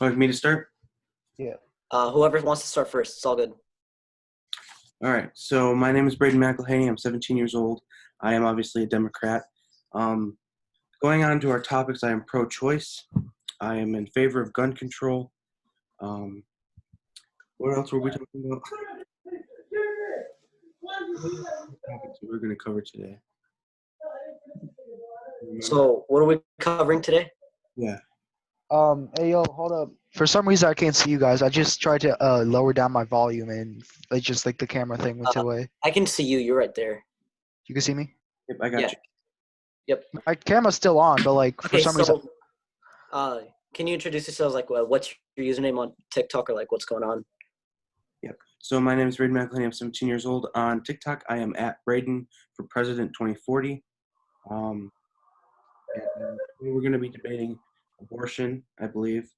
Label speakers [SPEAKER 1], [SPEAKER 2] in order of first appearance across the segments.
[SPEAKER 1] Want me to start?
[SPEAKER 2] Yeah.
[SPEAKER 3] Whoever wants to start first, it's all good.
[SPEAKER 1] All right. So my name is Braden McElhaney. I'm 17 years old. I am obviously a Democrat. Um, Going on to our topics, I am pro-choice. I am in favor of gun control. Um, what else were we talking about? Topics that we're going to cover today.
[SPEAKER 3] So, what are we covering today?
[SPEAKER 1] Yeah.
[SPEAKER 2] Hey, yo, hold up. For some reason, I can't see you guys. I just tried to lower down my volume, and it just like the camera thing went away.
[SPEAKER 3] I can see you. You're right there.
[SPEAKER 2] You can see me?
[SPEAKER 1] Yep, I got
[SPEAKER 3] Yeah.
[SPEAKER 1] you.
[SPEAKER 3] Yep.
[SPEAKER 2] My camera's still on, but like for
[SPEAKER 3] Okay,
[SPEAKER 2] some reason.
[SPEAKER 3] Can you introduce yourselves? Like, what's your username on TikTok, or like, what's going on?
[SPEAKER 1] Yep. So my name is Braden McElhaney. I'm 17 years old. On TikTok, I am at Braden for President 2040. And we're going to be debating abortion, I believe.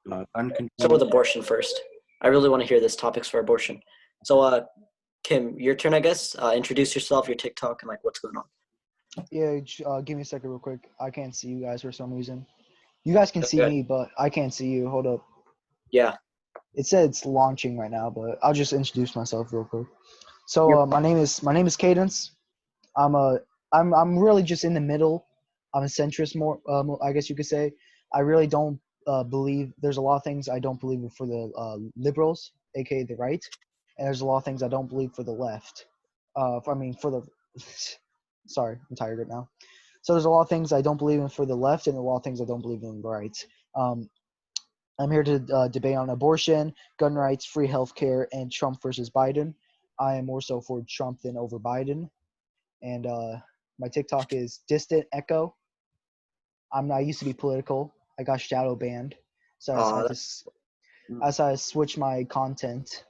[SPEAKER 1] Gun
[SPEAKER 3] Start
[SPEAKER 1] control.
[SPEAKER 3] with abortion first. I really want to hear this topics for abortion. So, Kim, your turn, I guess. Introduce yourself, your TikTok, and like, what's going on.
[SPEAKER 2] Yeah, give me a second real quick. I can't see you guys for some reason. You guys can see
[SPEAKER 3] Okay.
[SPEAKER 2] me, but I can't see you. Hold up.
[SPEAKER 3] Yeah.
[SPEAKER 2] It said it's launching right now, but I'll just introduce myself real quick. So my name is Cadence. I'm really just in the middle. I'm a centrist, more I guess you could say. I really don't believe there's a lot of things I don't believe in for the liberals, aka the right, and there's a lot of things I don't believe for the left. For the sorry, I'm tired right now. So there's a lot of things I don't believe in for the left, and a lot of things I don't believe in the right. I'm here to debate on abortion, gun rights, free healthcare, and Trump versus Biden. I am more so for Trump than over Biden. And my TikTok is Distant Echo. I used to be political. I got shadow banned, so I decided to switch my content.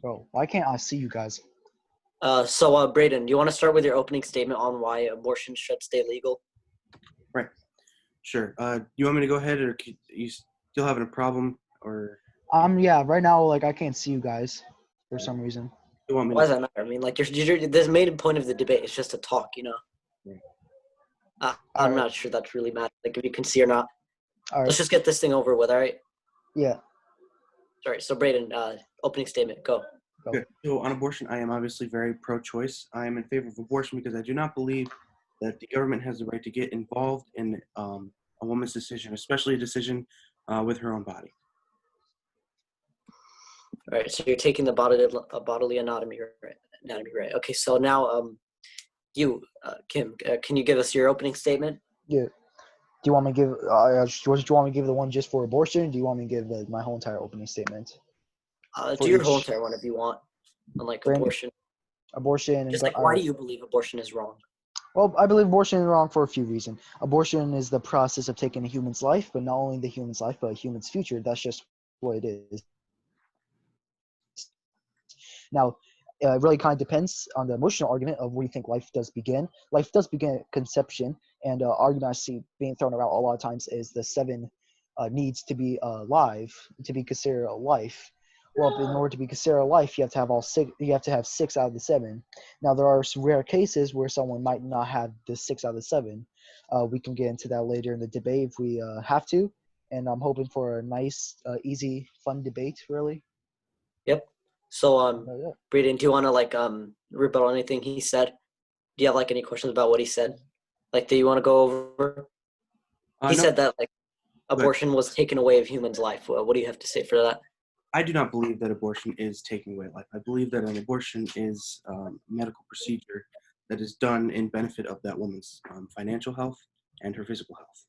[SPEAKER 2] Bro, why can't I see you guys?
[SPEAKER 3] So, Braden, do you want to start with your opening statement on why abortion should stay legal?
[SPEAKER 1] Right. Sure. You want me to go ahead, or you still having a problem, or?
[SPEAKER 2] Yeah. Right now, like I can't see you guys for some reason.
[SPEAKER 1] You want me
[SPEAKER 3] Why does that matter? I mean, like, the main point of the debate is just to talk, you know.
[SPEAKER 1] Right.
[SPEAKER 3] I'm not sure that really matters. Like, if you can see or not.
[SPEAKER 2] All right.
[SPEAKER 3] Let's just get this thing over with. All right.
[SPEAKER 2] Yeah.
[SPEAKER 3] Sorry. So, Braden, opening statement. Go.
[SPEAKER 1] Good. So on abortion, I am obviously very pro-choice. I am in favor of abortion because I do not believe that the government has the right to get involved in a woman's decision, especially a decision with her own body.
[SPEAKER 3] All right. So you're taking the bodily anatomy, right? Okay. So now, you, Kim, can you give us your opening statement?
[SPEAKER 2] Yeah. Do you want me to give? Do you want me to give the one just for abortion? Or do you want me to give my whole entire opening statement?
[SPEAKER 3] Do your whole entire one if you want, on like abortion.
[SPEAKER 2] Abortion.
[SPEAKER 3] Just like, why do you believe abortion is wrong?
[SPEAKER 2] Well, I believe abortion is wrong for a few reasons. Abortion is the process of taking a human's life, but not only the human's life, but a human's future. That's just what it is. Now, it really kind of depends on the emotional argument of where you think life does begin. Life does begin at conception, and argument I see being thrown around a lot of times is the seven needs to be alive, to be considered a life. Well, in order to be considered a life, you have to have all six. You have to have 6 out of the 7. Now, there are some rare cases where someone might not have the 6 out of the 7. We can get into that later in the debate if we have to. And I'm hoping for a nice, easy, fun debate. Really.
[SPEAKER 3] Yep. So,
[SPEAKER 2] Yeah.
[SPEAKER 3] Braden, do you want to like rebuttal anything he said? Do you have like any questions about what he said? Like, do you want to go over? He
[SPEAKER 1] No.
[SPEAKER 3] said that like abortion was taken away of humans' life. Well, what do you have to say for that?
[SPEAKER 1] I do not believe that abortion is taking away life. I believe that an abortion is a medical procedure that is done in benefit of that woman's financial health and her physical health.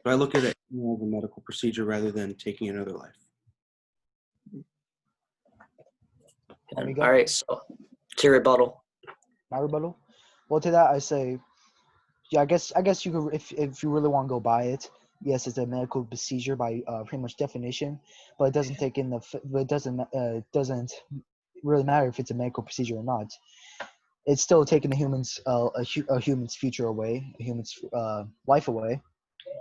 [SPEAKER 1] So I look at it more as a medical procedure rather than taking another life.
[SPEAKER 3] All right, so to your rebuttal.
[SPEAKER 2] My rebuttal? Well, to that I say, yeah, I guess you could, if you really want to go by it, yes, it's a medical procedure by pretty much definition, but it doesn't take in but it doesn't really matter if it's a medical procedure or not. It's still taking a human's future away, a human's life away.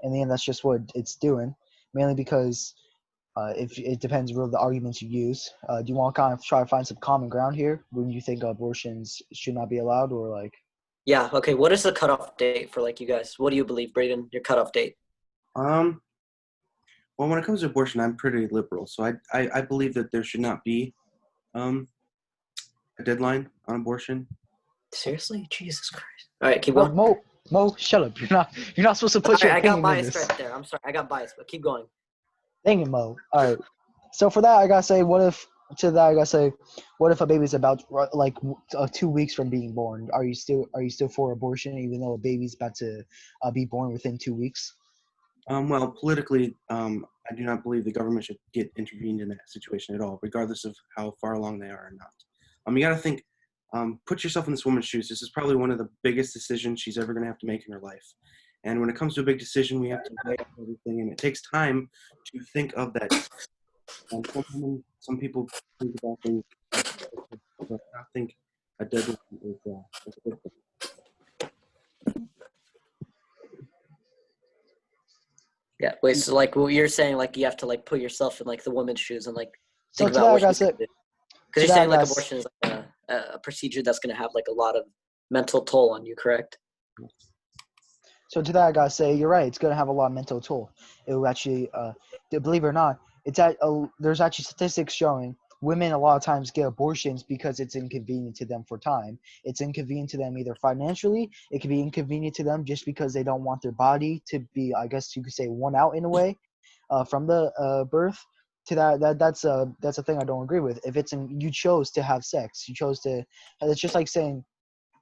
[SPEAKER 2] In the end, that's just what it's doing. Mainly because if it depends really the arguments you use. Do you want to kind of try to find some common ground here when you think abortions should not be allowed, or like?
[SPEAKER 3] Yeah. Okay. What is the cutoff date for like you guys? What do you believe, Braden? Your cutoff date?
[SPEAKER 1] Um, well, when it comes to abortion, I'm pretty liberal, so I believe that there should not be um, a deadline on abortion.
[SPEAKER 3] Seriously? Jesus Christ. All right, keep
[SPEAKER 2] Well,
[SPEAKER 3] going.
[SPEAKER 2] Mo, shut up. You're not supposed to put
[SPEAKER 3] Sorry,
[SPEAKER 2] your
[SPEAKER 3] I got
[SPEAKER 2] opinion in
[SPEAKER 3] biased
[SPEAKER 2] this.
[SPEAKER 3] right there. I'm sorry. I got biased, but keep going.
[SPEAKER 2] Dang it, Mo. All right. So for that, I gotta say, what if a baby's about like 2 weeks from being born? Are you still for abortion, even though a baby's about to be born within 2 weeks?
[SPEAKER 1] Well, politically, I do not believe the government should get intervened in that situation at all, regardless of how far along they are or not. You got to think, put yourself in this woman's shoes. This is probably one of the biggest decisions she's ever going to have to make in her life. And when it comes to a big decision, we have to weigh up everything, and it takes time to think of that. Some people think about things, but I think a deadline is a good thing.
[SPEAKER 3] Yeah. Wait. So like, what you're saying, like, you have to like put yourself in like the woman's shoes and like
[SPEAKER 2] So
[SPEAKER 3] think
[SPEAKER 2] to
[SPEAKER 3] about
[SPEAKER 2] that, I
[SPEAKER 3] what
[SPEAKER 2] gotta
[SPEAKER 3] she's
[SPEAKER 2] say,
[SPEAKER 3] gonna do. Because
[SPEAKER 2] to
[SPEAKER 3] you're
[SPEAKER 2] that, I
[SPEAKER 3] saying like
[SPEAKER 2] gotta,
[SPEAKER 3] abortion is like a procedure that's gonna have like a lot of mental toll on you, correct?
[SPEAKER 2] So to that, I gotta say, you're right. It's gonna have a lot of mental toll. It will actually, believe it or not, there's actually statistics showing women a lot of times get abortions because it's inconvenient to them for time. It's inconvenient to them either financially. It can be inconvenient to them just because they don't want their body to be, I guess you could say, worn out in a way, from the birth. To that's a thing I don't agree with. If you chose to have sex, you chose to. It's just like saying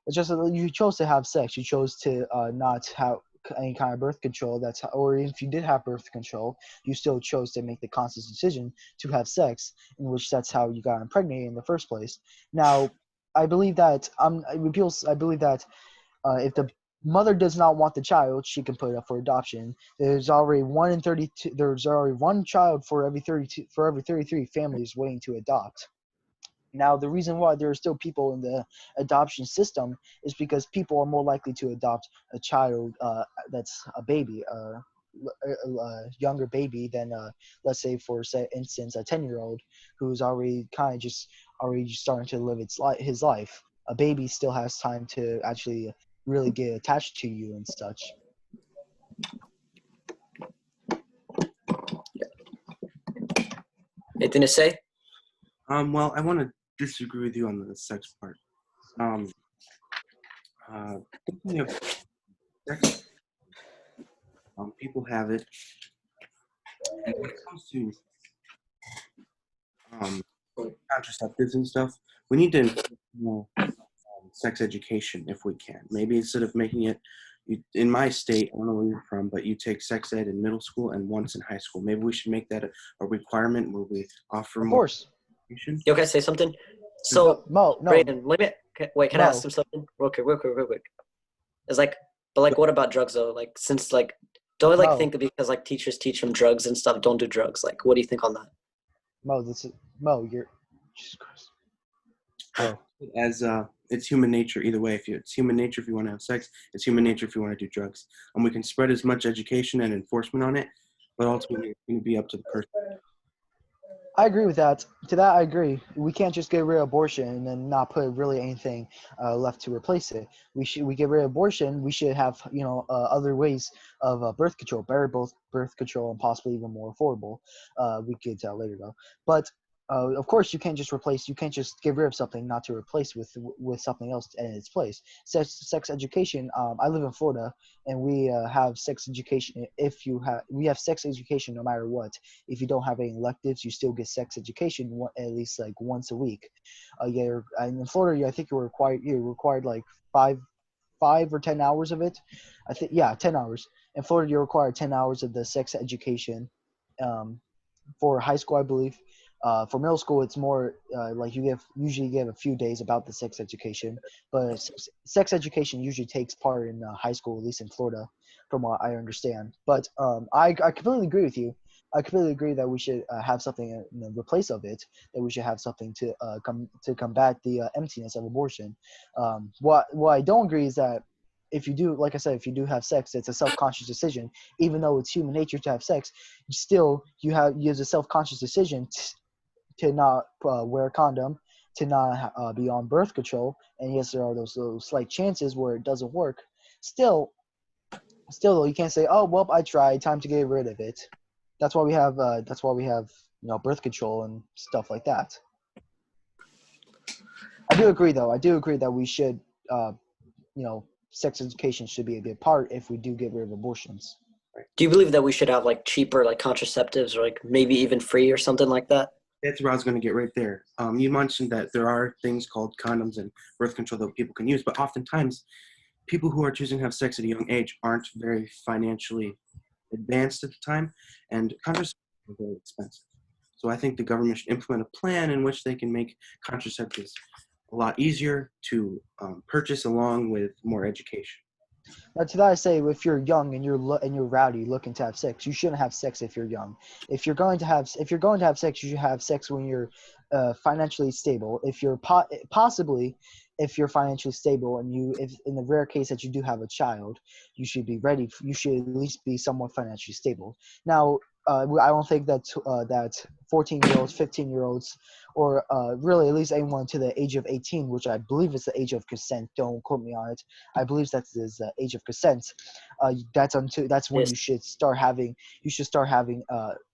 [SPEAKER 2] it's just that you chose to have sex. You chose to not have any kind of birth control. Or if you did have birth control, you still chose to make the conscious decision to have sex, in which that's how you got impregnated in the first place. Now, I believe that if the mother does not want the child, she can put it up for adoption. There's already 1 in 32. There's already one child for every 32 for every 33 families waiting to adopt. Now, the reason why there are still people in the adoption system is because people are more likely to adopt a child that's a baby, a younger baby than, let's say, for instance, a 10-year-old who's already kind of just already starting to live his life. A baby still has time to actually really get attached to you and such.
[SPEAKER 3] Anything to say?
[SPEAKER 1] Well, I want to disagree with you on the sex part. Um, Thinking of sex, people have it, and when it comes to um, contraceptives and stuff, we need to sex education if we can. Maybe instead of making it, in my state, I don't know where you're from, but you take sex ed in middle school and once in high school. Maybe we should make that a requirement where we offer
[SPEAKER 2] Of
[SPEAKER 1] more
[SPEAKER 2] course.
[SPEAKER 1] education.
[SPEAKER 3] You okay? Say something. So,
[SPEAKER 2] No,
[SPEAKER 3] Brayden, wait. Can I ask
[SPEAKER 2] Mo.
[SPEAKER 3] him something real quick? It's like, but like, what about drugs though? Like, since like, don't we like
[SPEAKER 2] Mo.
[SPEAKER 3] think that because like teachers teach them drugs and stuff, don't do drugs? Like, what do you think on that?
[SPEAKER 2] You're Jesus Christ. Bro.
[SPEAKER 1] As it's human nature either way. It's human nature if you want to have sex, it's human nature if you want to do drugs. And we can spread as much education and enforcement on it, but ultimately it's going to be up to the person.
[SPEAKER 2] I agree with that. To that, I agree. We can't just get rid of abortion and then not put really anything left to replace it. We get rid of abortion. We should have other ways of birth control, better both birth control and possibly even more affordable. We get to that later though. But of course, you can't just get rid of something not to replace with something else in its place. Sex education. I live in Florida, and we have sex education. We have sex education no matter what. If you don't have any electives, you still get sex education at least like once a week. And in Florida, I think you're required like five or 10 hours of it. I think 10 hours. In Florida, you're required 10 hours of the sex education. For high school, I believe. For middle school, it's more like usually give a few days about the sex education, but sex education usually takes part in high school, at least in Florida, from what I understand. But I completely agree with you. I completely agree that we should have something in replace of it. That we should have something to combat the emptiness of abortion. What I don't agree is that if you do, like I said, if you do have sex, it's a self-conscious decision. Even though it's human nature to have sex, still you use a self-conscious decision to not wear a condom, to not be on birth control, and yes, there are those slight chances where it doesn't work. Still, Still, though, you can't say, "Oh, well, I tried. Time to get rid of it." That's why we have. Birth control and stuff like that. I do agree, though. I do agree that we should, sex education should be a big part if we do get rid of abortions.
[SPEAKER 3] Do you believe that we should have like cheaper like contraceptives or like maybe even free or something like that?
[SPEAKER 1] That's where I was going to get right there. You mentioned that there are things called condoms and birth control that people can use, but oftentimes people who are choosing to have sex at a young age aren't very financially advanced at the time, and contraceptives are very expensive. So I think the government should implement a plan in which they can make contraceptives a lot easier to purchase, along with more education.
[SPEAKER 2] Now, to that I say, if you're young and you're rowdy, looking to have sex, you shouldn't have sex if you're young. If you're going to have sex, you should have sex when you're financially stable. If you're possibly, if you're financially stable and if in the rare case that you do have a child, you should be ready. You should at least be somewhat financially stable. Now, I don't think that 14-year-olds, 15-year-olds, or really at least anyone to the age of 18, which I believe is the age of consent. Don't quote me on it. I believe that's the age of consent. That's when
[SPEAKER 3] Yes.
[SPEAKER 2] you should start having. You should start having.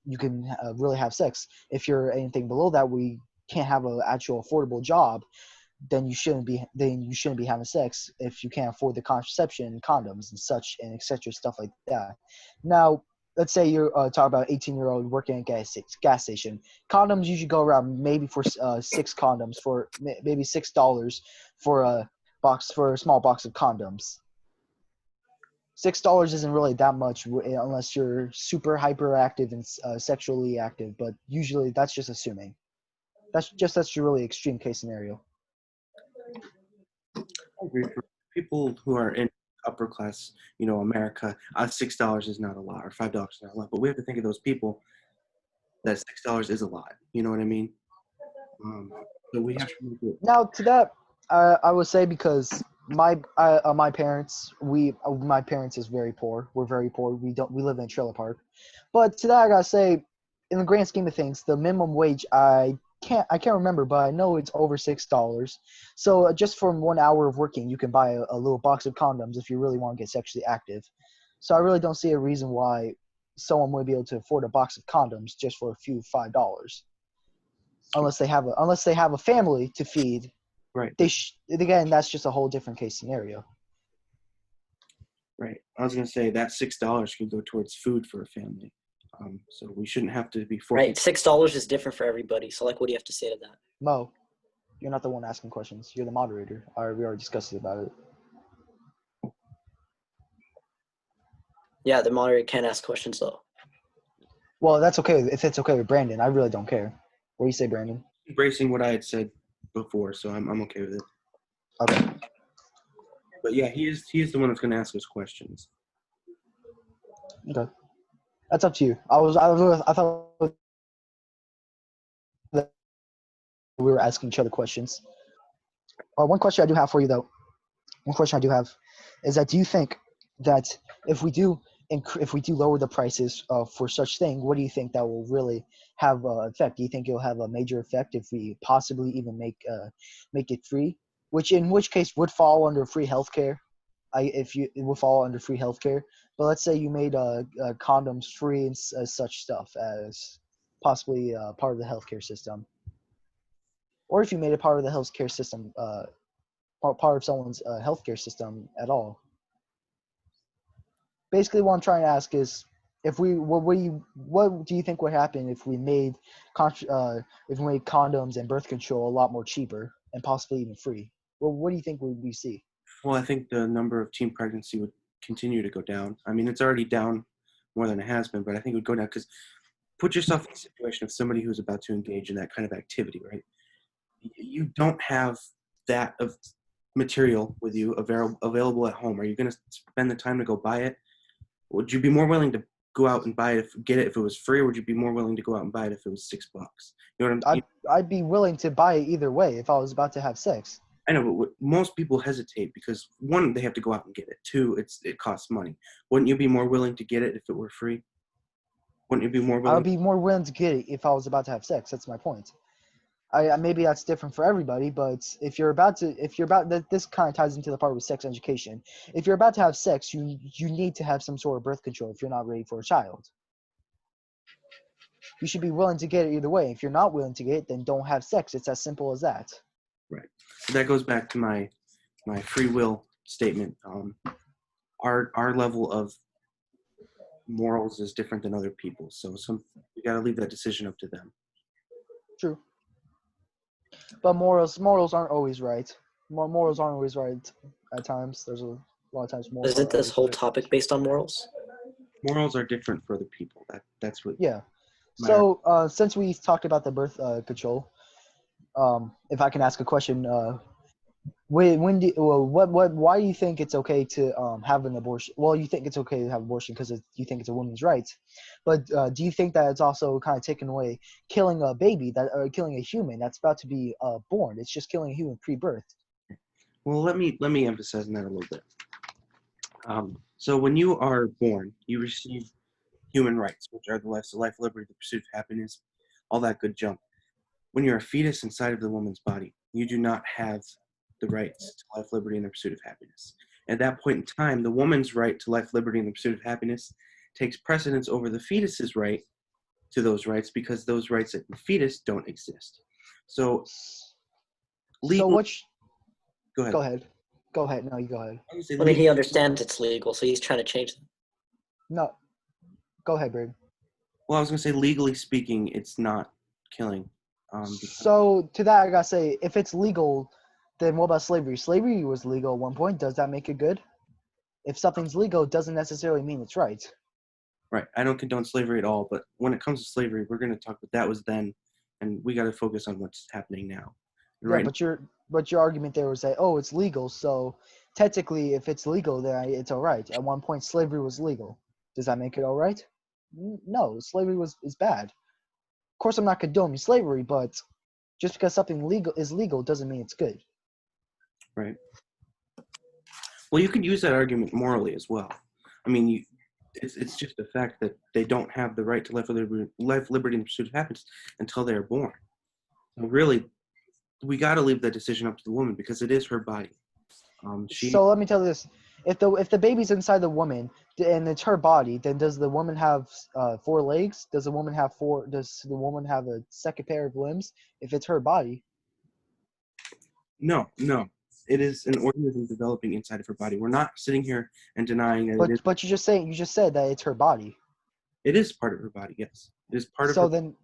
[SPEAKER 2] You can really have sex. If you're anything below that, we can't have an actual affordable job. Then you shouldn't be. Then you shouldn't be having sex if you can't afford the contraception, condoms, and such, and etc. Stuff like that. Now, let's say you're talking about 18-year-old working at a gas station. Condoms usually go around maybe for 6 condoms for maybe $6 for a small box of condoms. $6 isn't really that much unless you're super hyperactive and sexually active, but usually that's just assuming. That's a really extreme case scenario.
[SPEAKER 1] I agree. For people who are in upper class, America, $6 is not a lot, or $5 is not a lot. But we have to think of those people that $6 is a lot. You know what I mean? So we have to make it.
[SPEAKER 2] Now, to that, I would say because my parents my parents is very poor. We're very poor. We live in a trailer park. But to that, I gotta say, in the grand scheme of things, the minimum wage I can't remember, but I know it's over $6. So just from 1 hour of working, you can buy a little box of condoms if you really want to get sexually active. So I really don't see a reason why someone would be able to afford a box of condoms just for a few $5. Unless they have a family to feed,
[SPEAKER 1] Right.
[SPEAKER 2] Again, that's just a whole different case scenario.
[SPEAKER 1] Right. I was going to say that $6 could go towards food for a family. So we shouldn't have to be forced.
[SPEAKER 3] Right, $6 is different for everybody. So, like, what do you have to say to that?
[SPEAKER 2] Mo, you're not the one asking questions. You're the moderator. We already discussed about it.
[SPEAKER 3] Yeah, the moderator can ask questions though.
[SPEAKER 2] Well, that's okay if it's okay with Brandon. I really don't care. What do you say, Brandon?
[SPEAKER 1] Embracing what I had said before, so I'm okay with it.
[SPEAKER 2] Okay.
[SPEAKER 1] But yeah, he is the one that's going to ask us questions.
[SPEAKER 2] Okay. That's up to you. I thought that we were asking each other questions. One question I do have for you, though. One question I do have is that do you think that if we do lower the prices for such thing, what do you think that will really have an effect? Do you think it'll have a major effect if we possibly even make it free? In which case would fall under free healthcare. It would fall under free healthcare. But let's say you made condoms free and such stuff as possibly part of the healthcare system, or if you made it part of the healthcare system, part of someone's healthcare system at all. Basically, what I'm trying to ask is, what do you think would happen if we made condoms and birth control a lot more cheaper and possibly even free? Well, what do you think we see?
[SPEAKER 1] Well, I think the number of teen pregnancy would continue to go down. I mean, it's already down more than it has been, but I think it would go down because put yourself in the situation of somebody who's about to engage in that kind of activity, right? You don't have that of material with you available at home. Are you going to spend the time to go buy it? Would you be more willing to go out and buy it get it if it was free, or would you be more willing to go out and buy it if it was $6? You know what I'm saying?
[SPEAKER 2] I'd be willing to buy it either way if I was about to have sex.
[SPEAKER 1] I know, but most people hesitate because, one, they have to go out and get it. Two, it costs money. Wouldn't you be more willing to get it if it were free? Wouldn't you be more willing?
[SPEAKER 2] I would be more willing to get it if I was about to have sex. That's my point. Maybe that's different for everybody, but if you're about this kind of ties into the part with sex education. If you're about to have sex, you need to have some sort of birth control if you're not ready for a child. You should be willing to get it either way. If you're not willing to get it, then don't have sex. It's as simple as that.
[SPEAKER 1] Right. So that goes back to my free will statement. Our level of morals is different than other people's, so we got to leave that decision up to them.
[SPEAKER 2] True. But morals aren't always right. Morals aren't always right at times. There's a lot of times morals.
[SPEAKER 3] Isn't this whole topic based on morals?
[SPEAKER 1] Morals are different for other people. That's what.
[SPEAKER 2] Yeah. So since we talked about the birth control, if I can ask a question, why do you think it's okay to have an abortion? Well, you think it's okay to have abortion because you think it's a woman's right, but do you think that it's also kind of taken away killing a baby or killing a human that's about to be born? It's just killing a human pre-birth.
[SPEAKER 1] Well, let me emphasize on that a little bit. So when you are born, you receive human rights, which are the life, liberty, the pursuit of happiness, all that good junk. When you're a fetus inside of the woman's body, you do not have the rights to life, liberty, and the pursuit of happiness. At that point in time, the woman's right to life, liberty, and the pursuit of happiness takes precedence over the fetus's right to those rights because those rights at the fetus don't exist. So, legal. Go ahead.
[SPEAKER 2] Go ahead. Go ahead. No, you go ahead.
[SPEAKER 3] I mean, he understands it's legal, so he's trying to change them.
[SPEAKER 2] No. Go ahead, Bird.
[SPEAKER 1] Well, I was going to say, legally speaking, it's not killing.
[SPEAKER 2] So, to that, I got to say, if it's legal, then what about slavery? Slavery was legal at one point. Does that make it good? If something's legal, it doesn't necessarily mean it's right.
[SPEAKER 1] Right. I don't condone slavery at all, but when it comes to slavery, we're going to talk about that was then, and we got to focus on what's happening now.
[SPEAKER 2] Yeah, right. But your argument there was that, oh, it's legal, so technically, if it's legal, then it's all right. At one point, slavery was legal. Does that make it all right? No, slavery is bad. Of course, I'm not condoning slavery, but just because something is legal doesn't mean it's good.
[SPEAKER 1] Right. Well, you could use that argument morally as well. I mean, it's just the fact that they don't have the right to life, liberty, and pursuit of happiness until they are born. So really, we got to leave that decision up to the woman because it is her body.
[SPEAKER 2] So let me tell you this: if the baby's inside the woman and it's her body, then does the woman have 4 legs? Does the woman have Does the woman have a second pair of limbs? If it's her body.
[SPEAKER 1] No. It is an organism developing inside of her body. We're not sitting here and denying that.
[SPEAKER 2] But you just said that it's her body.
[SPEAKER 1] It is part of her body. Yes, it is part of.
[SPEAKER 2] So then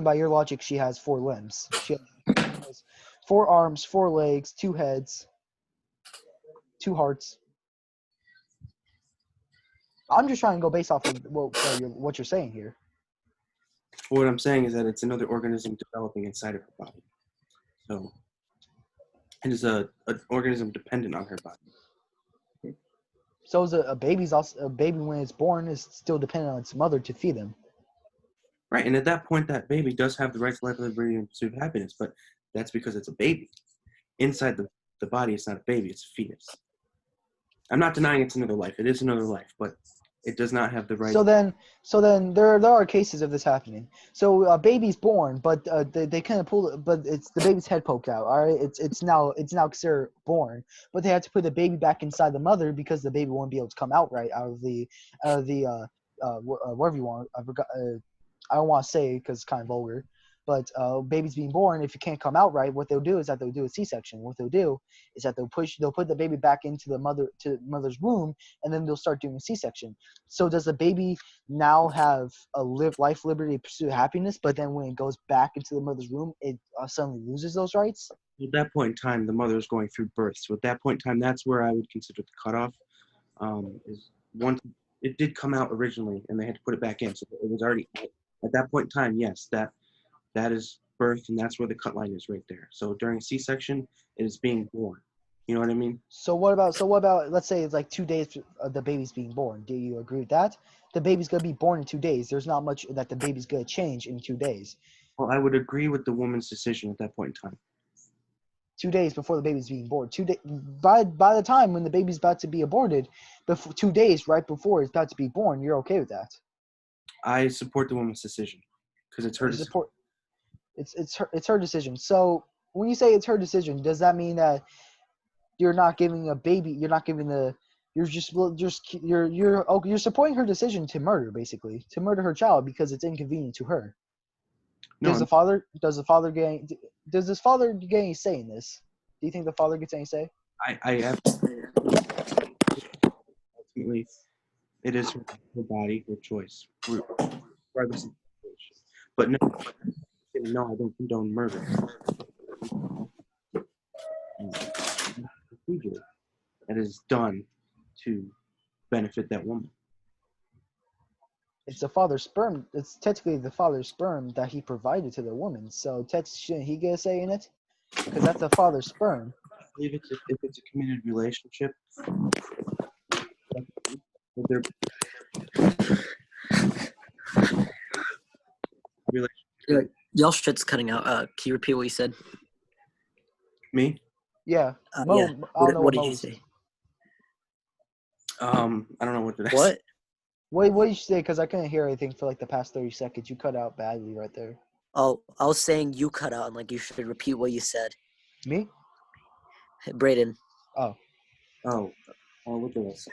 [SPEAKER 2] by your logic, she has 4 limbs. She has 4 arms, 4 legs, 2 heads, 2 hearts. I'm just trying to go based off of what you're saying here.
[SPEAKER 1] What I'm saying is that it's another organism developing inside of her body. So it is an organism dependent on her body.
[SPEAKER 2] So is a baby when it's born is still dependent on its mother to feed them.
[SPEAKER 1] Right, and at that point, that baby does have the right to life, liberty, and pursuit of happiness, but that's because it's a baby. Inside the body, it's not a baby; it's a fetus. I'm not denying it's another life. It is another life, but it does not have the right.
[SPEAKER 2] So then there are cases of this happening. So a baby's born, but they kind of pull, but it's the baby's head poked out. All right, it's now considered born, but they have to put the baby back inside the mother because the baby won't be able to come out right out of the wherever you want. I forgot. I don't want to say because it's kind of vulgar. But baby's being born, if it can't come out right, what they'll do is that they'll do a C-section. What they'll do is that they'll put the baby back into the mother's womb, and then they'll start doing a C-section. So does the baby now have a life, liberty, pursuit, happiness? But then when it goes back into the mother's womb, it suddenly loses those rights.
[SPEAKER 1] At that point in time, the mother is going through birth. So at that point in time, that's where I would consider the cutoff. Is once it did come out originally, and they had to put it back in, so it was already at that point in time. Yes, that is birth, and that's where the cut line is right there. So during C-section, it is being born. You know what I mean?
[SPEAKER 2] So what about let's say it's like 2 days the baby's being born. Do you agree with that? The baby's gonna be born in 2 days. There's not much that the baby's gonna change in 2 days.
[SPEAKER 1] Well, I would agree with the woman's decision at that point in time.
[SPEAKER 2] 2 days before the baby's being born. By the time when the baby's about to be aborted, 2 days right before it's about to be born, you're okay with that?
[SPEAKER 1] I support the woman's decision because it's her decision.
[SPEAKER 2] It's her decision. So when you say it's her decision, does that mean that you're not giving a baby? You're not giving the. You're supporting her decision to murder, basically, to murder her child because it's inconvenient to her. Does
[SPEAKER 1] No,
[SPEAKER 2] the father? Does the father get? Does this father get any say in this? Do you think the father gets any say?
[SPEAKER 1] I ultimately, it is her body, her choice, regardless of the situation. But no, I don't condone murder. Procedure that is done to benefit that woman.
[SPEAKER 2] It's the father's sperm. It's technically the father's sperm that he provided to the woman. So shouldn't he get a say in it? Because that's the father's sperm.
[SPEAKER 1] I believe if it's a committed relationship, their relationship.
[SPEAKER 3] Y'all shit's cutting out. Can you repeat what you said?
[SPEAKER 1] Me?
[SPEAKER 2] Yeah. Mo,
[SPEAKER 3] Yeah.
[SPEAKER 2] I don't know
[SPEAKER 3] What
[SPEAKER 2] what
[SPEAKER 3] did
[SPEAKER 2] Mo
[SPEAKER 3] you
[SPEAKER 2] was.
[SPEAKER 3] say?
[SPEAKER 1] I don't know what did I say.
[SPEAKER 3] What?
[SPEAKER 2] What did you say? Because I couldn't hear anything for like the past 30 seconds. You cut out badly right there.
[SPEAKER 3] Oh, I was saying you cut out and like you should repeat what you said.
[SPEAKER 2] Me?
[SPEAKER 3] Hey, Brayden.
[SPEAKER 2] Oh.
[SPEAKER 1] What did I say?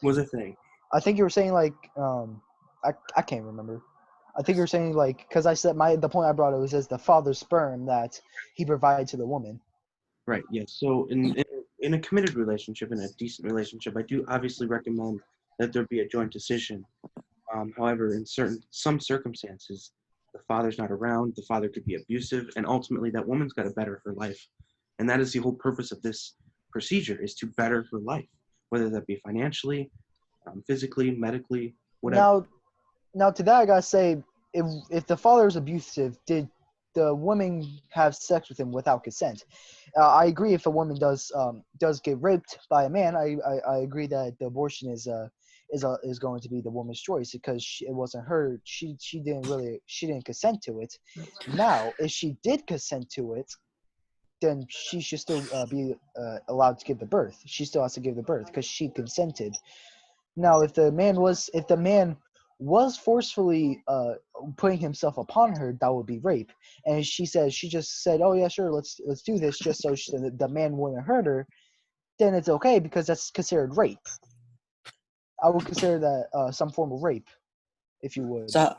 [SPEAKER 1] What was I saying?
[SPEAKER 2] I think you were saying like I can't remember. I think you were saying like because I said the point I brought up was as the father's sperm that he provided to the woman.
[SPEAKER 1] Right. Yes. So in a committed relationship, in a decent relationship, I do obviously recommend that there be a joint decision. However, in some circumstances, the father's not around. The father could be abusive, and ultimately, that woman's got to better her life, and that is the whole purpose of this procedure: is to better her life, whether that be financially, physically, medically, whatever.
[SPEAKER 2] Now to that I gotta say, if the father is abusive, did the woman have sex with him without consent? I agree. If a woman does get raped by a man, I agree that the abortion is going to be the woman's choice because it wasn't her. She didn't consent to it. Now, if she did consent to it, then she should still be allowed to give the birth. She still has to give the birth because she consented. Now, if the man was forcefully putting himself upon her, that would be rape. And she just said, "Oh yeah, sure, let's do this," just so the man wouldn't hurt her. Then it's okay because that's considered rape. I would consider that some form of rape, if you would.
[SPEAKER 3] So,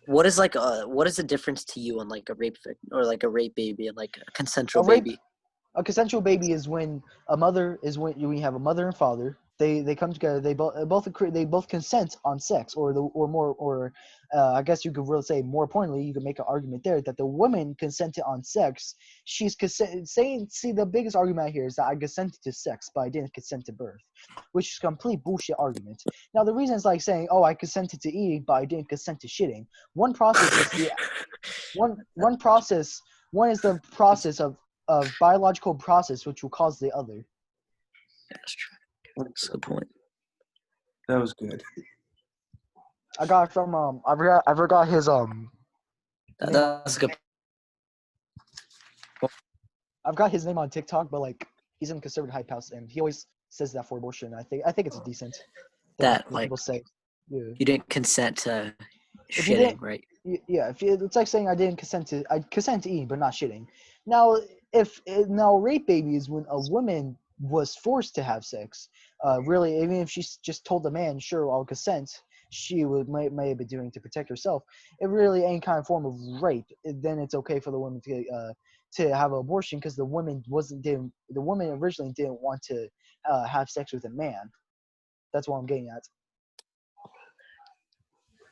[SPEAKER 3] what is the difference to you on like a rape victim or like a rape baby and like a consensual
[SPEAKER 2] A rape
[SPEAKER 3] baby?
[SPEAKER 2] A consensual baby is when when you have a mother and father. They come together. They both consent on sex, or I guess you could really say more importantly, you could make an argument there that the woman consented on sex. She's saying, see, the biggest argument here is that I consented to sex, but I didn't consent to birth, which is a complete bullshit argument. Now the reason is like saying, oh, I consented to eating, but I didn't consent to shitting. One process is the one process. One is the process of biological process which will cause the other.
[SPEAKER 3] That's true. That's a good point.
[SPEAKER 1] That was good.
[SPEAKER 2] I got it from I forgot his
[SPEAKER 3] That's a good.
[SPEAKER 2] I've got his name on TikTok, but like he's in conservative hype house and he always says that for abortion. I think it's a decent thing
[SPEAKER 3] That
[SPEAKER 2] when
[SPEAKER 3] like
[SPEAKER 2] people say. Yeah.
[SPEAKER 3] you didn't consent to
[SPEAKER 2] If you
[SPEAKER 3] shitting,
[SPEAKER 2] didn't,
[SPEAKER 3] right?
[SPEAKER 2] yeah, it's like saying I consent to eat but not shitting. Now, now rape baby is when a woman was forced to have sex. Really, even if she's just told the man, sure, I'll consent, she may have been doing to protect herself. It really any kind of form of rape. Then it's okay for the woman to have an abortion because the woman originally didn't want to have sex with a man. That's what I'm getting at.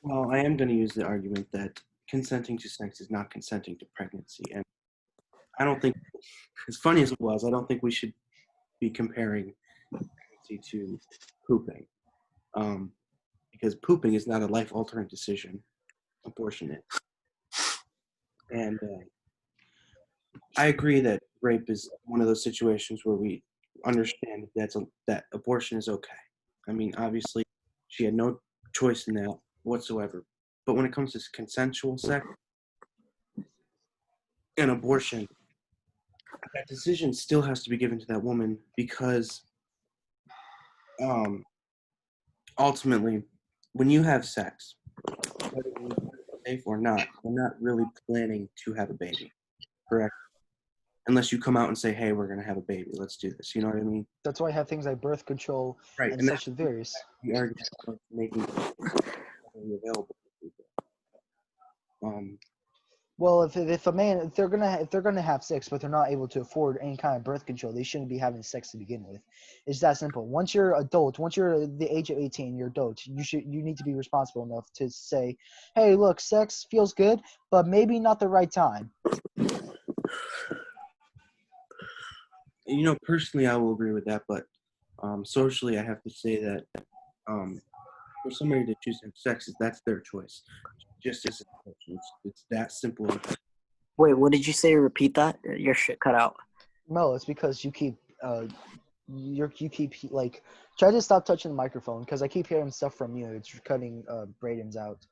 [SPEAKER 1] Well, I am going to use the argument that consenting to sex is not consenting to pregnancy, and I don't think, as funny as it was, I don't think we should be comparing pregnancy to pooping, because pooping is not a life-altering decision. Abortion is, and I agree that rape is one of those situations where we understand that abortion is okay. I mean, obviously, she had no choice in that whatsoever. But when it comes to consensual sex and abortion, that decision still has to be given to that woman because ultimately, when you have sex, safe or not, we're not really planning to have a baby, correct? Unless you come out and say, "Hey, we're gonna have a baby. Let's do this." You know what I mean?
[SPEAKER 2] That's why I have things like birth control
[SPEAKER 1] Right.
[SPEAKER 2] and
[SPEAKER 1] And
[SPEAKER 2] such
[SPEAKER 1] that's
[SPEAKER 2] various.
[SPEAKER 1] the argument of making it available to people.
[SPEAKER 2] Well, if a man if they're gonna have sex but they're not able to afford any kind of birth control, they shouldn't be having sex to begin with. It's that simple. Once you're adult, once you're the age of 18, you're adult. You need to be responsible enough to say, hey, look, sex feels good, but maybe not the right time.
[SPEAKER 1] You know, personally, I will agree with that, but socially, I have to say that for somebody to choose to have sex, that's their choice. Just as it's that simple.
[SPEAKER 3] Wait, what did you say? Repeat that. Your shit cut out.
[SPEAKER 2] No, it's because you keep like try to stop touching the microphone because I keep hearing stuff from you. It's cutting Braden's out.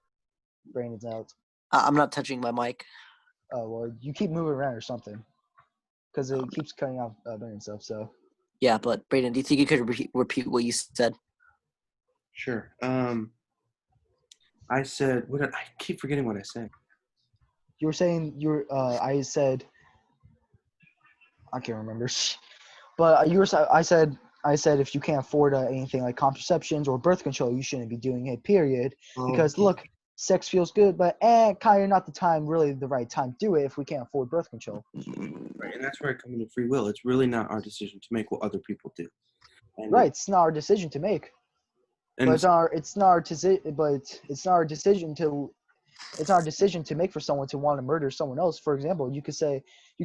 [SPEAKER 2] Brandon's out.
[SPEAKER 3] I'm not touching my mic.
[SPEAKER 2] Oh well, you keep moving around or something because it keeps cutting out Brandon's stuff. So
[SPEAKER 3] Yeah, but Braden, do you think you could repeat what you said?
[SPEAKER 1] Sure. I said I keep forgetting what I said.
[SPEAKER 2] you were saying I said I can't remember, but I said if you can't afford anything like contraceptions or birth control, you shouldn't be doing it. Period. Because look, sex feels good, but kind of not the time, really the right time to do it if we can't afford birth control.
[SPEAKER 1] Right, and that's where I come into free will. It's really not our decision to make what other people do. And
[SPEAKER 2] Right, it's not our decision to make, but it's not our decision to make for someone to want to murder someone else. For example, you could say,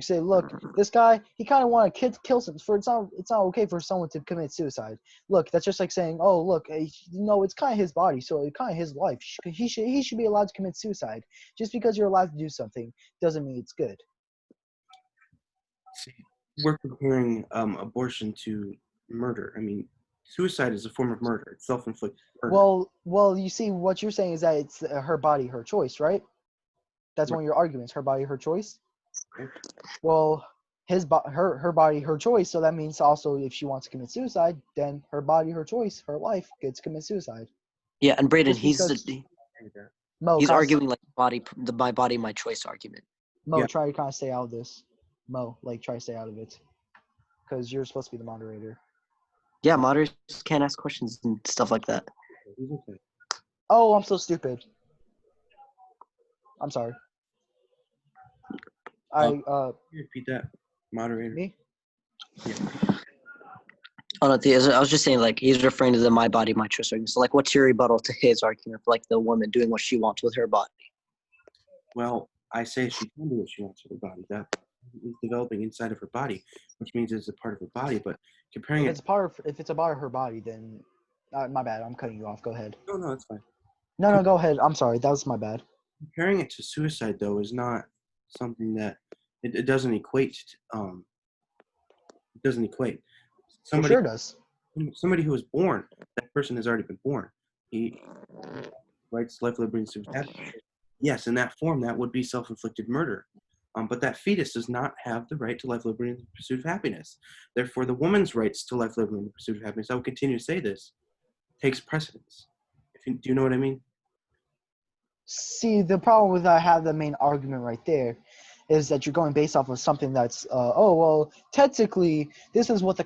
[SPEAKER 2] look, this guy, he kind of want to kill some. It's not okay for someone to commit suicide. Look, that's just like saying, oh, look, it's kind of his body, so it's kind of his life. He should be allowed to commit suicide. Just because you're allowed to do something doesn't mean it's good.
[SPEAKER 1] we're comparing abortion to murder. I mean, suicide is a form of murder. It's self-inflicted murder.
[SPEAKER 2] Well, you see, what you're saying is that it's her body, her choice, right? That's one of your arguments. Her body, her choice.
[SPEAKER 1] Right.
[SPEAKER 2] Well, her body, her choice. So that means also if she wants to commit suicide, then her body, her choice, her life gets to commit suicide.
[SPEAKER 3] Yeah, and Braden,
[SPEAKER 2] Just Mo,
[SPEAKER 3] he's arguing like my body, my choice argument.
[SPEAKER 2] Mo,
[SPEAKER 1] Yeah.
[SPEAKER 2] try to kind of stay out of this. Mo, try to stay out of it, because you're supposed to be the moderator.
[SPEAKER 3] Yeah, moderators can't ask questions and stuff like that.
[SPEAKER 1] He's okay.
[SPEAKER 2] Oh, I'm so stupid. I'm sorry.
[SPEAKER 1] Can you repeat that, moderator?
[SPEAKER 2] Me?
[SPEAKER 1] Yeah.
[SPEAKER 3] Oh, no, I was just saying, like, he's referring to the my body, my choice argument. So, like, what's your rebuttal to his argument for, like, the woman doing what she wants with her body?
[SPEAKER 1] Well, I say she can do what she wants with her body. That is developing inside of her body, which means it's a part of her body. But comparing
[SPEAKER 2] If it's about her body, then my bad. I'm cutting you off. Go ahead.
[SPEAKER 1] no, it's fine.
[SPEAKER 2] No, go ahead. I'm sorry. That was my bad.
[SPEAKER 1] Comparing it to suicide, though, is not something that it doesn't equate. It doesn't equate.
[SPEAKER 2] For sure it does.
[SPEAKER 1] Somebody who was born, that person has already been born. He rights, life, liberty, and pursuit of happiness. Yes, in that form, that would be self-inflicted murder. But that fetus does not have the right to life, liberty, and the pursuit of happiness. Therefore, the woman's rights to life, liberty, and the pursuit of happiness, I will continue to say this, takes precedence. Do you know what I mean?
[SPEAKER 2] See, the problem with I have the main argument right there is that you're going based off of something that's technically this is what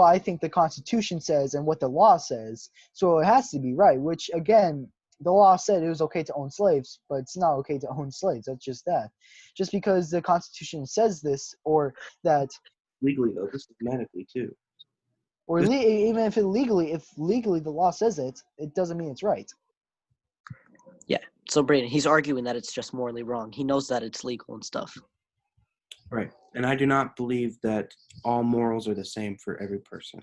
[SPEAKER 2] I think the Constitution says and what the law says, so it has to be right, which again the law said it was okay to own slaves, but it's not okay to own slaves. That's just that. Just because the Constitution says this, or that
[SPEAKER 1] Legally, though, this is medically too.
[SPEAKER 2] or even if legally the law says it, it doesn't mean it's right.
[SPEAKER 3] Yeah. So, Braden, he's arguing that it's just morally wrong. He knows that it's legal and stuff.
[SPEAKER 1] Right. And I do not believe that all morals are the same for every person.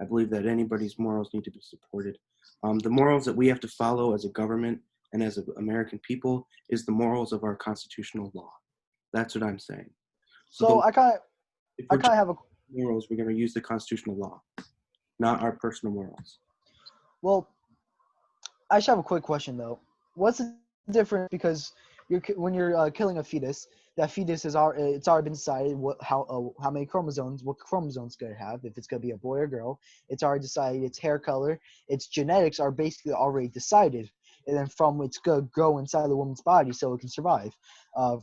[SPEAKER 1] I believe that anybody's morals need to be supported. The morals that we have to follow as a government and as American people is the morals of our constitutional law. That's what I'm saying.
[SPEAKER 2] So I kind of have a
[SPEAKER 1] morals. We're going to use the constitutional law, not our personal morals.
[SPEAKER 2] Well, I just have a quick question though. What's the difference? Because when you're killing a fetus, that fetus it's already been decided how many chromosomes, what chromosomes it's gonna have, if it's gonna be a boy or girl. It's already decided. Its hair color, its genetics are basically already decided. and then from it's gonna go inside the woman's body so it can survive,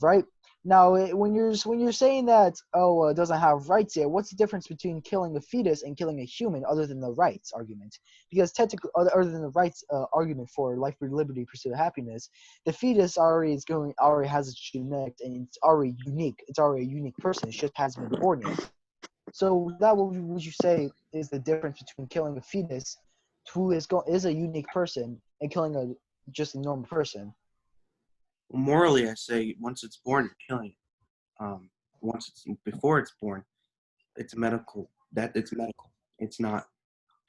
[SPEAKER 2] right? Now, when you're saying that it doesn't have rights yet, what's the difference between killing a fetus and killing a human, other than the rights argument? Because technically, other than the rights argument for life, liberty, pursuit of happiness, the fetus already has its genetics and it's already unique. It's already a unique person. It just hasn't been born yet. So that what would you say is the difference between killing a fetus, who is a unique person, and killing just a normal person?
[SPEAKER 1] Morally, I say once it's born, you're killing it. Before it's born, it's medical. It's medical. It's not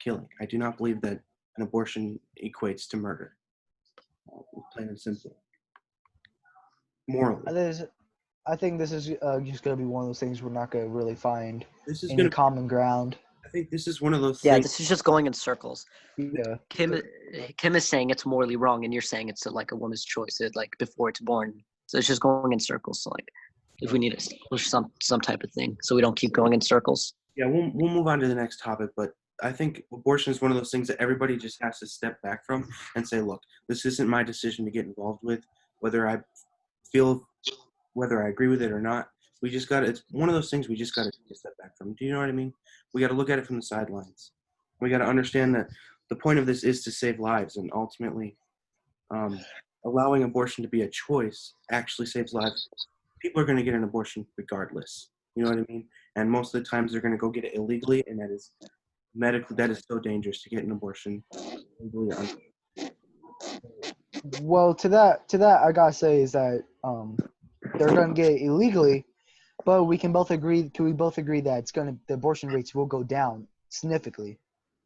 [SPEAKER 1] killing. I do not believe that an abortion equates to murder. Plain and simple. Morally,
[SPEAKER 2] I think this is just gonna be one of those things we're not gonna really find
[SPEAKER 1] this is
[SPEAKER 2] any
[SPEAKER 1] gonna.
[SPEAKER 2] common ground.
[SPEAKER 1] I think this is one of those
[SPEAKER 3] Yeah,
[SPEAKER 1] things.
[SPEAKER 3] this is just going in circles.
[SPEAKER 2] Yeah.
[SPEAKER 3] Kim is saying it's morally wrong, and you're saying it's like a woman's choice, like before it's born. So it's just going in circles. So like, if we need to establish some type of thing, so we don't keep going in circles.
[SPEAKER 1] Yeah, we'll move on to the next topic, but I think abortion is one of those things that everybody just has to step back from and say, look, this isn't my decision to get involved with, whether I agree with it or not. It's one of those things we just got to take a step back from. Do you know what I mean? We got to look at it from the sidelines. We got to understand that the point of this is to save lives, and ultimately allowing abortion to be a choice actually saves lives. People are going to get an abortion regardless. You know what I mean? And most of the times they're going to go get it illegally, and that is so dangerous to get an abortion legally or
[SPEAKER 2] Well, to that I gotta say is that they're gonna get it illegally, but we can both agree. Can we both agree that the abortion rates will go down significantly?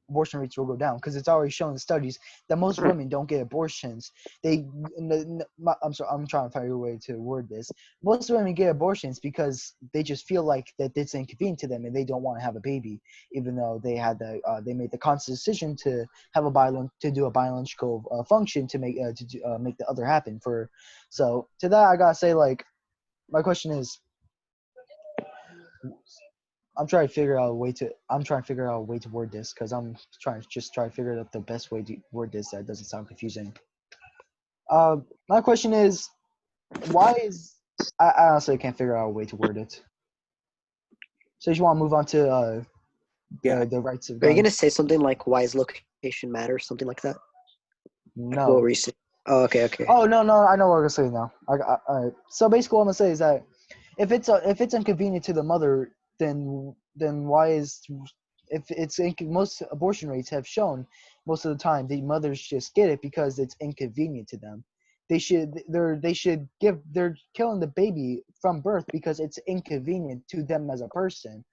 [SPEAKER 2] Abortion rates will go down because it's already shown in studies that most women don't get abortions. I'm sorry, I'm trying to find a way to word this. Most women get abortions because they just feel like that it's inconvenient to them and they don't want to have a baby, even though they made the conscious decision to have do a biological function to make the other happen. So to that I gotta say, like, my question is, I'm trying to figure out a way to word this because I'm trying to figure out the best way to word this that doesn't sound confusing. My question is, why is I honestly can't figure out a way to word it. So you want to move on to the rights of
[SPEAKER 3] Are you gonna
[SPEAKER 2] guns?
[SPEAKER 3] say something like why is location matter, something like that? What
[SPEAKER 2] No.
[SPEAKER 3] were you saying? Oh, okay.
[SPEAKER 2] Oh no, I know what I'm gonna say now. All right. So basically, what I'm gonna say is that if it's inconvenient to the mother, then why is most abortion rates have shown most of the time the mothers just get it because it's inconvenient to them. They're killing the baby from birth because it's inconvenient to them as a person.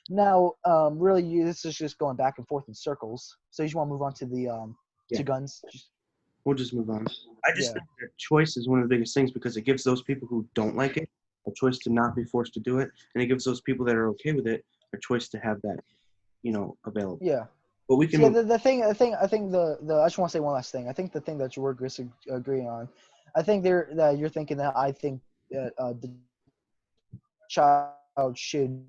[SPEAKER 2] Now, really, this is just going back and forth in circles. So you just want to move on to the
[SPEAKER 1] Yeah.
[SPEAKER 2] to guns.
[SPEAKER 1] We'll just move on. I just
[SPEAKER 2] Yeah.
[SPEAKER 1] think that choice is one of the biggest things because it gives those people who don't like it a choice to not be forced to do it, and it gives those people that are okay with it a choice to have that, available.
[SPEAKER 2] Yeah.
[SPEAKER 1] But we
[SPEAKER 2] So
[SPEAKER 1] can
[SPEAKER 2] yeah,
[SPEAKER 1] move.
[SPEAKER 2] the thing I think the I just want to say one last thing. I think the thing that you're agreeing on, I think that you're thinking that I think that the child should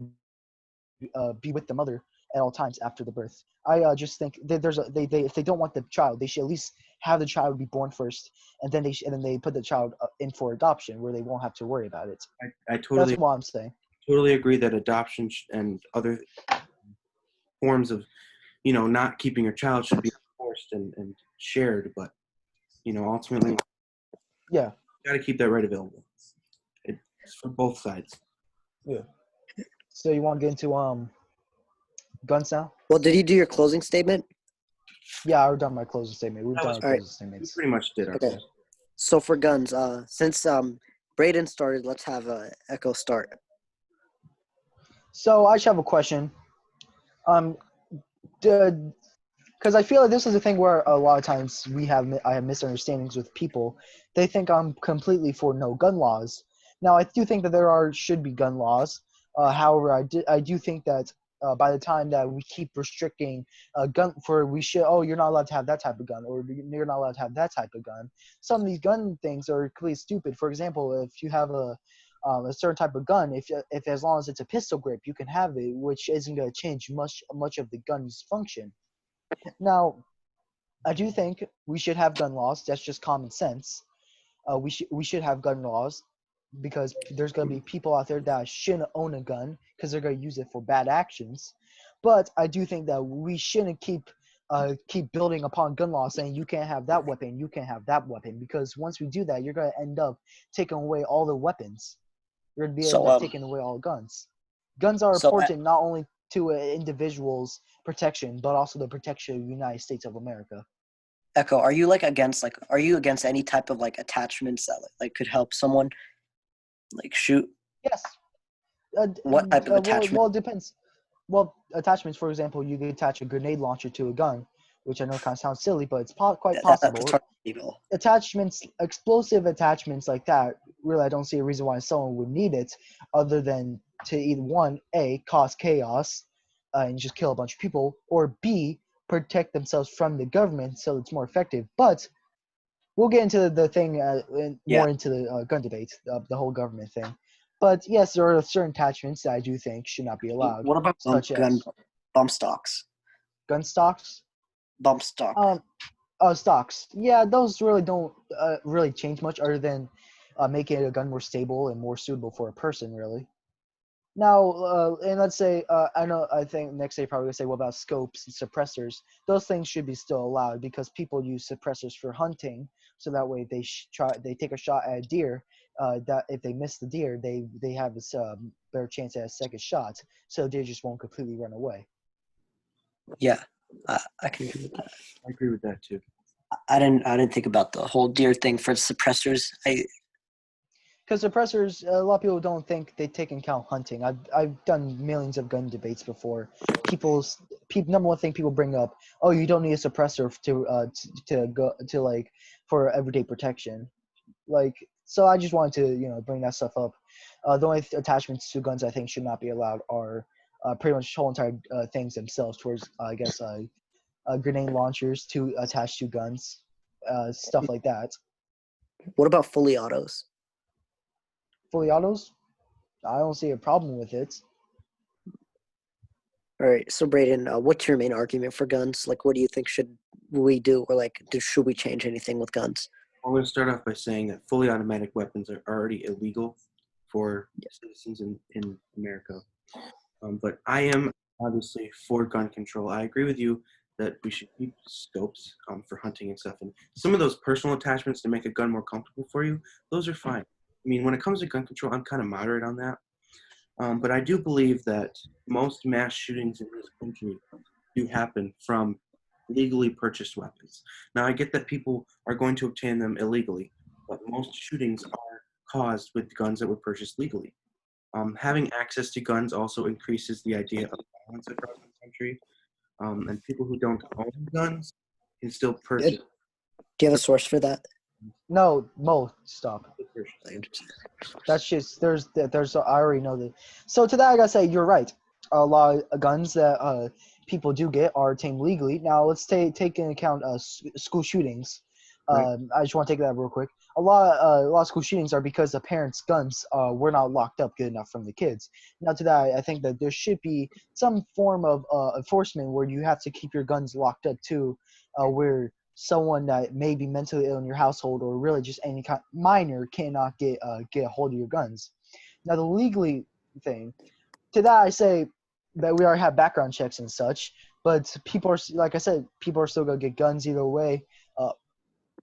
[SPEAKER 2] be with the mother at all times after the birth. I just think that they if they don't want the child, they should at least have the child be born first, and then they put the child in for adoption where they won't have to worry about it.
[SPEAKER 1] I
[SPEAKER 2] That's
[SPEAKER 1] totally
[SPEAKER 2] what I'm saying.
[SPEAKER 1] agree that adoption and other forms of, not keeping your child should be forced and shared. But ultimately,
[SPEAKER 2] Yeah.
[SPEAKER 1] got to keep that right available. It's for both sides.
[SPEAKER 2] Yeah. So you want to get into guns now?
[SPEAKER 3] Well, did you do your closing statement?
[SPEAKER 2] Yeah, I've done my closing statement. We've done our
[SPEAKER 3] All right.
[SPEAKER 2] closing
[SPEAKER 1] We
[SPEAKER 2] statements.
[SPEAKER 1] pretty much did our
[SPEAKER 3] Okay.
[SPEAKER 1] best.
[SPEAKER 3] So for guns, since Braden started, let's have Echo start.
[SPEAKER 2] So I just have a question. Because I feel like this is a thing where a lot of times I have misunderstandings with people. They think I'm completely for no gun laws. Now I do think that should be gun laws. However, I do think that by the time that we keep restricting you're not allowed to have that type of gun, or you're not allowed to have that type of gun. Some of these gun things are completely stupid. For example, if you have a certain type of gun, if as long as it's a pistol grip, you can have it, which isn't going to change much of the gun's function. Now, I do think we should have gun laws. That's just common sense. We should have gun laws because there's gonna be people out there that shouldn't own a gun because they're gonna use it for bad actions. But I do think that we shouldn't keep building upon gun laws saying you can't have that weapon, you can't have that weapon, because once we do that, you're gonna end up taking away all the weapons. You're gonna be end
[SPEAKER 3] So
[SPEAKER 2] up taking away all guns. Guns are
[SPEAKER 3] so
[SPEAKER 2] important not only to an individual's protection, but also the protection of the United States of America.
[SPEAKER 3] Echo, are you like against are you against any type of like attachments that like could help someone like shoot?
[SPEAKER 2] Yes.
[SPEAKER 3] What type of attachment?
[SPEAKER 2] Well, it depends. Well, attachments, for example, you could attach a grenade launcher to a gun, which I know kind of sounds silly, but it's quite
[SPEAKER 3] That's
[SPEAKER 2] possible.
[SPEAKER 3] totally legal.
[SPEAKER 2] Attachments, explosive attachments like that, really, I don't see a reason why someone would need it other than to either one, A, cause chaos and just kill a bunch of people, or B, protect themselves from the government so it's more effective. But we'll get into the thing
[SPEAKER 3] Yeah.
[SPEAKER 2] more into the gun debate, the whole government thing. But yes, there are certain attachments that I do think should not be allowed,
[SPEAKER 3] What about
[SPEAKER 2] such
[SPEAKER 3] gun
[SPEAKER 2] as
[SPEAKER 3] bump stocks?
[SPEAKER 2] gun stocks.
[SPEAKER 3] Bump stock.
[SPEAKER 2] Stocks. Yeah, those really don't really change much other than making a gun more stable and more suitable for a person, really. Now, and let's say, I think next day probably gonna say, what about scopes and suppressors? Those things should be still allowed because people use suppressors for hunting, so that way they take a shot at a deer. That if they miss the deer, they have this better chance at a second shot, so the deer just won't completely run away.
[SPEAKER 3] Yeah, I can agree with that.
[SPEAKER 1] I agree with that too.
[SPEAKER 3] I didn't think about the whole deer thing for suppressors.
[SPEAKER 2] Because suppressors, a lot of people don't think they take into account hunting. I've done millions of gun debates before. Number one thing people bring up, oh, you don't need a suppressor to go to like for everyday protection. Like, so I just wanted to bring that stuff up. The only attachments to guns I think should not be allowed are pretty much whole entire things themselves. Towards I guess grenade launchers to attach to guns, stuff like that.
[SPEAKER 3] What about fully autos?
[SPEAKER 2] Fully autos, I don't see a problem with it.
[SPEAKER 3] All right, so Braden, what's your main argument for guns? Like, what do you think should we do, or like, should we change anything with guns?
[SPEAKER 1] I'm going to start off by saying that fully automatic weapons are already illegal for citizens in America. But I am obviously for gun control. I agree with you that we should keep scopes for hunting and stuff. And some of those personal attachments to make a gun more comfortable for you, those are fine. I mean, when it comes to gun control, I'm kind of moderate on that. But I do believe that most mass shootings in this country do happen from legally purchased weapons. Now, I get that people are going to obtain them illegally, but most shootings are caused with guns that were purchased legally. Having access to guns also increases the idea of violence across the country, and people who don't own guns can still purchase.
[SPEAKER 3] Do you have a source for that?
[SPEAKER 2] No, Mo, stop. That's just there's I already know that. So to that I gotta say you're right. A lot of guns that people do get are obtained legally. Now let's take into account school shootings.
[SPEAKER 1] Right.
[SPEAKER 2] I just want to take that real quick. A lot of school shootings are because the parents' guns were not locked up good enough from the kids. Now to that I think that there should be some form of enforcement where you have to keep your guns locked up too, where someone that may be mentally ill in your household or really just any kind minor cannot get a hold of your guns. Now the legally thing, to that I say that we already have background checks and such, but people are, like I said, people are still gonna get guns either way.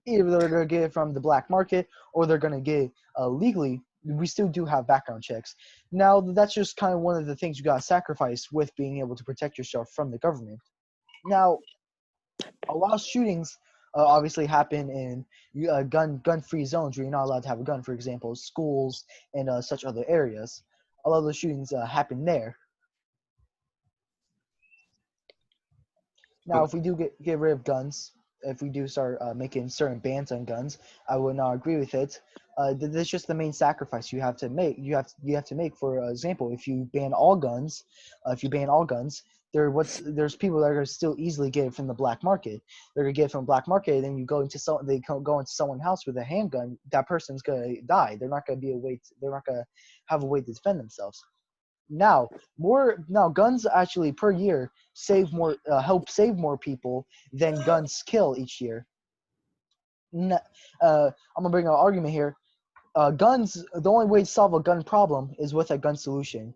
[SPEAKER 2] Either they're gonna get it from the black market or they're gonna get it legally. We still do have background checks. Now that's just kind of one of the things you gotta sacrifice with being able to protect yourself from the government. Now a lot of shootings obviously happen in gun-free zones where you're not allowed to have a gun. For example, schools and such other areas. A lot of those shootings happen there. Now, if we do get rid of guns, if we do start making certain bans on guns, I would not agree with it. That's just the main sacrifice you have to make. You have to make. For example, if you ban all guns, there's people that are gonna still easily get it from the black market. They're gonna get it from the black market, and then you go into go into someone's house with a handgun. That person's gonna die. They're not gonna have a way to defend themselves. Now, guns actually per year help save more people than guns kill each year. I'm gonna bring an argument here. Guns. The only way to solve a gun problem is with a gun solution.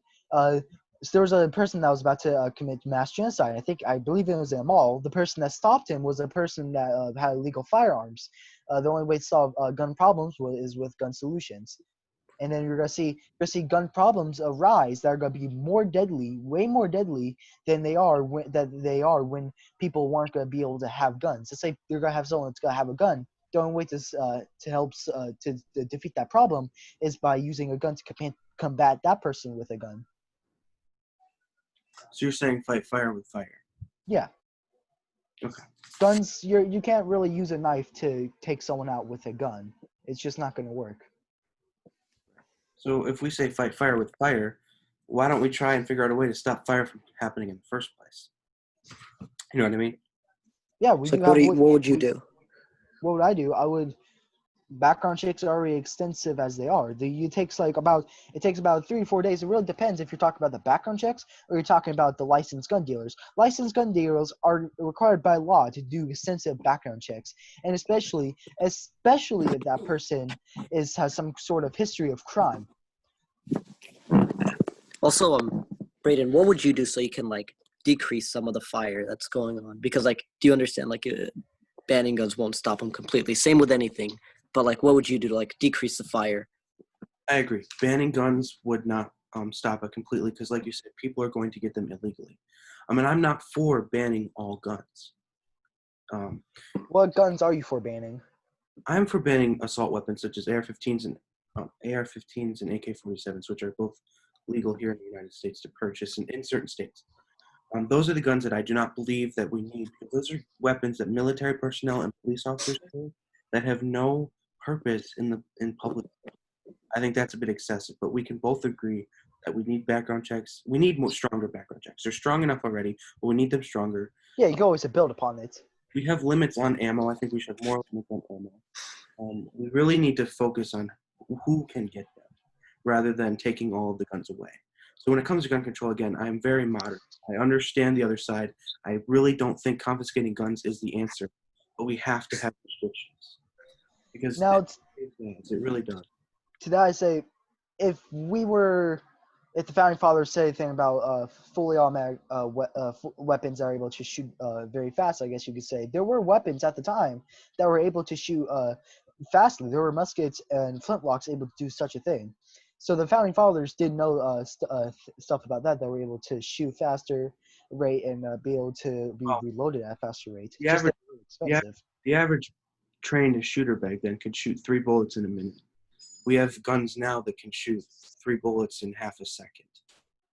[SPEAKER 2] So there was a person that was about to commit mass genocide. I believe it was in a mall. The person that stopped him was a person that had illegal firearms. The only way to solve gun problems is with gun solutions. And then you're gonna see gun problems arise that are gonna be more deadly, way more deadly than they are when people weren't gonna be able to have guns. Let's say you're gonna have someone that's gonna have a gun. The only way to defeat that problem is by using a gun to combat that person with a gun.
[SPEAKER 1] So you're saying fight fire with fire?
[SPEAKER 2] Yeah.
[SPEAKER 1] Okay.
[SPEAKER 2] Guns, you can't really use a knife to take someone out with a gun. It's just not gonna work.
[SPEAKER 1] So if we say fight fire with fire, why don't we try and figure out a way to stop fire from happening in the first place? You know what I mean?
[SPEAKER 2] Yeah, we
[SPEAKER 3] So
[SPEAKER 2] do
[SPEAKER 3] what
[SPEAKER 2] have.
[SPEAKER 3] would you do?
[SPEAKER 2] What would I do? Background checks are already extensive as they are. It takes about 3 or 4 days. It really depends if you're talking about the background checks or you're talking about the licensed gun dealers. Licensed gun dealers are required by law to do extensive background checks, and especially if that person has some sort of history of crime.
[SPEAKER 3] Also, Brayden, what would you do so you can like decrease some of the fire that's going on? Because like, do you understand? Like, banning guns won't stop them completely. Same with anything. But like, what would you do to like decrease the fire?
[SPEAKER 1] I agree. Banning guns would not stop it completely because, like you said, people are going to get them illegally. I mean, I'm not for banning all guns.
[SPEAKER 2] What guns are you for banning?
[SPEAKER 1] I'm for banning assault weapons such as AR-15s and AK-47s, which are both legal here in the United States to purchase in certain states. Those are the guns that I do not believe that we need. Those are weapons that military personnel and police officers hold that have no purpose in public. I think that's a bit excessive, but we can both agree that we need background checks. We need more stronger background checks. They're strong enough already, but we need them stronger.
[SPEAKER 2] Yeah, you can always build upon it.
[SPEAKER 1] We have limits on ammo. I think we should have more limits on ammo. We really need to focus on who can get them rather than taking all of the guns away. So when it comes to gun control, again, I'm very moderate. I understand the other side. I really don't think confiscating guns is the answer, but we have to have restrictions because
[SPEAKER 2] Now,
[SPEAKER 1] it really does.
[SPEAKER 2] to that I say, if the founding fathers said anything about fully automatic weapons that are able to shoot very fast, I guess you could say there were weapons at the time that were able to shoot fastly. There were muskets and flintlocks able to do such a thing. So the founding fathers did know stuff about that were able to shoot faster rate and be able to be reloaded at a faster rate.
[SPEAKER 1] The average trained shooter back then could shoot 3 bullets in a minute. We have guns now that can shoot 3 bullets in half a second.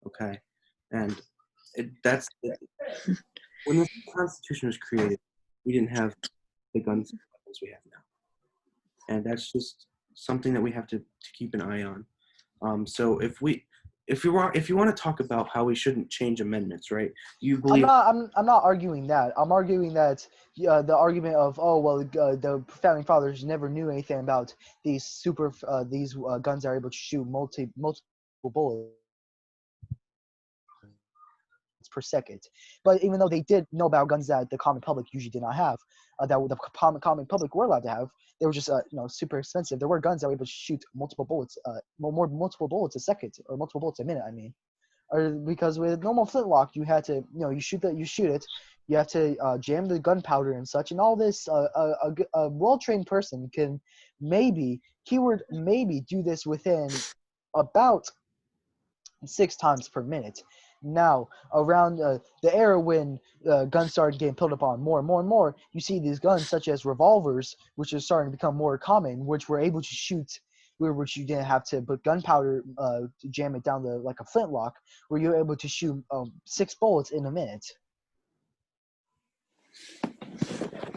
[SPEAKER 1] Okay, and when the Constitution was created, we didn't have the guns we have now, and that's just something that we have to keep an eye on. So if you want to talk about how we shouldn't change amendments, right? You believe
[SPEAKER 2] I'm not arguing that. I'm arguing that the argument of the founding fathers never knew anything about these guns that are able to shoot multiple bullets per second. But even though they did know about guns that the common public usually did not have, that the common public were allowed to have, they were just super expensive. There were guns that were able to shoot multiple bullets a second or multiple bullets a minute. I mean, or because with normal flintlock you had to you shoot it, you have to jam the gunpowder and such, and all this. A well-trained person can maybe do this within about 6 times per minute. Now, around the era when guns started getting built upon more and more and more, you see these guns such as revolvers, which are starting to become more common, which were able to shoot, which you didn't have to put gunpowder to jam it down like a flintlock, where you're able to shoot 6 bullets in a minute.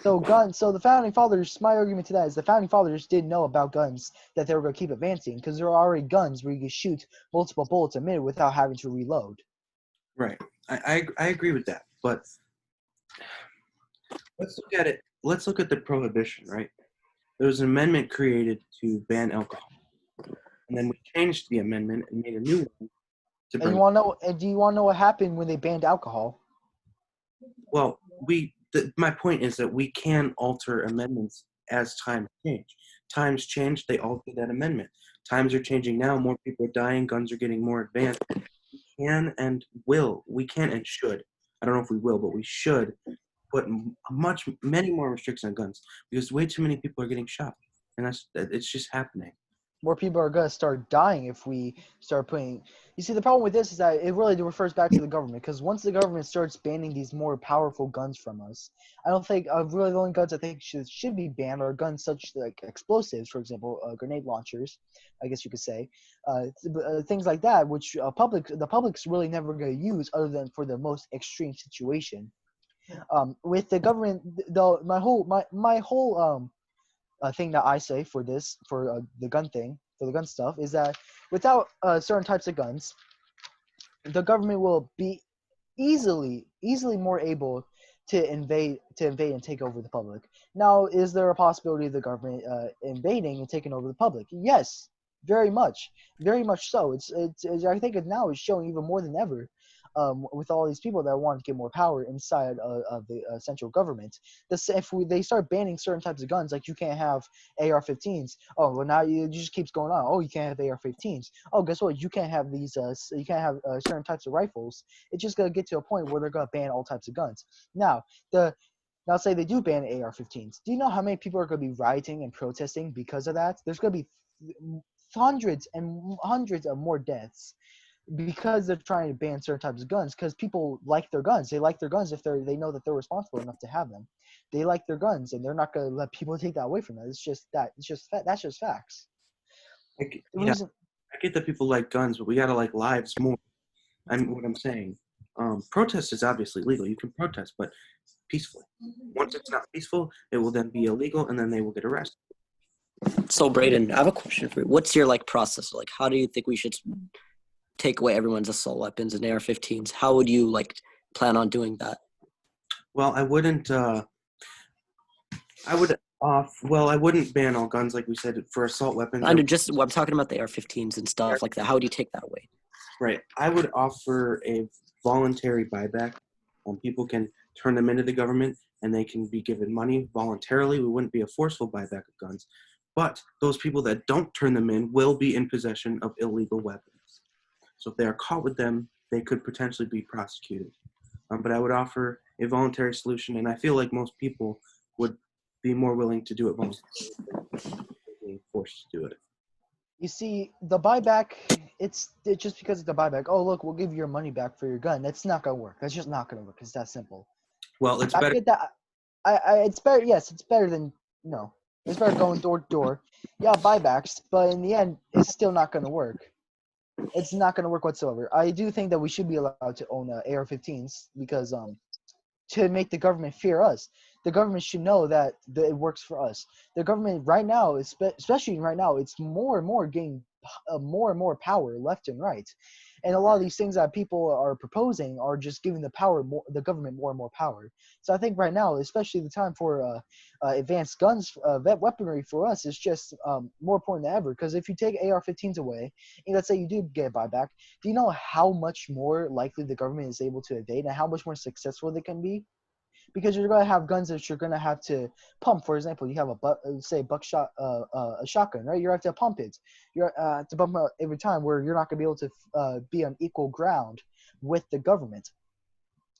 [SPEAKER 2] So the founding fathers, my argument to that is the founding fathers did know about guns that they were going to keep advancing because there are already guns where you can shoot multiple bullets a minute without having to reload.
[SPEAKER 1] Right. I agree with that, but let's look at it. Let's look at the Prohibition, right? There was an amendment created to ban alcohol, and then we changed the amendment and made a new one to
[SPEAKER 2] And
[SPEAKER 1] bring.
[SPEAKER 2] you want to know? And do you want to know what happened when they banned alcohol?
[SPEAKER 1] Well, my point is that we can alter amendments as times change. Times change, they alter that amendment. Times are changing now. More people are dying. Guns are getting more advanced. We can and should. I don't know if we will, but we should put many more restrictions on guns because way too many people are getting shot, and it's just happening.
[SPEAKER 2] More people are going to start dying if we start putting. You see, the problem with this is that it really refers back to the government, because once the government starts banning these more powerful guns from us, I don't think really the only guns I think should be banned are guns such like explosives, for example, grenade launchers, I guess you could say, things like that, which the public's really never going to use other than for the most extreme situation. With the government, though, my whole thing that I say for this, for the gun thing, for the gun stuff, is that without certain types of guns, the government will be easily more able to invade and take over the public. Now, is there a possibility of the government invading and taking over the public? Yes, very much so. It's I think now it's showing even more than ever. With all these people that want to get more power inside of the central government, they start banning certain types of guns, like you can't have AR-15s. Oh, well, now it just keeps going on. Oh, you can't have AR-15s. Oh, guess what? You can't have these. You can't have certain types of rifles. It's just gonna get to a point where they're gonna ban all types of guns. Now say they do ban AR-15s. Do you know how many people are gonna be rioting and protesting because of that? There's gonna be hundreds and hundreds of more deaths because they're trying to ban certain types of guns, because people like their guns. They like their guns if they know that they're responsible enough to have them. They like their guns, and they're not going to let people take that away from them. That's just facts. The
[SPEAKER 1] Yeah,
[SPEAKER 2] reason
[SPEAKER 1] I get that people like guns, but we gotta like lives more. What I'm saying. Protest is obviously legal. You can protest, but peacefully. Once it's not peaceful, it will then be illegal, and then they will get arrested.
[SPEAKER 3] So, Braden, I have a question for you. What's your like process? Like, how do you think we should take away everyone's assault weapons and AR-15s? How would you like plan on doing that?
[SPEAKER 1] Well, I wouldn't. I wouldn't ban all guns like we said for assault weapons.
[SPEAKER 3] I'm talking about the AR-15s and stuff like that. How would you take that away?
[SPEAKER 1] Right. I would offer a voluntary buyback. People can turn them into the government, and they can be given money voluntarily. We wouldn't be a forceful buyback of guns. But those people that don't turn them in will be in possession of illegal weapons. So if they are caught with them, they could potentially be prosecuted. But I would offer a voluntary solution, and I feel like most people would be more willing to do it voluntarily than being forced to do it.
[SPEAKER 2] you see, the buyback, it's just because it's a buyback. Oh, look, we'll give you your money back for your gun. That's not gonna work. That's just not gonna work. It's that simple.
[SPEAKER 1] Well, it's
[SPEAKER 2] I
[SPEAKER 1] better.
[SPEAKER 2] get that. It's better. Yes, it's better than no. It's better going door to door. Yeah, buybacks, but in the end, it's still not gonna work. It's not going to work whatsoever. I do think that we should be allowed to own AR-15s, because to make the government fear us. The government should know that it works for us. The government right now, especially right now, it's more and more getting more and more power left and right. And a lot of these things that people are proposing are just giving the government more and more power. So I think right now, especially the time for advanced guns, weaponry for us is just more important than ever. Because if you take AR-15s away, and let's say you do get a buyback, do you know how much more likely the government is able to evade and how much more successful they can be? Because you're going to have guns that you're going to have to pump. For example, you have a shotgun, right? You have to pump it. You have to pump it every time, where you're not going to be able to be on equal ground with the government.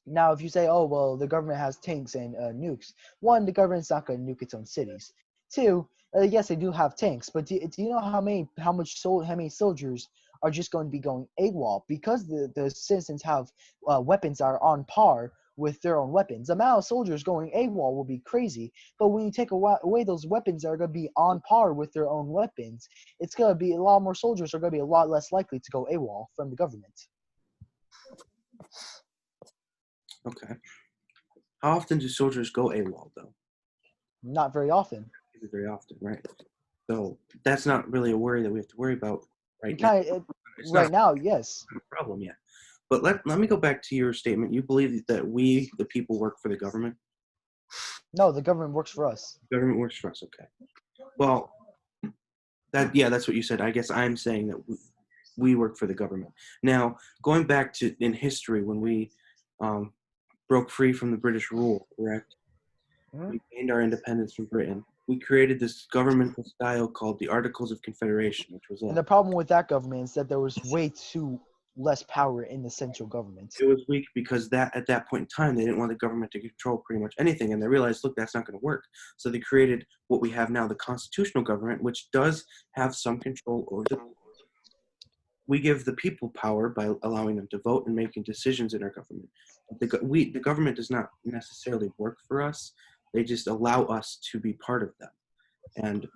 [SPEAKER 2] Now, if you say, oh, well, the government has tanks and nukes, one, the government's not going to nuke its own cities. Two, yes, they do have tanks, but do you know how many soldiers are just going to be going AWOL because the citizens have weapons that are on par with their own weapons? The amount of soldiers going AWOL will be crazy, but when you take away those weapons that are going to be on par with their own weapons, it's going to be a lot more soldiers are going to be a lot less likely to go AWOL from the government.
[SPEAKER 1] Okay. How often do soldiers go AWOL, though?
[SPEAKER 2] Not very often.
[SPEAKER 1] Very often, right? So that's not really a worry that we have to worry about right now.
[SPEAKER 2] Right now, yes.
[SPEAKER 1] Not a problem yet. But let me go back to your statement. You believe that we, the people, work for the government?
[SPEAKER 2] No, the government works for us.
[SPEAKER 1] The government works for us, okay. Well, that's what you said. I guess I'm saying that we work for the government. Now, going back to in history when we broke free from the British rule, correct?
[SPEAKER 2] Mhm.
[SPEAKER 1] We gained our independence from Britain. We created this governmental style called the Articles of Confederation, which was
[SPEAKER 2] And the problem with that government is that there was way too less power in the central government.
[SPEAKER 1] it was weak because that at that point in time they didn't want the government to control pretty much anything, and they realized, look, that's not going to work. So they created what we have now, the constitutional government, which does have some control over the. We give the people power by allowing them to vote and making decisions in our government. The government does not necessarily work for us. They just allow us to be part of them, and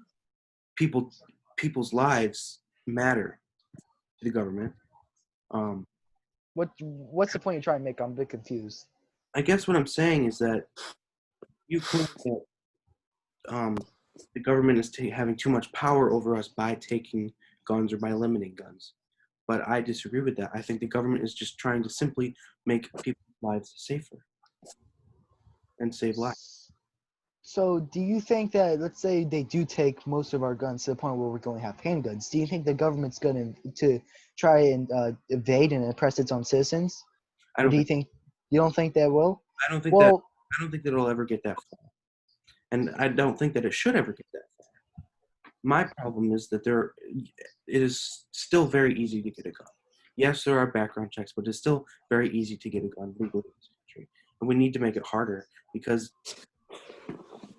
[SPEAKER 1] people's lives matter to the government. Um,
[SPEAKER 2] What's the point you're trying to make? I'm a bit confused.
[SPEAKER 1] I guess what I'm saying is that you claim that the government is having too much power over us by taking guns or by limiting guns. But I disagree with that. I think the government is just trying to simply make people's lives safer and save lives.
[SPEAKER 2] So, do you think that, let's say they do take most of our guns to the point where we're going to have handguns, do you think the government's going to try and evade and oppress its own citizens?
[SPEAKER 1] I
[SPEAKER 2] Or
[SPEAKER 1] don't
[SPEAKER 2] do you
[SPEAKER 1] think,
[SPEAKER 2] think you don't think that will?
[SPEAKER 1] I don't think that
[SPEAKER 2] Well,
[SPEAKER 1] I don't think that it'll ever get that far. And I don't think that it should ever get that far. My problem is that it is still very easy to get a gun. Yes, there are background checks, but it's still very easy to get a gun legally in this country. And we need to make it harder because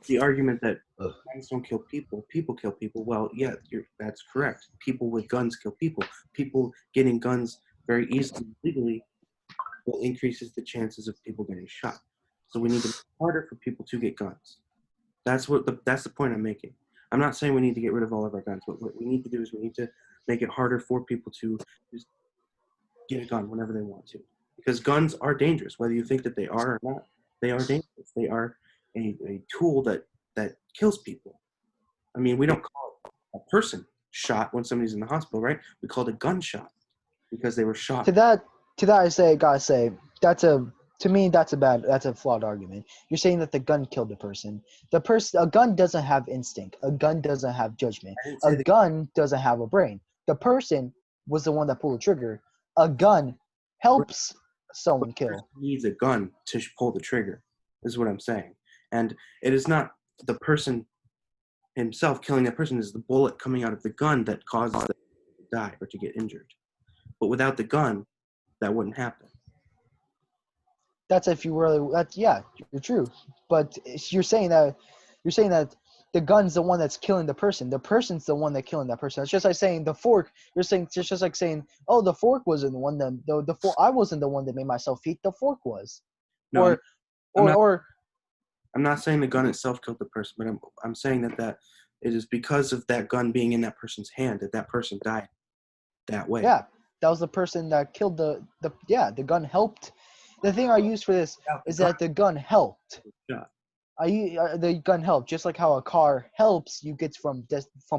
[SPEAKER 1] the argument that guns don't kill people, people kill people. Well, yeah, that's correct. People with guns kill people. People getting guns very easily legally will increases the chances of people getting shot. So we need to make it harder for people to get guns. That's the point I'm making. I'm not saying we need to get rid of all of our guns, but what we need to do is we need to make it harder for people to just get a gun whenever they want to. Because guns are dangerous, whether you think that they are or not. They are dangerous. They are a tool that kills people. I mean, we don't call it a person shot when somebody's in the hospital, right? We call it a gunshot because they were shot.
[SPEAKER 2] to that, gotta say, to me, that's a flawed argument. You're saying that the gun killed the person. A gun doesn't have instinct. A gun doesn't have judgment.
[SPEAKER 1] I didn't say
[SPEAKER 2] A
[SPEAKER 1] the
[SPEAKER 2] gun doesn't have a brain. The person was the one that pulled the trigger. A gun helps someone
[SPEAKER 1] person
[SPEAKER 2] kill.
[SPEAKER 1] needs a gun to pull the trigger, is what I'm saying. And it is not the person himself killing that person, is the bullet coming out of the gun that causes them to die or to get injured. But without the gun, that wouldn't happen.
[SPEAKER 2] That's if you really. That's yeah, you're true. But you're saying that the gun's the one that's killing the person. The person's the one that's killing that person. It's just like saying the fork. You're saying it's just like saying, oh, the fork wasn't the one that the fork. I wasn't the one that made myself eat. The fork was.
[SPEAKER 1] No,
[SPEAKER 2] Or
[SPEAKER 1] I'm not,
[SPEAKER 2] or
[SPEAKER 1] I'm not saying the gun itself killed the person, but I'm saying that it is because of that gun being in that person's hand that person died that way.
[SPEAKER 2] yeah, that was the person that killed the gun helped. The thing I use for this
[SPEAKER 1] Without the
[SPEAKER 2] is
[SPEAKER 1] gun,
[SPEAKER 2] that the gun helped.
[SPEAKER 1] shot.
[SPEAKER 2] The gun helped, just like how a car helps you get from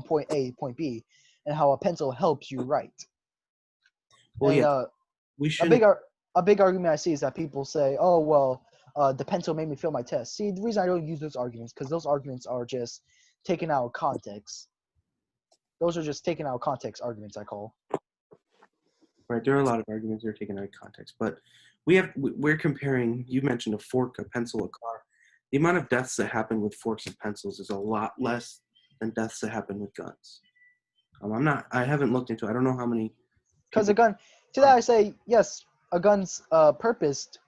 [SPEAKER 2] point A to point B, and how a pencil helps you write.
[SPEAKER 1] Well,
[SPEAKER 2] And
[SPEAKER 1] yeah, we
[SPEAKER 2] a
[SPEAKER 1] shouldn't.
[SPEAKER 2] big argument I see is that people say, "Oh well, the pencil made me fail my test." See, the reason I don't use those arguments because those arguments are just taken out of context. Those are just taken out of context arguments. I call.
[SPEAKER 1] Right, there are a lot of arguments that are taken out of context, but we're comparing. You mentioned a fork, a pencil, a car. The amount of deaths that happen with forks and pencils is a lot less than deaths that happen with guns. I haven't looked into it. I don't know how many
[SPEAKER 2] Because a
[SPEAKER 1] people.
[SPEAKER 2] gun, to that I say yes. A gun's purpose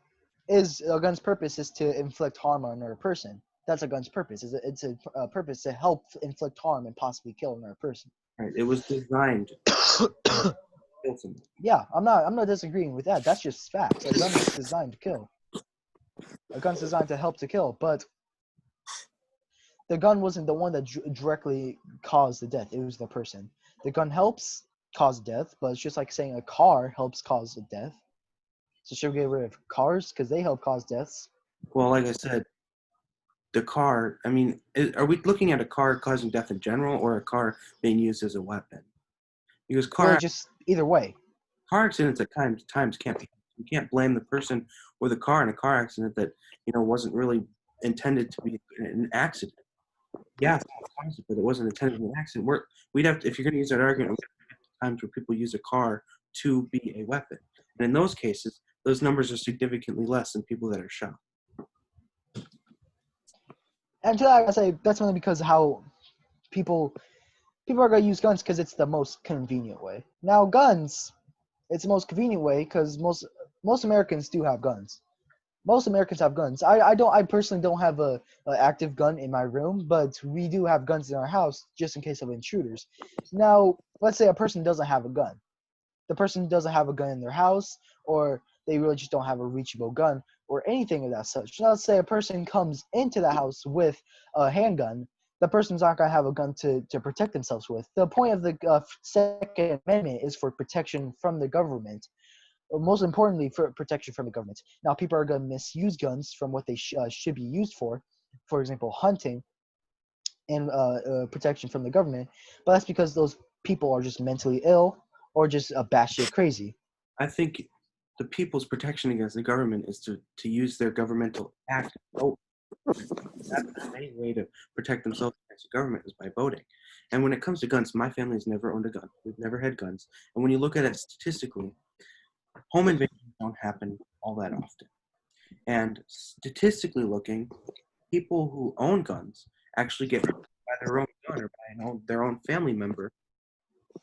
[SPEAKER 2] is to inflict harm on another person. That's a gun's purpose. It's a purpose to help inflict harm and possibly kill another person.
[SPEAKER 1] Right, it was designed to kill someone.
[SPEAKER 2] Yeah, I'm not disagreeing with that. That's just facts. A gun is designed to kill. A gun's designed to help to kill, but the gun wasn't the one that directly caused the death. It was the person. The gun helps cause death, but it's just like saying a car helps cause a death. So should we get rid of cars because they help cause deaths?
[SPEAKER 1] Well, like I said, the car. I mean, are we looking at a car causing death in general, or a car being used as a weapon? Because
[SPEAKER 2] Really, just either way.
[SPEAKER 1] car accidents at times can't be. You can't blame the person or the car in a car accident that wasn't really intended to be an accident. Yeah, someone caused it, but it wasn't intended to be an accident. We'd have to, if you're going to use that argument, we have to times where people use a car to be a weapon. And in those cases, those numbers are significantly less than people that are shot.
[SPEAKER 2] And to that, I say that's only because of how people are going to use guns because it's the most convenient way. Now, guns, it's the most convenient way because most Americans do have guns. Most Americans have guns. I personally don't have a active gun in my room, but we do have guns in our house just in case of intruders. Now, let's say a person doesn't have a gun. The person doesn't have a gun in their house, or they really just don't have a reachable gun or anything of that such. Now, let's say a person comes into the house with a handgun. The person's not going to have a gun to protect themselves with. The point of the Second Amendment is for protection from the government. Most importantly, for protection from the government. Now, people are going to misuse guns from what they should be used for example, hunting and protection from the government. But that's because those people are just mentally ill or just batshit crazy.
[SPEAKER 1] I think the people's protection against the government is to use their governmental act to vote. That's the main way to protect themselves against the government is by voting. And when it comes to guns, my family has never owned a gun. We've never had guns. And when you look at it statistically, home invasions don't happen all that often. And statistically looking, people who own guns actually get hurt by their own gun or by their own family member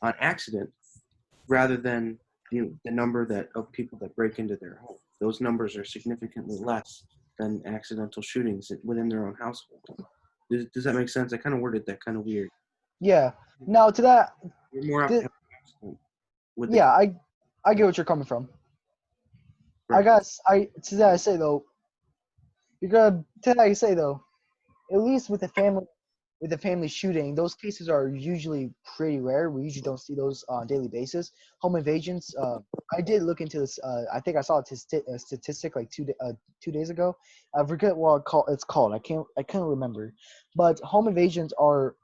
[SPEAKER 1] on accident rather than the number of people that break into their home. Those numbers are significantly less than accidental shootings within their own household. Does that make sense? I kind of worded that kind of weird.
[SPEAKER 2] Yeah. Now, to that,
[SPEAKER 1] You're more apt to have an accident with the
[SPEAKER 2] yeah, I get what you're coming from.
[SPEAKER 1] Right.
[SPEAKER 2] To that I say though, at least with the family shooting, those cases are usually pretty rare. We usually don't see those on a daily basis. Home invasions, I did look into this. I think I saw a statistic like 2 days ago. I forget what it's called. I can't remember. But home invasions are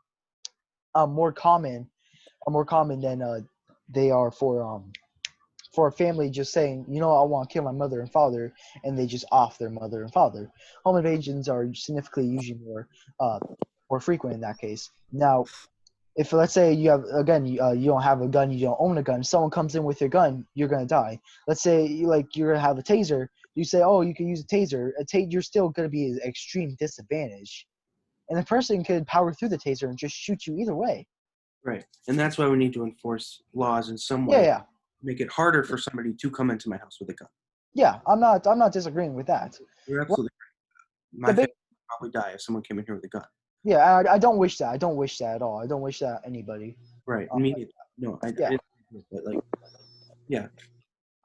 [SPEAKER 2] more common than they are for a family just saying, I want to kill my mother and father, and they just off their mother and father. Home invasions are significantly usually more frequent in that case. Now, if let's say you have you don't have a gun, you don't own a gun, someone comes in with your gun, you're gonna die. Let's say you're gonna have a taser, you say, oh, you can use a taser. You're still gonna be at an extreme disadvantage, and the person could power through the taser and just shoot you either way.
[SPEAKER 1] Right. And that's why we need to enforce laws in some
[SPEAKER 2] Yeah,
[SPEAKER 1] way.
[SPEAKER 2] yeah.
[SPEAKER 1] Make it harder for somebody to come into my house with a gun.
[SPEAKER 2] Yeah, I'm not disagreeing with that.
[SPEAKER 1] You're absolutely right. My
[SPEAKER 2] The big
[SPEAKER 1] family would probably die if someone came in here with a gun.
[SPEAKER 2] Yeah, I don't wish that. I don't wish that at all. I don't wish that anybody.
[SPEAKER 1] Right. Me neither. No,
[SPEAKER 2] Yeah.
[SPEAKER 1] but yeah.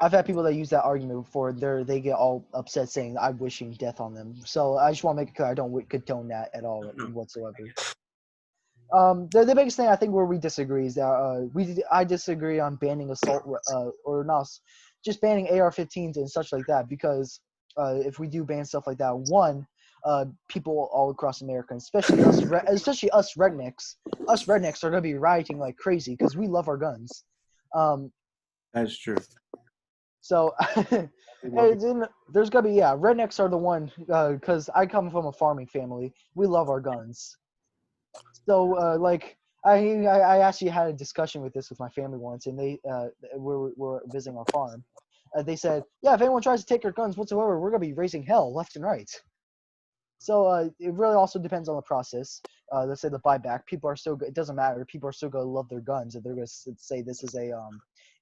[SPEAKER 2] I've had people that use that argument before. They get all upset saying I'm wishing death on them. So I just want to make it clear I don't condone that at all whatsoever. The biggest thing I think where we disagree is that I disagree on banning assault or not, just banning AR-15s and such like that, because if we do ban stuff like that, people all across America, especially us rednecks are gonna be rioting like crazy because we love our guns.
[SPEAKER 1] That's true.
[SPEAKER 2] So there's gonna be rednecks are the one because I come from a farming family. We love our guns. So I actually had a discussion with my family once, and they were visiting our farm. They said, yeah, if anyone tries to take our guns whatsoever, we're gonna be raising hell left and right. So it really also depends on the process. Let's say the buyback, people are still. It doesn't matter. People are still gonna love their guns, and they're gonna say this is a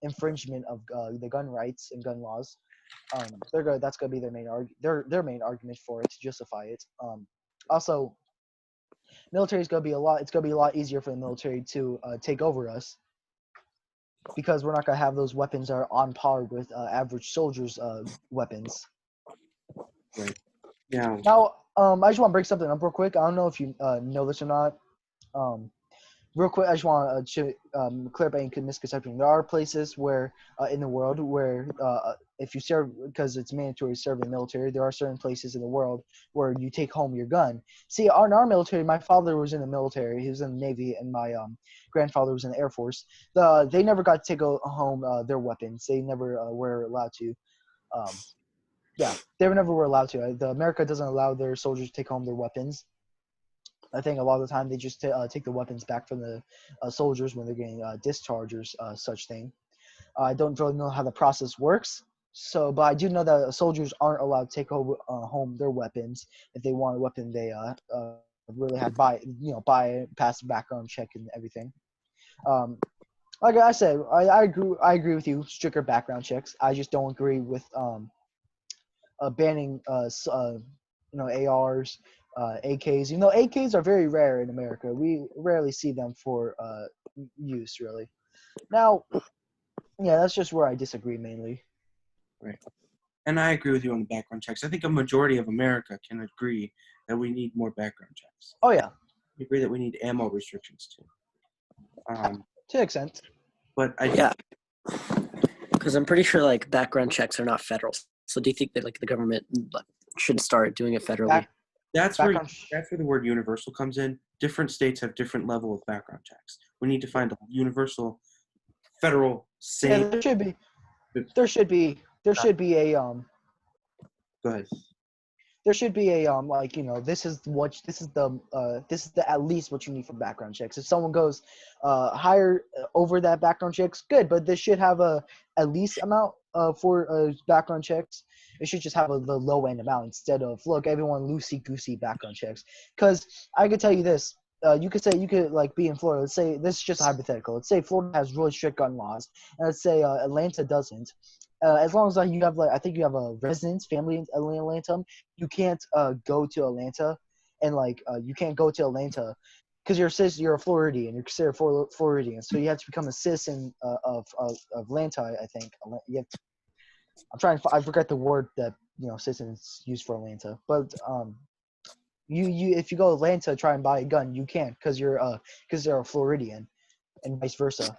[SPEAKER 2] infringement of the gun rights and gun laws. That's gonna be their main argument for it to justify it. Also, military is gonna be a lot. It's gonna be a lot easier for the military to take over us because we're not gonna have those weapons that are on par with average soldiers' weapons.
[SPEAKER 1] Right. Yeah.
[SPEAKER 2] Now, I just want to break something up real quick. I don't know if you know this or not. Real quick, I just want to clear up any misconception. There are places where in the world where if you serve, because it's mandatory to serve in the military, there are certain places in the world where you take home your gun. See, in our military, my father was in the military. He was in the Navy, and my grandfather was in the Air Force. They never got to take home their weapons. They never were allowed to. They never were allowed to. America doesn't allow their soldiers to take home their weapons. I think a lot of the time they just take the weapons back from the soldiers when they're getting discharged or such thing. I don't really know how the process works. So, but I do know that soldiers aren't allowed to take home their weapons. If they want a weapon, they really have buy it, pass the background check and everything. Um, like I said, I agree with you. Stricter background checks. I just don't agree with banning ARs, AKs. AKs are very rare in America. We rarely see them for use really. Now, yeah, that's just where I disagree mainly.
[SPEAKER 1] Right. And I agree with you on the background checks. I think a majority of America can agree that we need more background checks.
[SPEAKER 2] Oh yeah,
[SPEAKER 1] We agree that we need ammo restrictions too.
[SPEAKER 2] to an extent.
[SPEAKER 1] But
[SPEAKER 3] Yeah, because I'm pretty sure like background checks are not federal. So do you think that like the government should start doing it federally?
[SPEAKER 1] that's where
[SPEAKER 2] Background.
[SPEAKER 1] the word universal comes in. Different states have different level of background checks. We need to find a universal, federal,
[SPEAKER 2] Yeah,
[SPEAKER 1] same.
[SPEAKER 2] there should be a
[SPEAKER 1] Go ahead.
[SPEAKER 2] there should be a this is the at least what you need for background checks. If someone goes higher over that background checks, good, but this should have a at least amount for background checks. It should just have the low end amount instead of look everyone loosey goosey background checks. Because I could tell you this. You could like be in Florida. Let's say this is just hypothetical. Let's say Florida has really strict gun laws, and let's say Atlanta doesn't. As long as you have I think you have a residence family in Atlanta, you can't go to Atlanta, and you can't go to Atlanta because you're a Floridian, you're considered Floridian, so you have to become a citizen of Atlanta. I think I forget the word that citizens use for Atlanta, but you if you go to Atlanta try and buy a gun, you can't because you're a Floridian, and vice versa.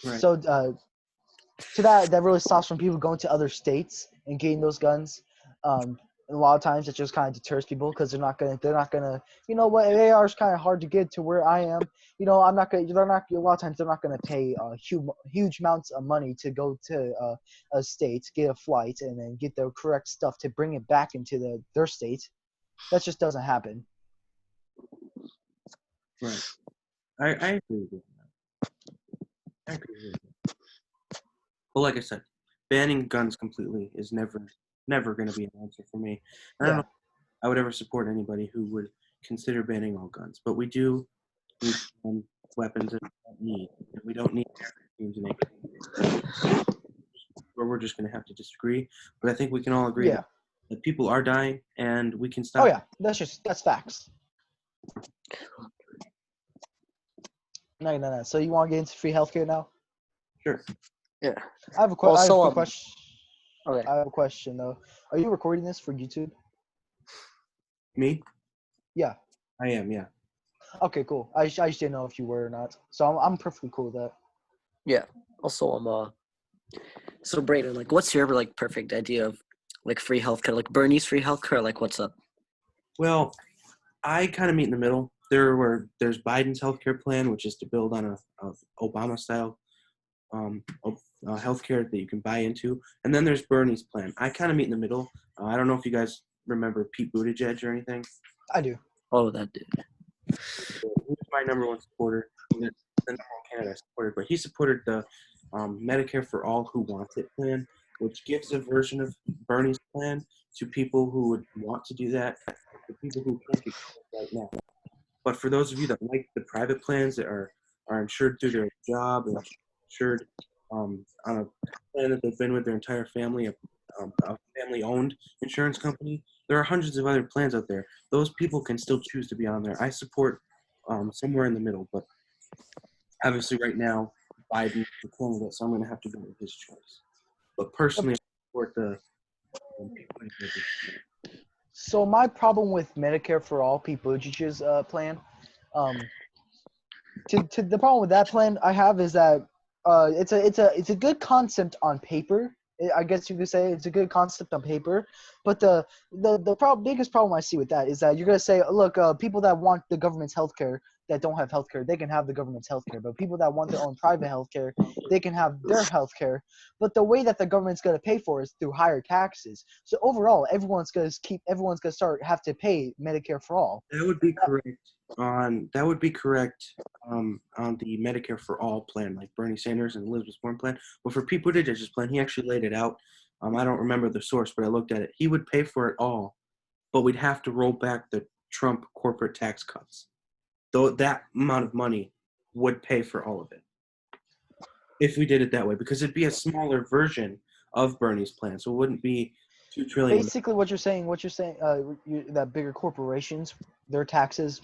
[SPEAKER 1] Right.
[SPEAKER 2] So to that really stops from people going to other states and getting those guns. And a lot of times it just kind of deters people because they're not gonna what AR is kind of hard to get to where I am. I'm not gonna a lot of times they're not gonna pay huge amounts of money to go to a state, get a flight, and then get the correct stuff to bring it back into their state. That just doesn't happen.
[SPEAKER 1] Right. I agree with you. I agree with you. Well, like I said, banning guns completely is never going to be an answer for me. I don't know if I would ever support anybody who would consider banning all guns, but we do need some weapons that we don't need. We don't need teams and AK. Where we're just going to have to disagree, but I think we can all agree that people are dying and we can stop.
[SPEAKER 2] Oh yeah, that's facts. No. So you want to get into free healthcare now?
[SPEAKER 1] Sure.
[SPEAKER 3] Yeah.
[SPEAKER 2] I have a question.
[SPEAKER 3] Okay.
[SPEAKER 2] I have a question though. Are you recording this for YouTube?
[SPEAKER 3] Me?
[SPEAKER 2] Yeah.
[SPEAKER 1] I am, yeah.
[SPEAKER 2] Okay, cool. I just didn't know if you were or not. So I'm perfectly cool with that.
[SPEAKER 3] Yeah. Also, so Brayden, like, what's your perfect idea of free healthcare? Like Bernie's free healthcare? Like, what's up?
[SPEAKER 1] Well, I kind of meet in the middle. There's Biden's healthcare plan, which is to build on a Obama style healthcare that you can buy into, and then there's Bernie's plan. I kind of meet in the middle. I don't know if you guys remember Pete Buttigieg or anything.
[SPEAKER 2] I do.
[SPEAKER 3] Oh, that dude.
[SPEAKER 1] He was my number one supporter. The number one candidate I supported, but he supported the Medicare for All Who Want It plan, which gives a version of Bernie's plan to people who would want to do that, for people who can't get it right now. But for those of you that like the private plans that are insured through their job and insured on a plan that they've been with their entire family, a family-owned insurance company, there are hundreds of other plans out there. Those people can still choose to be on there. I support somewhere in the middle, but obviously right now Biden's the candidate, so I'm going to have to go with his choice. But personally, I support the people.
[SPEAKER 2] So my problem with Medicare for All, Pete Buttigieg's plan, the problem with that plan I have is that it's a good concept on paper. I guess you could say it's a good concept on paper, but the biggest problem I see with that is that you're gonna say, look, people that want the government's healthcare, that don't have healthcare, they can have the government's healthcare. But people that want their own private healthcare, they can have their healthcare. But the way that the government's going to pay for it is through higher taxes. So overall, everyone's going to have to pay Medicare for all.
[SPEAKER 1] That would be correct on the Medicare for All plan, like Bernie Sanders and Elizabeth Warren plan. But for Pete Buttigieg's plan, he actually laid it out. I don't remember the source, but I looked at it. He would pay for it all, but we'd have to roll back the Trump corporate tax cuts. Though that amount of money would pay for all of it if we did it that way, because it'd be a smaller version of Bernie's plan, so it wouldn't be $2 trillion.
[SPEAKER 2] Basically, what you're saying, that bigger corporations, their taxes,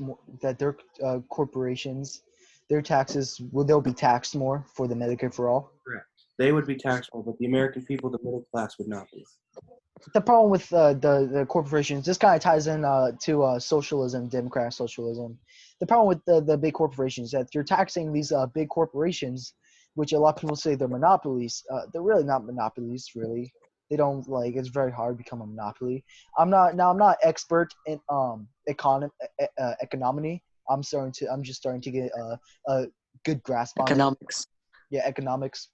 [SPEAKER 2] corporations, their taxes, they'll be taxed more for the Medicare for all.
[SPEAKER 1] Correct. They would be taxed more, but the American people, the middle class, would not be.
[SPEAKER 2] The problem with the corporations, this kind of ties in to socialism, democratic socialism. The problem with the big corporations is that you're taxing these big corporations, which a lot of people say they're monopolies. They're really not monopolies, really. They don't it's very hard to become a monopoly. I'm not expert in economy. I'm just starting to get a good grasp on
[SPEAKER 3] Economics.
[SPEAKER 2] it. Yeah, economics.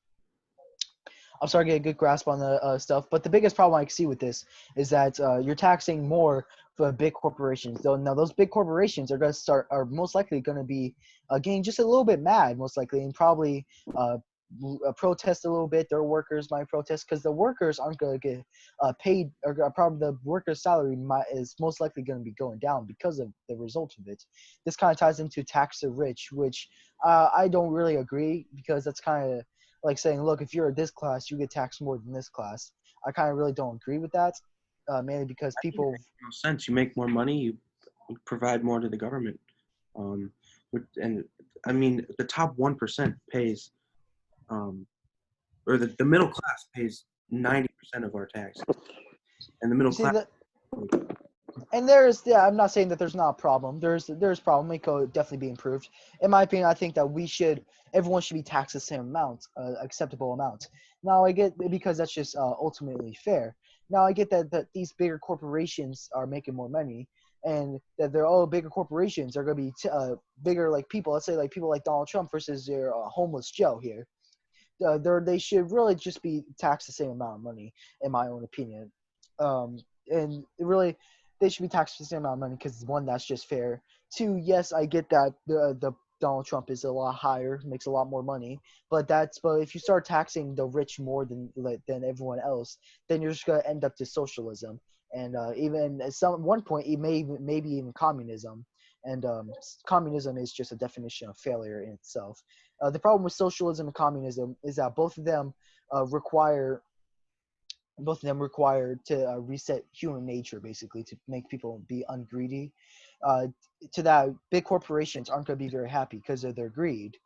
[SPEAKER 2] I'm starting to get a good grasp on the stuff. But the biggest problem I see with this is that you're taxing more for big corporations. Now those big corporations are most likely going to be getting just a little bit mad, most likely, and probably protest a little bit. Their workers might protest because the workers aren't going to get paid, or probably the workers' salary is most likely going to be going down because of the result of it. This kind of ties into tax the rich, which I don't really agree, because that's kind of like saying, look, if you're this class, you get taxed more than this class. I kind of really don't agree with that, mainly because people.
[SPEAKER 1] That makes no sense. You make more money, you provide more to the government, and I mean the top 1% pays, or the middle class pays 90% of our taxes, and the middle class.
[SPEAKER 2] And I'm not saying that there's not a problem. There's problem. It could definitely be improved. In my opinion, I think that everyone should be taxed the same amount, acceptable amount. Now I get, because that's just ultimately fair. Now I get that these bigger corporations are making more money, and that they're bigger corporations are going to be bigger, like people. Let's say like people like Donald Trump versus your homeless Joe here. They should really just be taxed the same amount of money, in my own opinion. And really, they should be taxed the same amount of money, because one, that's just fair. Two, yes, I get that the Donald Trump is a lot higher, makes a lot more money, but if you start taxing the rich more than everyone else, then you're just gonna end up to socialism, and even at one point, maybe even communism. And communism is just a definition of failure in itself. The problem with socialism and communism is that both of them require to reset human nature, basically, to make people be ungreedy. To that, big corporations aren't going to be very happy because of their greed.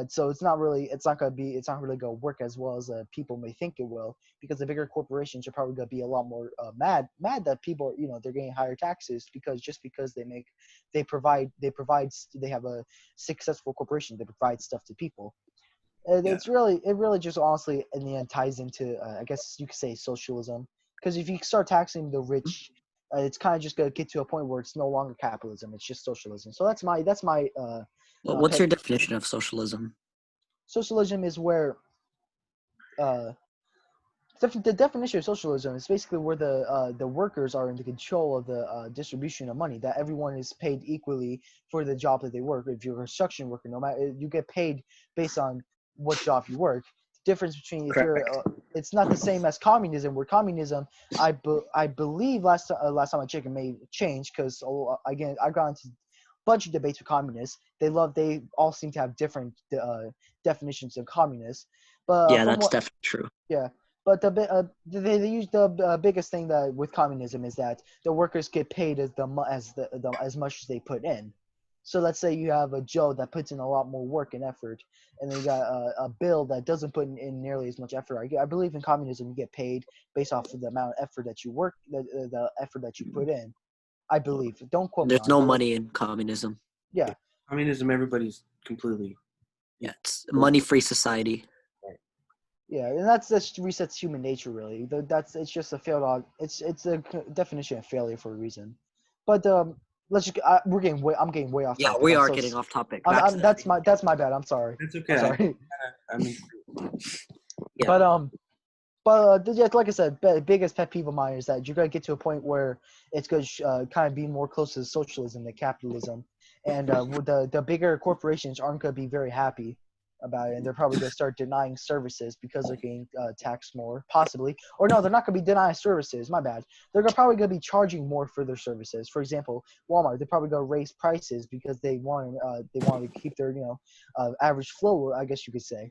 [SPEAKER 2] So it's not really going to work as well as people may think it will, because the bigger corporations are probably going to be a lot more mad that people, they're getting higher taxes, because they have a successful corporation, they provide stuff to people. It really just honestly in the end ties into I guess you could say socialism, because if you start taxing the rich, it's kind of just gonna get to a point where it's no longer capitalism, it's just socialism. So that's my
[SPEAKER 3] What's your definition of socialism?
[SPEAKER 2] Socialism is where the definition of socialism is basically where the workers are in the control of the distribution of money, that everyone is paid equally for the job that they work. If you're a construction worker, no matter, you get paid based on what job you work. The difference between it's not the same as communism, where communism, I believe last time I checked, it may change, because again, I got into a bunch of debates with communists. They all seem to have different definitions of communists. But
[SPEAKER 3] yeah, that's definitely true.
[SPEAKER 2] Yeah. But they use the biggest thing that with communism is that the workers get paid as much as they put in. So let's say you have a Joe that puts in a lot more work and effort, and then you got a Bill that doesn't put in nearly as much effort. I believe in communism you get paid based off of the amount of effort that you work, the effort that you put in. I believe. Don't quote me on it.
[SPEAKER 3] There's no money in communism.
[SPEAKER 2] Yeah.
[SPEAKER 1] Communism, everybody's completely.
[SPEAKER 3] Yeah, it's a money-free society.
[SPEAKER 2] Yeah, and that resets human nature, really. It's just a failed. It's a definition of failure for a reason. But let's just I'm getting way off
[SPEAKER 3] Yeah,
[SPEAKER 2] topic.
[SPEAKER 3] we
[SPEAKER 2] I'm
[SPEAKER 3] are
[SPEAKER 2] so
[SPEAKER 3] getting off topic.
[SPEAKER 2] I'm,
[SPEAKER 3] Back to
[SPEAKER 2] I'm
[SPEAKER 3] the
[SPEAKER 2] that's my bad. I'm sorry.
[SPEAKER 1] That's
[SPEAKER 2] I'm
[SPEAKER 1] okay.
[SPEAKER 2] sorry.
[SPEAKER 1] I'm
[SPEAKER 3] Yeah.
[SPEAKER 2] But just like I said, biggest pet peeve of mine is that you're gonna get to a point where it's gonna kind of be more close to socialism than capitalism, and with the bigger corporations aren't gonna be very happy about it, and they're probably gonna start denying services because they're getting taxed more, possibly. Or no, they're not gonna be denying services. My bad. They're probably gonna be charging more for their services. For example, Walmart, they're probably gonna raise prices because they want to keep their average flow, I guess you could say.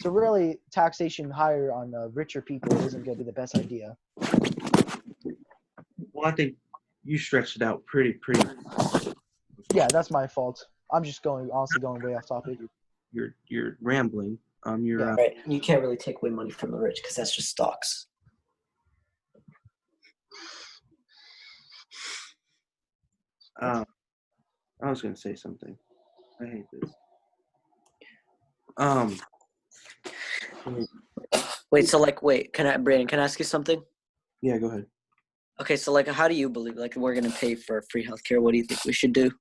[SPEAKER 2] So really, taxation higher on richer people isn't going to be the best idea.
[SPEAKER 1] Well, I think you stretched it out pretty.
[SPEAKER 2] Yeah, that's my fault. I'm just honestly going way off topic.
[SPEAKER 1] You're rambling. You're
[SPEAKER 2] Yeah.
[SPEAKER 3] Right. You can't really take away money from the rich because that's just stocks.
[SPEAKER 1] I was gonna say something. I hate this.
[SPEAKER 3] Wait, so like, Brandon, can I ask you something?
[SPEAKER 1] Yeah, go ahead.
[SPEAKER 3] Okay, so like, how do you believe like we're gonna pay for free healthcare? What do you think we should do?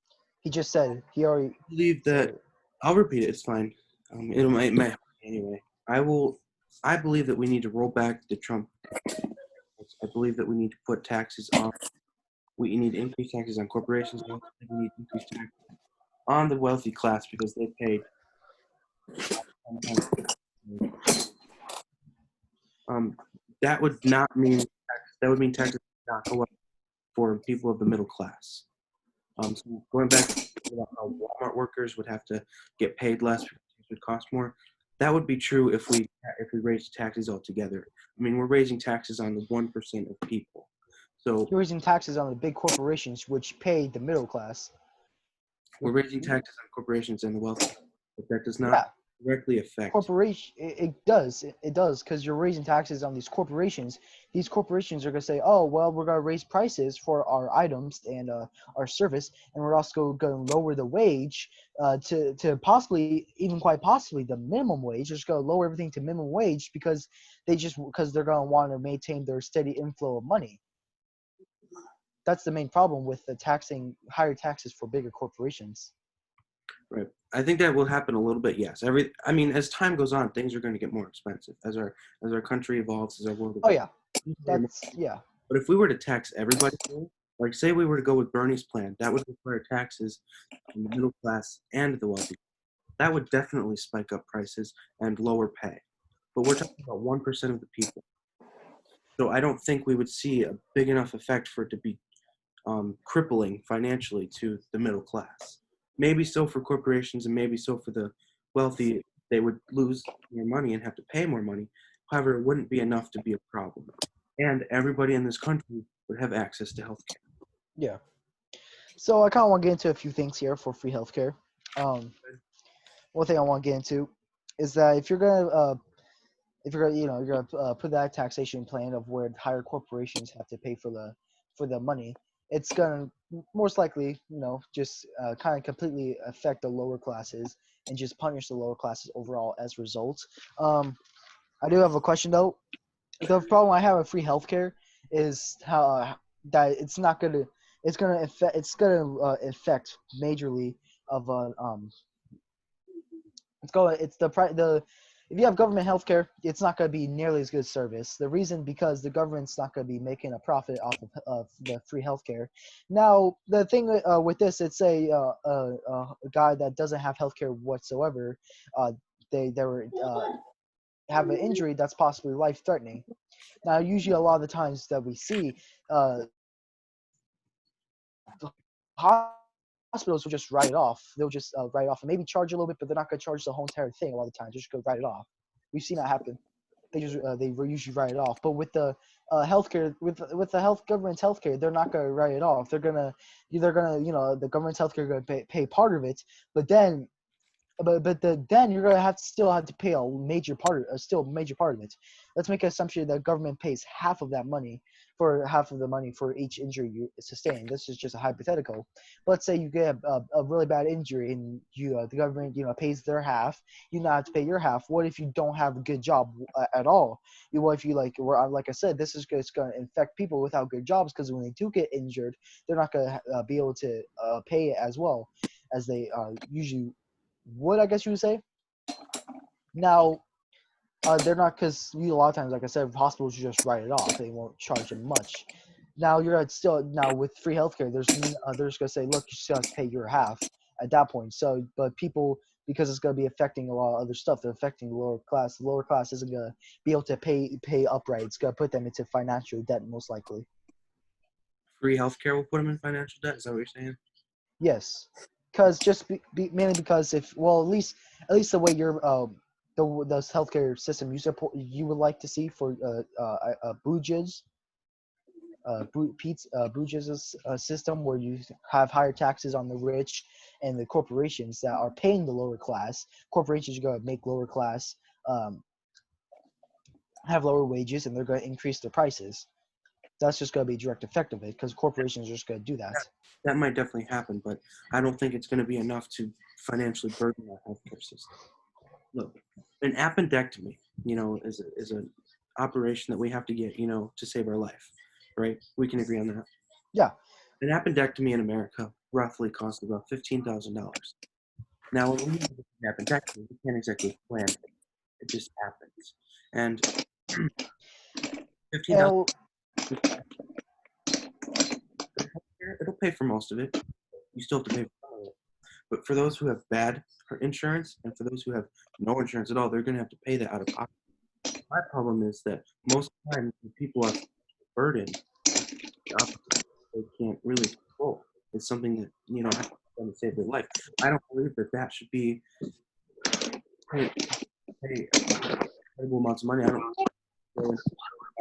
[SPEAKER 2] He just said it. He already.
[SPEAKER 1] I believe that I'll repeat it. It's fine. It might anyway. I believe that we need to roll back the Trump. I believe that we need to put taxes on. We need to increase taxes on corporations. We need to increase taxes on the wealthy class because they paid. That would not mean that would mean taxes would not go up for people of the middle class. So going back to how Walmart workers would have to get paid less because it would cost more. That would be true if we raised taxes altogether. I mean, we're raising taxes on the 1% of people. So
[SPEAKER 2] You're raising taxes on the big corporations, which pay the middle class.
[SPEAKER 1] we're raising taxes on corporations and the wealthy, but that does not
[SPEAKER 2] Yeah,
[SPEAKER 1] directly affect.
[SPEAKER 2] corporation. It does. It does because you're raising taxes on these corporations. These corporations are gonna say, "Oh, well, we're gonna raise prices for our items and our service, and we're also gonna lower the wage to possibly, even quite possibly, the minimum wage. Just gonna lower everything to minimum wage because they're gonna want to maintain their steady inflow of money." That's the main problem with the higher taxes for bigger corporations.
[SPEAKER 1] Right. I think that will happen a little bit. Yes. I mean, as time goes on, things are going to get more expensive as our country evolves, as our world
[SPEAKER 2] Oh
[SPEAKER 1] evolves.
[SPEAKER 2] yeah.
[SPEAKER 1] But if we were to tax everybody, like say we were to go with Bernie's plan, that would require taxes on the middle class and the wealthy. That would definitely spike up prices and lower pay. But we're talking about 1% of the people. So I don't think we would see a big enough effect for it to be crippling financially to the middle class. Maybe so for corporations and maybe so for the wealthy. They would lose more money and have to pay more money. However, it wouldn't be enough to be a problem. And everybody in this country would have access to health care.
[SPEAKER 2] Yeah. So I kind of want to get into a few things here for free healthcare. One thing I want to get into is that if you're gonna put that taxation plan of where higher corporations have to pay for the money, it's gonna most likely just kind of completely affect the lower classes and just punish the lower classes overall as a result. I do have a question though. The problem I have with free healthcare is how that it's gonna affect majorly of the if you have government healthcare, it's not going to be nearly as good service. The reason because the government's not going to be making a profit off of the free healthcare. Now the thing with this, it's a guy that doesn't have healthcare whatsoever. They were have an injury that's possibly life threatening. Now usually a lot of the times that we see hospitals will just write it off. They'll just write it off and maybe charge a little bit, but they're not going to charge the whole entire thing a lot of the time. Just go write it off. We've seen that happen. They usually write it off. But with the healthcare, with the government's healthcare, they're not going to write it off. They're gonna the government's healthcare going to pay part of it, but then. Then you're gonna still have to pay a major part of it. Let's make an assumption that the government pays half of that money for half of the money for each injury you sustain. This is just a hypothetical. Let's say you get a really bad injury and the government pays their half. You now have to pay your half. What if you don't have a good job at all? What if you like I said, this is going to infect people without good jobs, because when they do get injured, they're not going to be able to pay it as well as they usually would, I guess you would say. Now, they're not, because a lot of times, like I said, hospitals just write it off. They won't charge them much. Now now with free healthcare, they're just gonna say, look, you still have to pay your half at that point. So, but people, because it's gonna be affecting a lot of other stuff, they're affecting the lower class. The lower class isn't gonna be able to pay upright. It's gonna put them into financial debt most likely.
[SPEAKER 1] Free healthcare will put them in financial debt. Is that what you're saying?
[SPEAKER 2] Yes, because mainly because at least the way your the healthcare system you would like to see for Booge's system, where you have higher taxes on the rich and the corporations that are paying the lower class. Corporations are going to make lower class have lower wages, and they're going to increase their prices. That's just going to be a direct effect of it, because corporations are just going to do that.
[SPEAKER 1] That might definitely happen, but I don't think it's going to be enough to financially burden our healthcare system. Look, an appendectomy, is an operation that we have to get, to save our life, right? We can agree on that.
[SPEAKER 2] Yeah.
[SPEAKER 1] An appendectomy in America roughly costs about $15,000. Now, when we have an appendectomy, we can't exactly plan it. It just happens. And $15,000, it'll pay for most of it. You still have to pay for some of it. But for those who have bad insurance and for those who have no insurance at all, they're going to have to pay that out of pocket. My problem is that most of the time people are burdened, they can't really control. It's something that, has to save their life. I don't believe that should be pay incredible amounts of money. I don't go into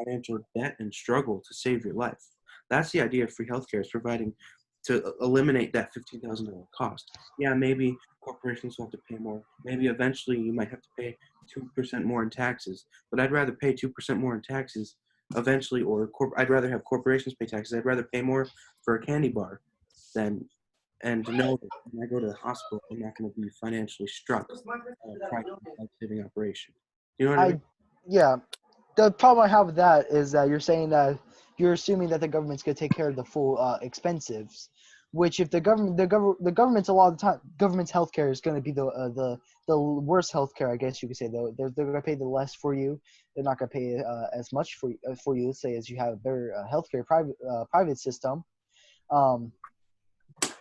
[SPEAKER 1] financial debt and struggle to save your life. That's the idea of free healthcare, is providing to eliminate that $15,000 cost. Yeah, maybe corporations will have to pay more. Maybe eventually you might have to pay 2% more in taxes. But I'd rather pay 2% more in taxes eventually, or I'd rather have corporations pay taxes. I'd rather pay more for a candy bar and to know that when I go to the hospital, I'm not going to be financially struck by a private life-saving operation. You know what I mean?
[SPEAKER 2] Yeah. The problem I have with that is that you're saying that you're assuming that the government's going to take care of the full expenses, which if the government's a lot of the time, government's healthcare is going to be the worst healthcare, I guess you could say. Though they're going to pay the less for you. They're not going to pay as much for you. Let's say, as you have a better healthcare private system.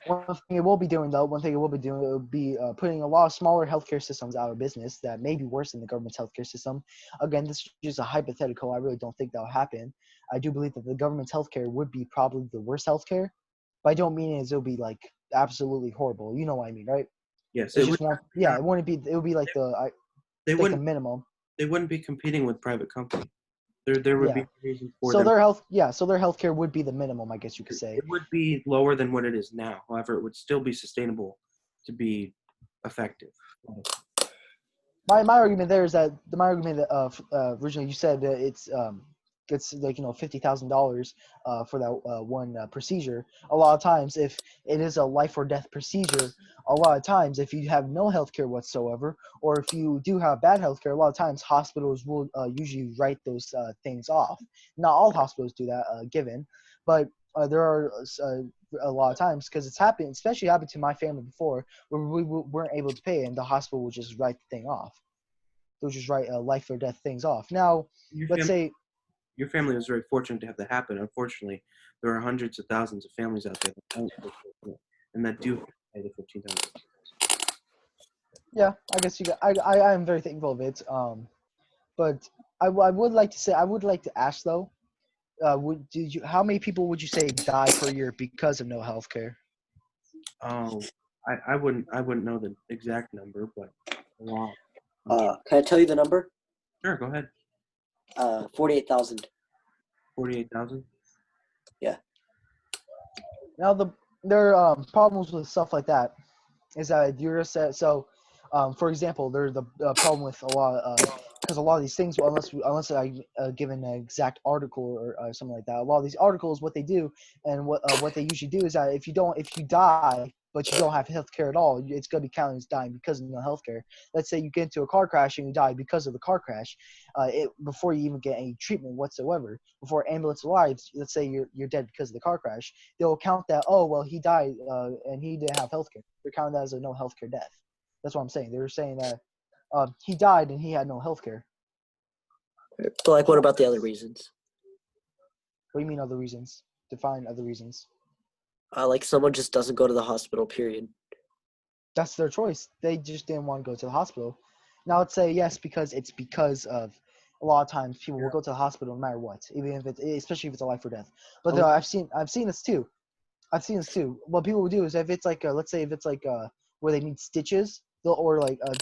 [SPEAKER 2] One thing it will be doing will be putting a lot of smaller healthcare systems out of business that may be worse than the government's healthcare system. Again, this is just a hypothetical. I really don't think that will happen. I do believe that the government's healthcare would be probably the worst healthcare, but I don't mean it'll be like absolutely horrible. You know what I mean, right?
[SPEAKER 1] Yes.
[SPEAKER 2] It just won't. Yeah, it wouldn't be. It would be like the minimum.
[SPEAKER 1] They wouldn't be competing with private companies. There would be a reason for them.
[SPEAKER 2] So their healthcare would be the minimum, I guess you could say.
[SPEAKER 1] It would be lower than what it is now. However, it would still be sustainable to be effective.
[SPEAKER 2] My argument there is that originally you said that it's like $50,000 for that one procedure. A lot of times, if it is a life or death procedure, a lot of times if you have no healthcare whatsoever, or if you do have bad healthcare, a lot of times hospitals will usually write those things off. Not all hospitals do that, given, but there are a lot of times, because it's happened, especially happened to my family before, where we weren't able to pay, and the hospital would just write the thing off. They'll just write life or death things off. Now, let's say
[SPEAKER 1] your family was very fortunate to have that happen. Unfortunately, there are hundreds of thousands of families out there that don't and that do pay the $15,000.
[SPEAKER 2] Yeah, I guess I am very thankful of it. But I would like to ask though, how many people would you say die per year because of no health care?
[SPEAKER 1] Oh, I wouldn't know the exact number, but a lot.
[SPEAKER 3] Can I tell you the number?
[SPEAKER 1] Sure, go ahead.
[SPEAKER 3] 48,000.
[SPEAKER 1] 48,000?
[SPEAKER 2] Yeah. Now there are problems with stuff like that. Is that you're so For example, there's the problem with a lot because a lot of these things, unless I give an exact article or something like that, a lot of these articles, what they do and what they usually do is that if you die but you don't have health care at all, it's going to be counted as dying because of no health care. Let's say you get into a car crash and you die because of the car crash, before you even get any treatment whatsoever, before ambulance arrives. Let's say you're dead because of the car crash, they'll count that, oh well, he died and he didn't have health care. They're counting that as a no health care death. That's what I'm saying. They were saying that he died and he had no health care.
[SPEAKER 3] But like, what about the other reasons?
[SPEAKER 2] What do you mean other reasons? Define other reasons.
[SPEAKER 3] Like someone just doesn't go to the hospital, period.
[SPEAKER 2] That's their choice. They just didn't want to go to the hospital. Now let's say yes, because of a lot of times people will go to the hospital no matter what, even if especially if it's a life or death. But I've seen this too. What people will do is if it's like let's say if it's like where they need stitches, they'll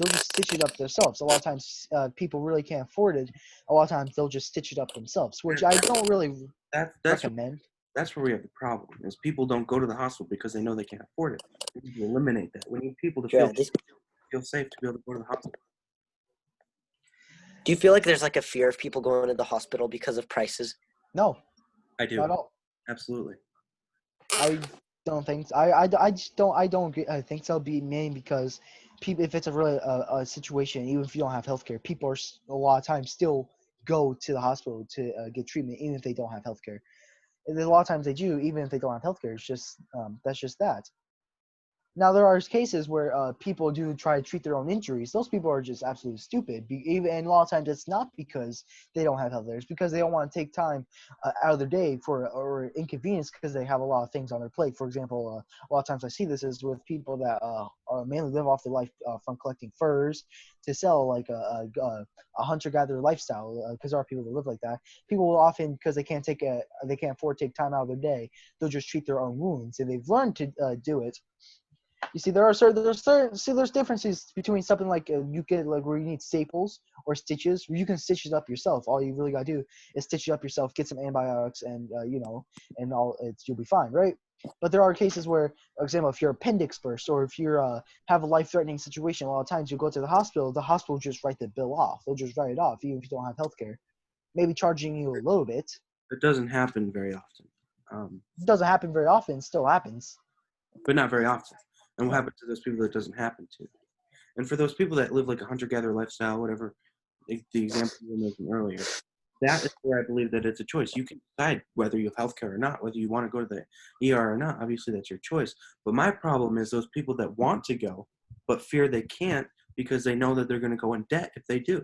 [SPEAKER 2] just stitch it up themselves. A lot of times people really can't afford it. A lot of times they'll just stitch it up themselves, which I don't really recommend.
[SPEAKER 1] That's where we have the problem, is people don't go to the hospital because they know they can't afford it. We need to eliminate that. We need people to feel safe to be able to go to the hospital.
[SPEAKER 3] Do you feel like there's like a fear of people going to the hospital because of prices?
[SPEAKER 2] No,
[SPEAKER 1] I do.
[SPEAKER 2] not at all.
[SPEAKER 1] Absolutely.
[SPEAKER 2] I don't think so. I just don't agree. I think so. Be mainly because people, if it's a really a situation, even if you don't have healthcare, people are a lot of times still go to the hospital to get treatment, even if they don't have healthcare. And a lot of times they do, even if they don't have healthcare. It's just that's just that. Now there are cases where people do try to treat their own injuries. Those people are just absolutely stupid. And a lot of times it's not because they don't have health care. It's because they don't want to take time out of their day or inconvenience because they have a lot of things on their plate. For example, a lot of times I see this is with people that mainly live off their life from collecting furs to sell, like a hunter-gatherer lifestyle. Because there are people that live like that. People will often, because they can't afford to take time out of their day, they'll just treat their own wounds, and they've learned to do it. You see, there's differences between something like you get like where you need staples or stitches. Where you can stitch it up yourself. All you really gotta do is stitch it up yourself, get some antibiotics, and you'll be fine, right? But there are cases where, for example, if your appendix bursts or if you have a life-threatening situation, a lot of times you go to the hospital will just write the bill off. They'll just write it off, even if you don't have health care. Maybe charging you a little bit.
[SPEAKER 1] It doesn't happen very often.
[SPEAKER 2] It doesn't happen very often. It still happens.
[SPEAKER 1] But not very often. And what happens to those people that doesn't happen to? And for those people that live like a hunter-gatherer lifestyle, whatever, the example you were making earlier, that is where I believe that it's a choice. You can decide whether you have healthcare or not, whether you want to go to the ER or not. Obviously, that's your choice. But my problem is those people that want to go but fear they can't because they know that they're going to go in debt if they do.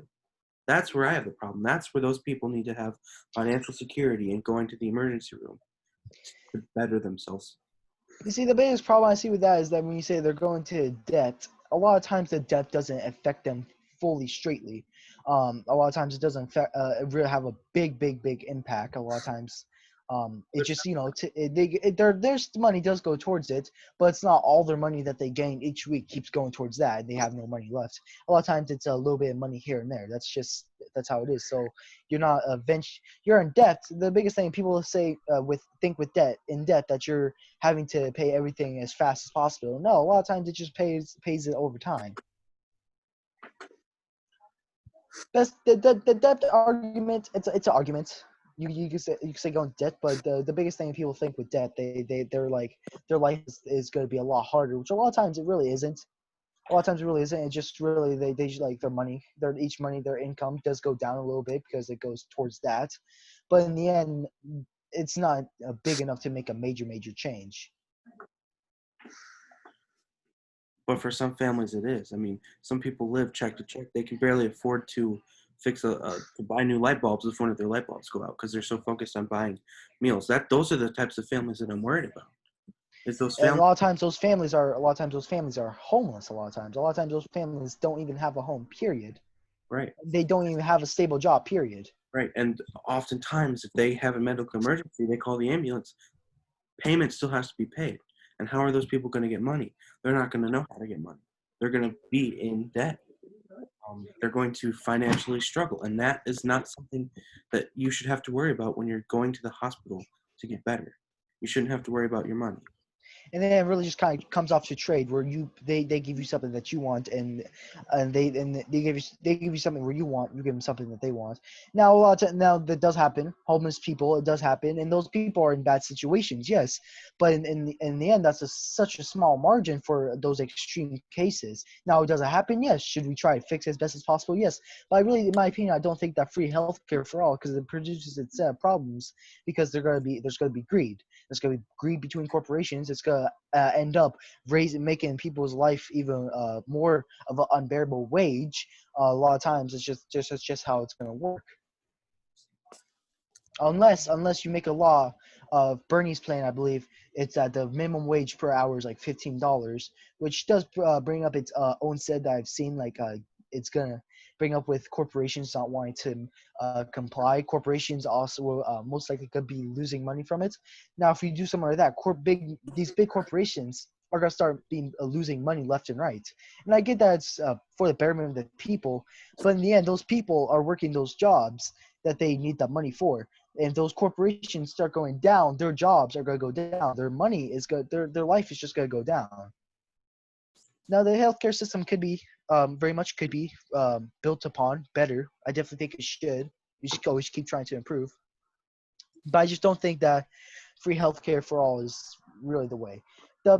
[SPEAKER 1] That's where I have the problem. That's where those people need to have financial security and going to the emergency room to better themselves.
[SPEAKER 2] You see, the biggest problem I see with that is that when you say they're going to debt, a lot of times the debt doesn't affect them fully straightly. A lot of times it doesn't really have a big impact. A lot of times, it just their money does go towards it, but it's not all their money that they gain each week keeps going towards that, and they have no money left. A lot of times it's a little bit of money here and there. That's how it is. So you're not you're in debt. The biggest thing people say with debt that you're having to pay everything as fast as possible. No, a lot of times it just pays it over time. That's the debt argument. It's an argument. You can say go in debt, but the biggest thing people think with debt, they're like their life is going to be a lot harder, which a lot of times it really isn't. A lot of times it really isn't. It just really they just like their income does go down a little bit because it goes towards that, but in the end, it's not big enough to make a major change.
[SPEAKER 1] But for some families, it is. I mean, some people live check to check. They can barely afford to to buy new light bulbs if one of their light bulbs go out because they're so focused on buying meals. Those are the types of families that I'm worried about. Is those families?
[SPEAKER 2] And a lot of times those families are homeless. A lot of times those families don't even have a home. Period.
[SPEAKER 1] Right.
[SPEAKER 2] They don't even have a stable job. Period.
[SPEAKER 1] Right. And oftentimes, if they have a medical emergency, they call the ambulance. Payment still has to be paid. And how are those people going to get money? They're not going to know how to get money. They're going to be in debt. They're going to financially struggle. And that is not something that you should have to worry about when you're going to the hospital to get better. You shouldn't have to worry about your money.
[SPEAKER 2] and then it really just kind of comes off to trade, where they give you something that you want, and they give you something where you want, you give them something that they want. Now a lot of now that does happen. Homeless people, it does happen, and those people are in bad situations, yes, but in the end, that's such a small margin for those extreme cases. Now, does it happen? Yes. Should we try to fix it as best as possible? Yes. But I really, in my opinion, I don't think that free healthcare for all, because it produces its problems, because there's going to be greed. There's going to be greed between corporations. It's going to end up making people's life even more of an unbearable wage. A lot of times, it's just how it's going to work. Unless you make a law of Bernie's plan, I believe it's that the minimum wage per hour is like $15, which does bring up its own said that I've seen, like it's gonna bring up with corporations not wanting to comply. Corporations also will most likely could be losing money from it. Now, if you do something like that, these big corporations are gonna start losing money left and right. And I get that it's for the betterment of the people, but in the end, those people are working those jobs that they need the money for. And if those corporations start going down, their jobs are going to go down. Their money is good. Their life is just going to go down. Now, the healthcare system very much could be built upon better. I definitely think it should. We should always keep trying to improve. But I just don't think that free healthcare for all is really the way. The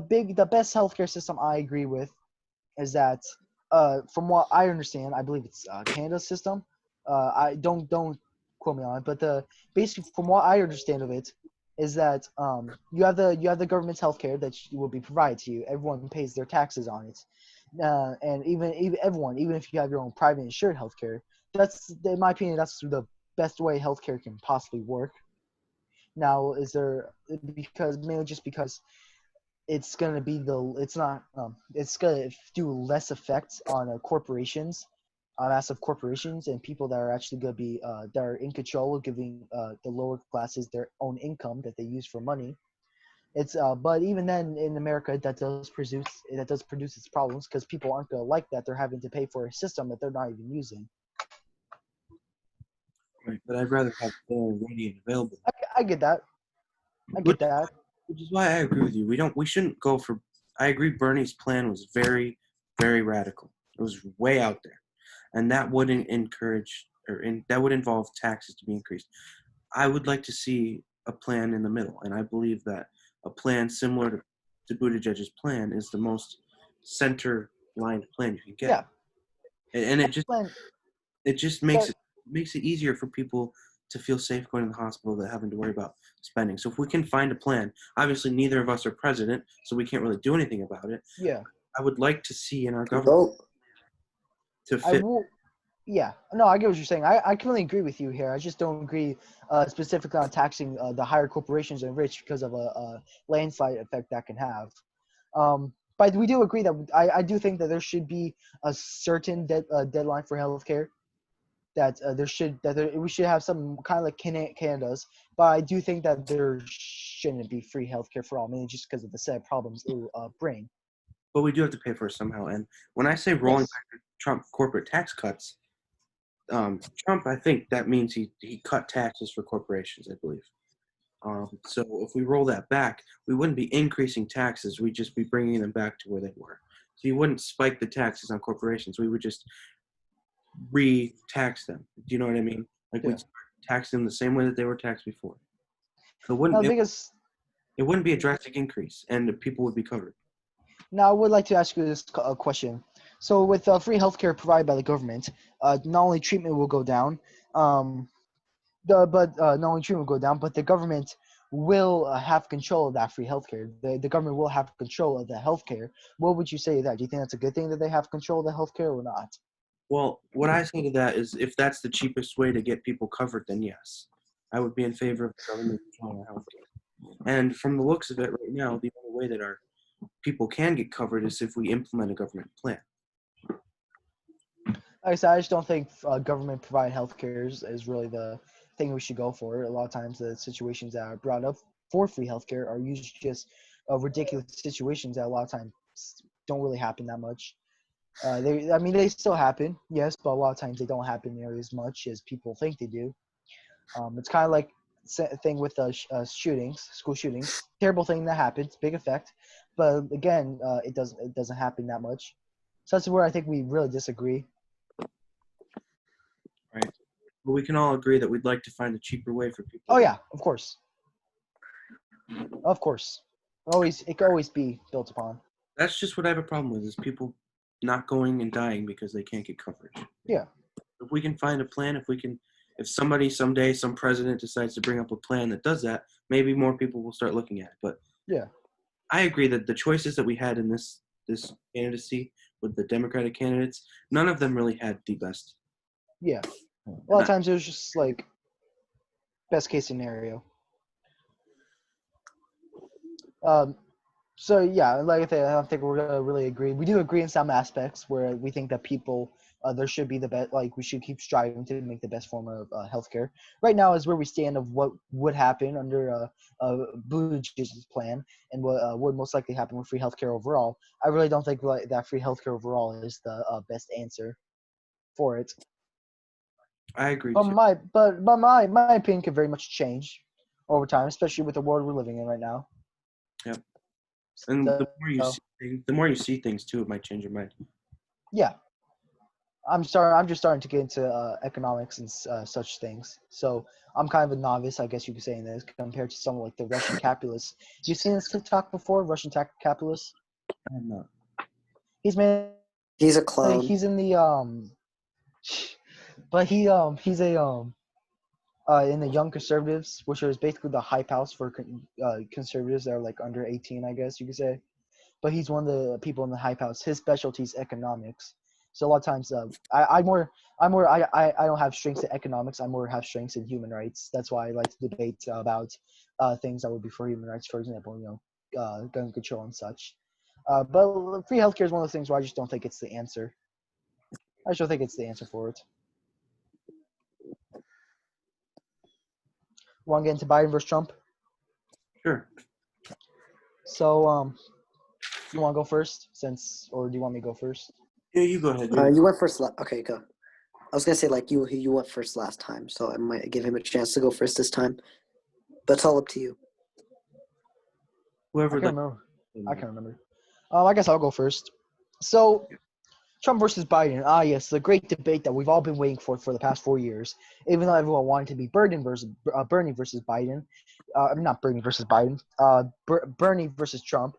[SPEAKER 2] best healthcare system I agree with is that, from what I understand, I believe it's Canada's system. I don't quote me on it, but the basically from what I understand of it is that you have the government's healthcare that will be provided to you. Everyone pays their taxes on it, and even everyone, even if you have your own private insured healthcare, that's in my opinion that's the best way healthcare can possibly work. Now, is there because mainly just because it's gonna be it's gonna do less effect on corporations, massive corporations, and people that are actually gonna be that are in control of giving the lower classes their own income that they use for money. It's but even then in America that does produce its problems, because people aren't gonna like that they're having to pay for a system that they're not even using.
[SPEAKER 1] Right, but I'd rather have there ready and available.
[SPEAKER 2] I get that. I get that.
[SPEAKER 1] Which is why I agree with you. We shouldn't go for. I agree. Bernie's plan was very, very radical. It was way out there, and that wouldn't encourage that would involve taxes to be increased. I would like to see a plan in the middle, and I believe that a plan similar to Buttigieg's plan is the most center-lined plan you can get.
[SPEAKER 2] Yeah.
[SPEAKER 1] And it just makes
[SPEAKER 2] But
[SPEAKER 1] it easier for people to feel safe going to the hospital without having to worry about spending. So if we can find a plan, obviously neither of us are president, so we can't really do anything about it.
[SPEAKER 2] yeah,
[SPEAKER 1] I would like to see in our government to
[SPEAKER 2] I
[SPEAKER 1] fit.
[SPEAKER 2] will. Yeah, no, I get what you're saying. I can really agree with you here. I just don't agree specifically on taxing the higher corporations and rich because of a landslide effect that can have. But we do agree that I do think that there should be a certain deadline for healthcare. That we should have some kind of like Canada's. But I do think that there shouldn't be free healthcare for all, mainly just because of the set of problems it will bring.
[SPEAKER 1] But we do have to pay for it somehow. And when I say rolling
[SPEAKER 2] Yes.
[SPEAKER 1] back the Trump corporate tax cuts, Trump, I think that means he cut taxes for corporations, I believe. So if we roll that back, we wouldn't be increasing taxes. We'd just be bringing them back to where they were. So you wouldn't spike the taxes on corporations. We would just re-tax them. Do you know what I mean? Like
[SPEAKER 2] Yeah.
[SPEAKER 1] we'd tax them the same way that they were taxed before. So
[SPEAKER 2] Now, because
[SPEAKER 1] it wouldn't be a drastic increase, and the people would be covered.
[SPEAKER 2] Now, I would like to ask you this question. So, with free healthcare provided by the government, not only treatment will go down, um, not only treatment will go down, but the government will have control of that free healthcare. The government will have control of the healthcare. What would you say to that? Do you think that's a good thing that they have control of the healthcare or not?
[SPEAKER 1] Well, what I say to that is if that's the cheapest way to get people covered, then yes. I would be in favor of the government controlling our healthcare. And from the looks of it right now, the only way that our people can get covered is if we implement a government plan.
[SPEAKER 2] Like I said, I just don't think government provided healthcare is really the thing we should go for. A lot of times, the situations that are brought up for free healthcare are usually just ridiculous situations that a lot of times don't really happen that much. They still happen, yes, but a lot of times they don't happen nearly as much as people think they do. It's kind of like thing with shootings, school shootings. Terrible thing that happens, big effect. but again, it doesn't happen that much. So that's where I think we really disagree.
[SPEAKER 1] Right. But we can all agree that we'd like to find a cheaper way for people.
[SPEAKER 2] Oh yeah, of course, of course. It can always be built upon.
[SPEAKER 1] That's just what I have a problem with, is people not going and dying because they can't get coverage.
[SPEAKER 2] Yeah.
[SPEAKER 1] If we can find a plan, if somebody someday, some president decides to bring up a plan that does that, maybe more people will start looking at it. But
[SPEAKER 2] Yeah.
[SPEAKER 1] I agree that the choices that we had in this candidacy with the Democratic candidates, none of them really had the best.
[SPEAKER 2] Yeah. A lot of times it was just like best case scenario. So yeah, like I said, I don't think we're gonna really agree. We do agree in some aspects where we think that people, there should be the best. Like we should keep striving to make the best form of healthcare. Right now is where we stand of what would happen under Buttigieg's plan and what would most likely happen with free healthcare overall. I really don't think that free healthcare overall is the best answer for it.
[SPEAKER 1] I agree
[SPEAKER 2] But
[SPEAKER 1] too.
[SPEAKER 2] my opinion could very much change over time, especially with the world we're living in right now.
[SPEAKER 1] Yep. And
[SPEAKER 2] So,
[SPEAKER 1] the more you see things too, it might change your mind.
[SPEAKER 2] yeah, I'm just starting to get into economics and such things. So I'm kind of a novice, I guess you could say, in this compared to someone like the Russian capitalists. You seen this TikTok before? Russian capitalist.
[SPEAKER 1] I'm not.
[SPEAKER 2] He's man.
[SPEAKER 3] He's a clown.
[SPEAKER 2] He's in the but he's a in the Young Conservatives, which is basically the hype house for conservatives that are like under 18, I guess you could say. But he's one of the people in the hype house. His specialty is economics. So a lot of times, I don't have strengths in economics. I more have strengths in human rights. That's why I like to debate about things that would be for human rights. For example, gun control and such. But free healthcare is one of those things where I just don't think it's the answer. I just don't think it's the answer for it. Want to get into Biden versus Trump?
[SPEAKER 1] Sure.
[SPEAKER 2] So, you want to go first, or do you want me to go first?
[SPEAKER 1] Yeah, you go ahead.
[SPEAKER 3] You went first. Okay, go. I was gonna say like you went first last time, so I might give him a chance to go first this time. But it's all up to you.
[SPEAKER 1] Whoever.
[SPEAKER 2] I can't remember. I guess I'll go first. So, Trump versus Biden. Ah, yes, the great debate that we've all been waiting for the past 4 years. Even though everyone wanted to be Bernie versus Biden, not Bernie versus Biden. Bernie versus Trump.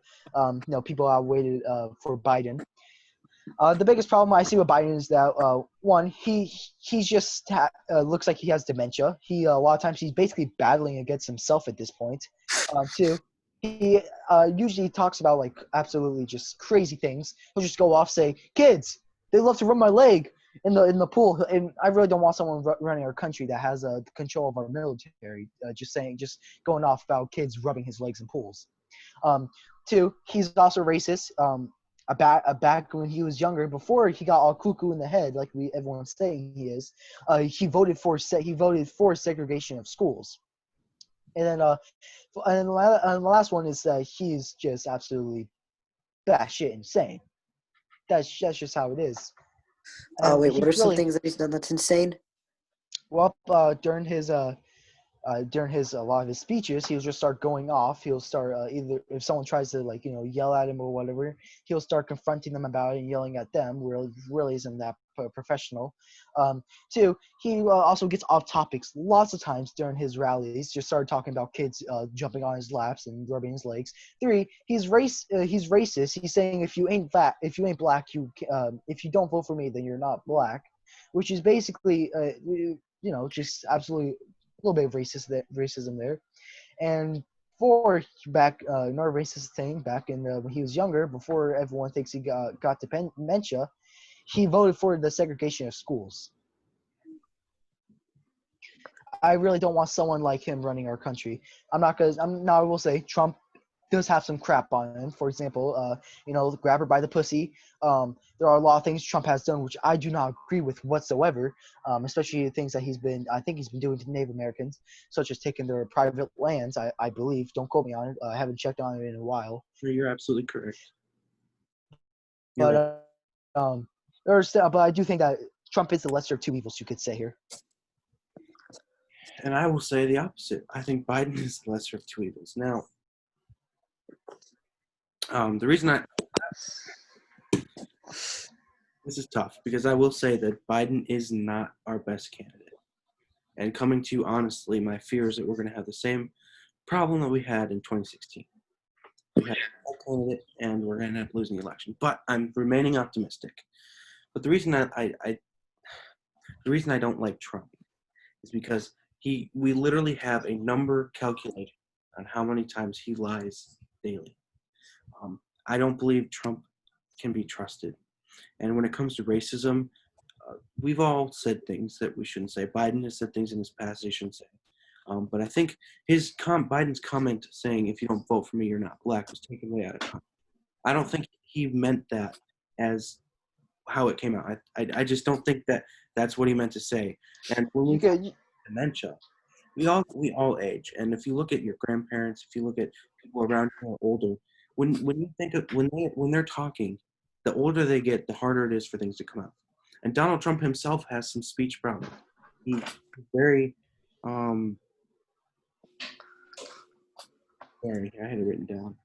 [SPEAKER 2] People waited for Biden. The biggest problem I see with Biden is that one, he's just looks like he has dementia. He a lot of times he's basically battling against himself at this point. Two, he usually talks about like absolutely just crazy things. He'll just go off, say, "Kids, they love to rub my leg in the pool," and I really don't want someone running our country that has control of our military. Just going off about kids rubbing his legs in pools. Two, he's also racist. Back when he was younger, before he got all cuckoo in the head, like everyone's saying he is, he voted for segregation of schools. And then the last one is that he's just absolutely batshit insane. That's just how it is.
[SPEAKER 3] Oh
[SPEAKER 2] And
[SPEAKER 3] wait,
[SPEAKER 2] he
[SPEAKER 3] what are some
[SPEAKER 2] really,
[SPEAKER 3] things that he's done that's insane?
[SPEAKER 2] well, during a lot of his speeches, he'll just start going off. He'll start either if someone tries to yell at him or whatever, he'll start confronting them about it and yelling at them. Really isn't that professional. Two, he also gets off topics lots of times during his rallies. Just started talking about kids jumping on his laps and rubbing his legs. Three, he's racist. He's saying if you ain't black, if you don't vote for me, then you're not black, which is basically just absolutely a little bit of racism there. And four, back another racist thing back in when he was younger, before everyone thinks he got dementia, he voted for the segregation of schools. I really don't want someone like him running our country. I will say Trump does have some crap on him. For example, grab her by the pussy. There are a lot of things Trump has done which I do not agree with whatsoever, especially things that I think he's been doing to Native Americans, such as taking their private lands, I believe. Don't quote me on it. I haven't checked on it in a while.
[SPEAKER 1] You're absolutely correct. You're right.
[SPEAKER 2] But I do think that Trump is the lesser of two evils, you could say here.
[SPEAKER 1] And I will say the opposite. I think Biden is the lesser of two evils. Now, The reason this is tough because I will say that Biden is not our best candidate. And coming to you honestly, my fear is that we're going to have the same problem that we had in 2016. We had a candidate, and we're going to end up losing the election. But I'm remaining optimistic. But the reason the reason I don't like Trump is because we literally have a number calculated on how many times he lies daily. I don't believe Trump can be trusted. And when it comes to racism, we've all said things that we shouldn't say. Biden has said things in his past he shouldn't say. But I think Biden's comment saying, if you don't vote for me, you're not black, was taken way out of context. I don't think he meant that as how it came out. I just don't think that that's what he meant to say. And when we get dementia, we all age. And if you look at your grandparents, if you look at people around who are older, when you think of when they're talking, the older they get, the harder it is for things to come out. And Donald Trump himself has some speech problems. He's very sorry, I had it written down.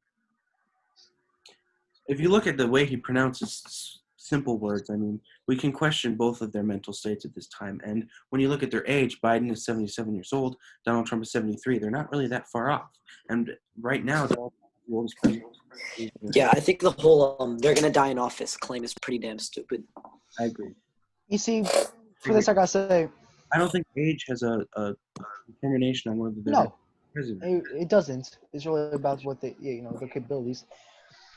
[SPEAKER 1] If you look at the way he pronounces simple words, I mean, we can question both of their mental states at this time. And when you look at their age, Biden is 77 years old, Donald Trump is 73. They're not really that far off. And right now, Donald Trump is the oldest president.
[SPEAKER 3] Yeah, I think the whole they're gonna die in office claim is pretty damn stupid.
[SPEAKER 1] I agree.
[SPEAKER 2] You see, for this, I gotta say,
[SPEAKER 1] I don't think age has a determination on whether they're
[SPEAKER 2] no,
[SPEAKER 1] president.
[SPEAKER 2] it doesn't. It's really about what their capabilities.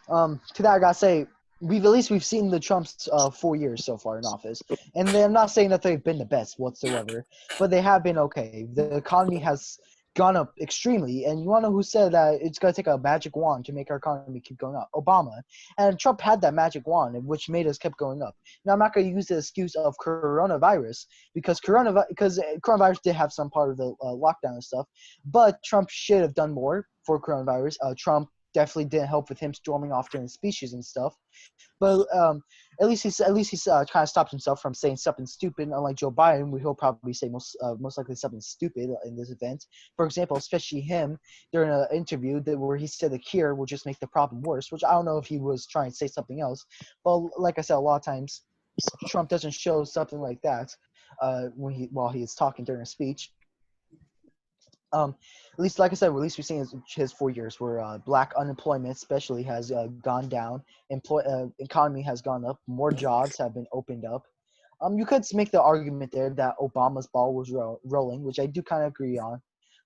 [SPEAKER 2] To that, I gotta say, we've seen the Trump's 4 years so far in office, and I'm not saying that they've been the best whatsoever, but they have been okay. The economy has gone up extremely, and you wanna know who said that it's gonna take a magic wand to make our economy keep going up? Obama, and Trump had that magic wand, which made us keep going up. Now I'm not gonna use the excuse of coronavirus because coronavirus did have some part of the lockdown and stuff, but Trump should have done more for coronavirus. Trump definitely didn't help with him storming off during speeches and stuff. But at least he's kind of stopped himself from saying something stupid. Unlike Joe Biden, he'll probably say most likely something stupid in this event. For example, especially him during an interview where he said the cure will just make the problem worse, which I don't know if he was trying to say something else. But like I said, a lot of times Trump doesn't show something like that while he is talking during a speech. At least, like I said, at least we've seen his 4 years where black unemployment especially has gone down, economy has gone up, more jobs have been opened up. You could make the argument there that Obama's ball was rolling, which I do kind of agree on,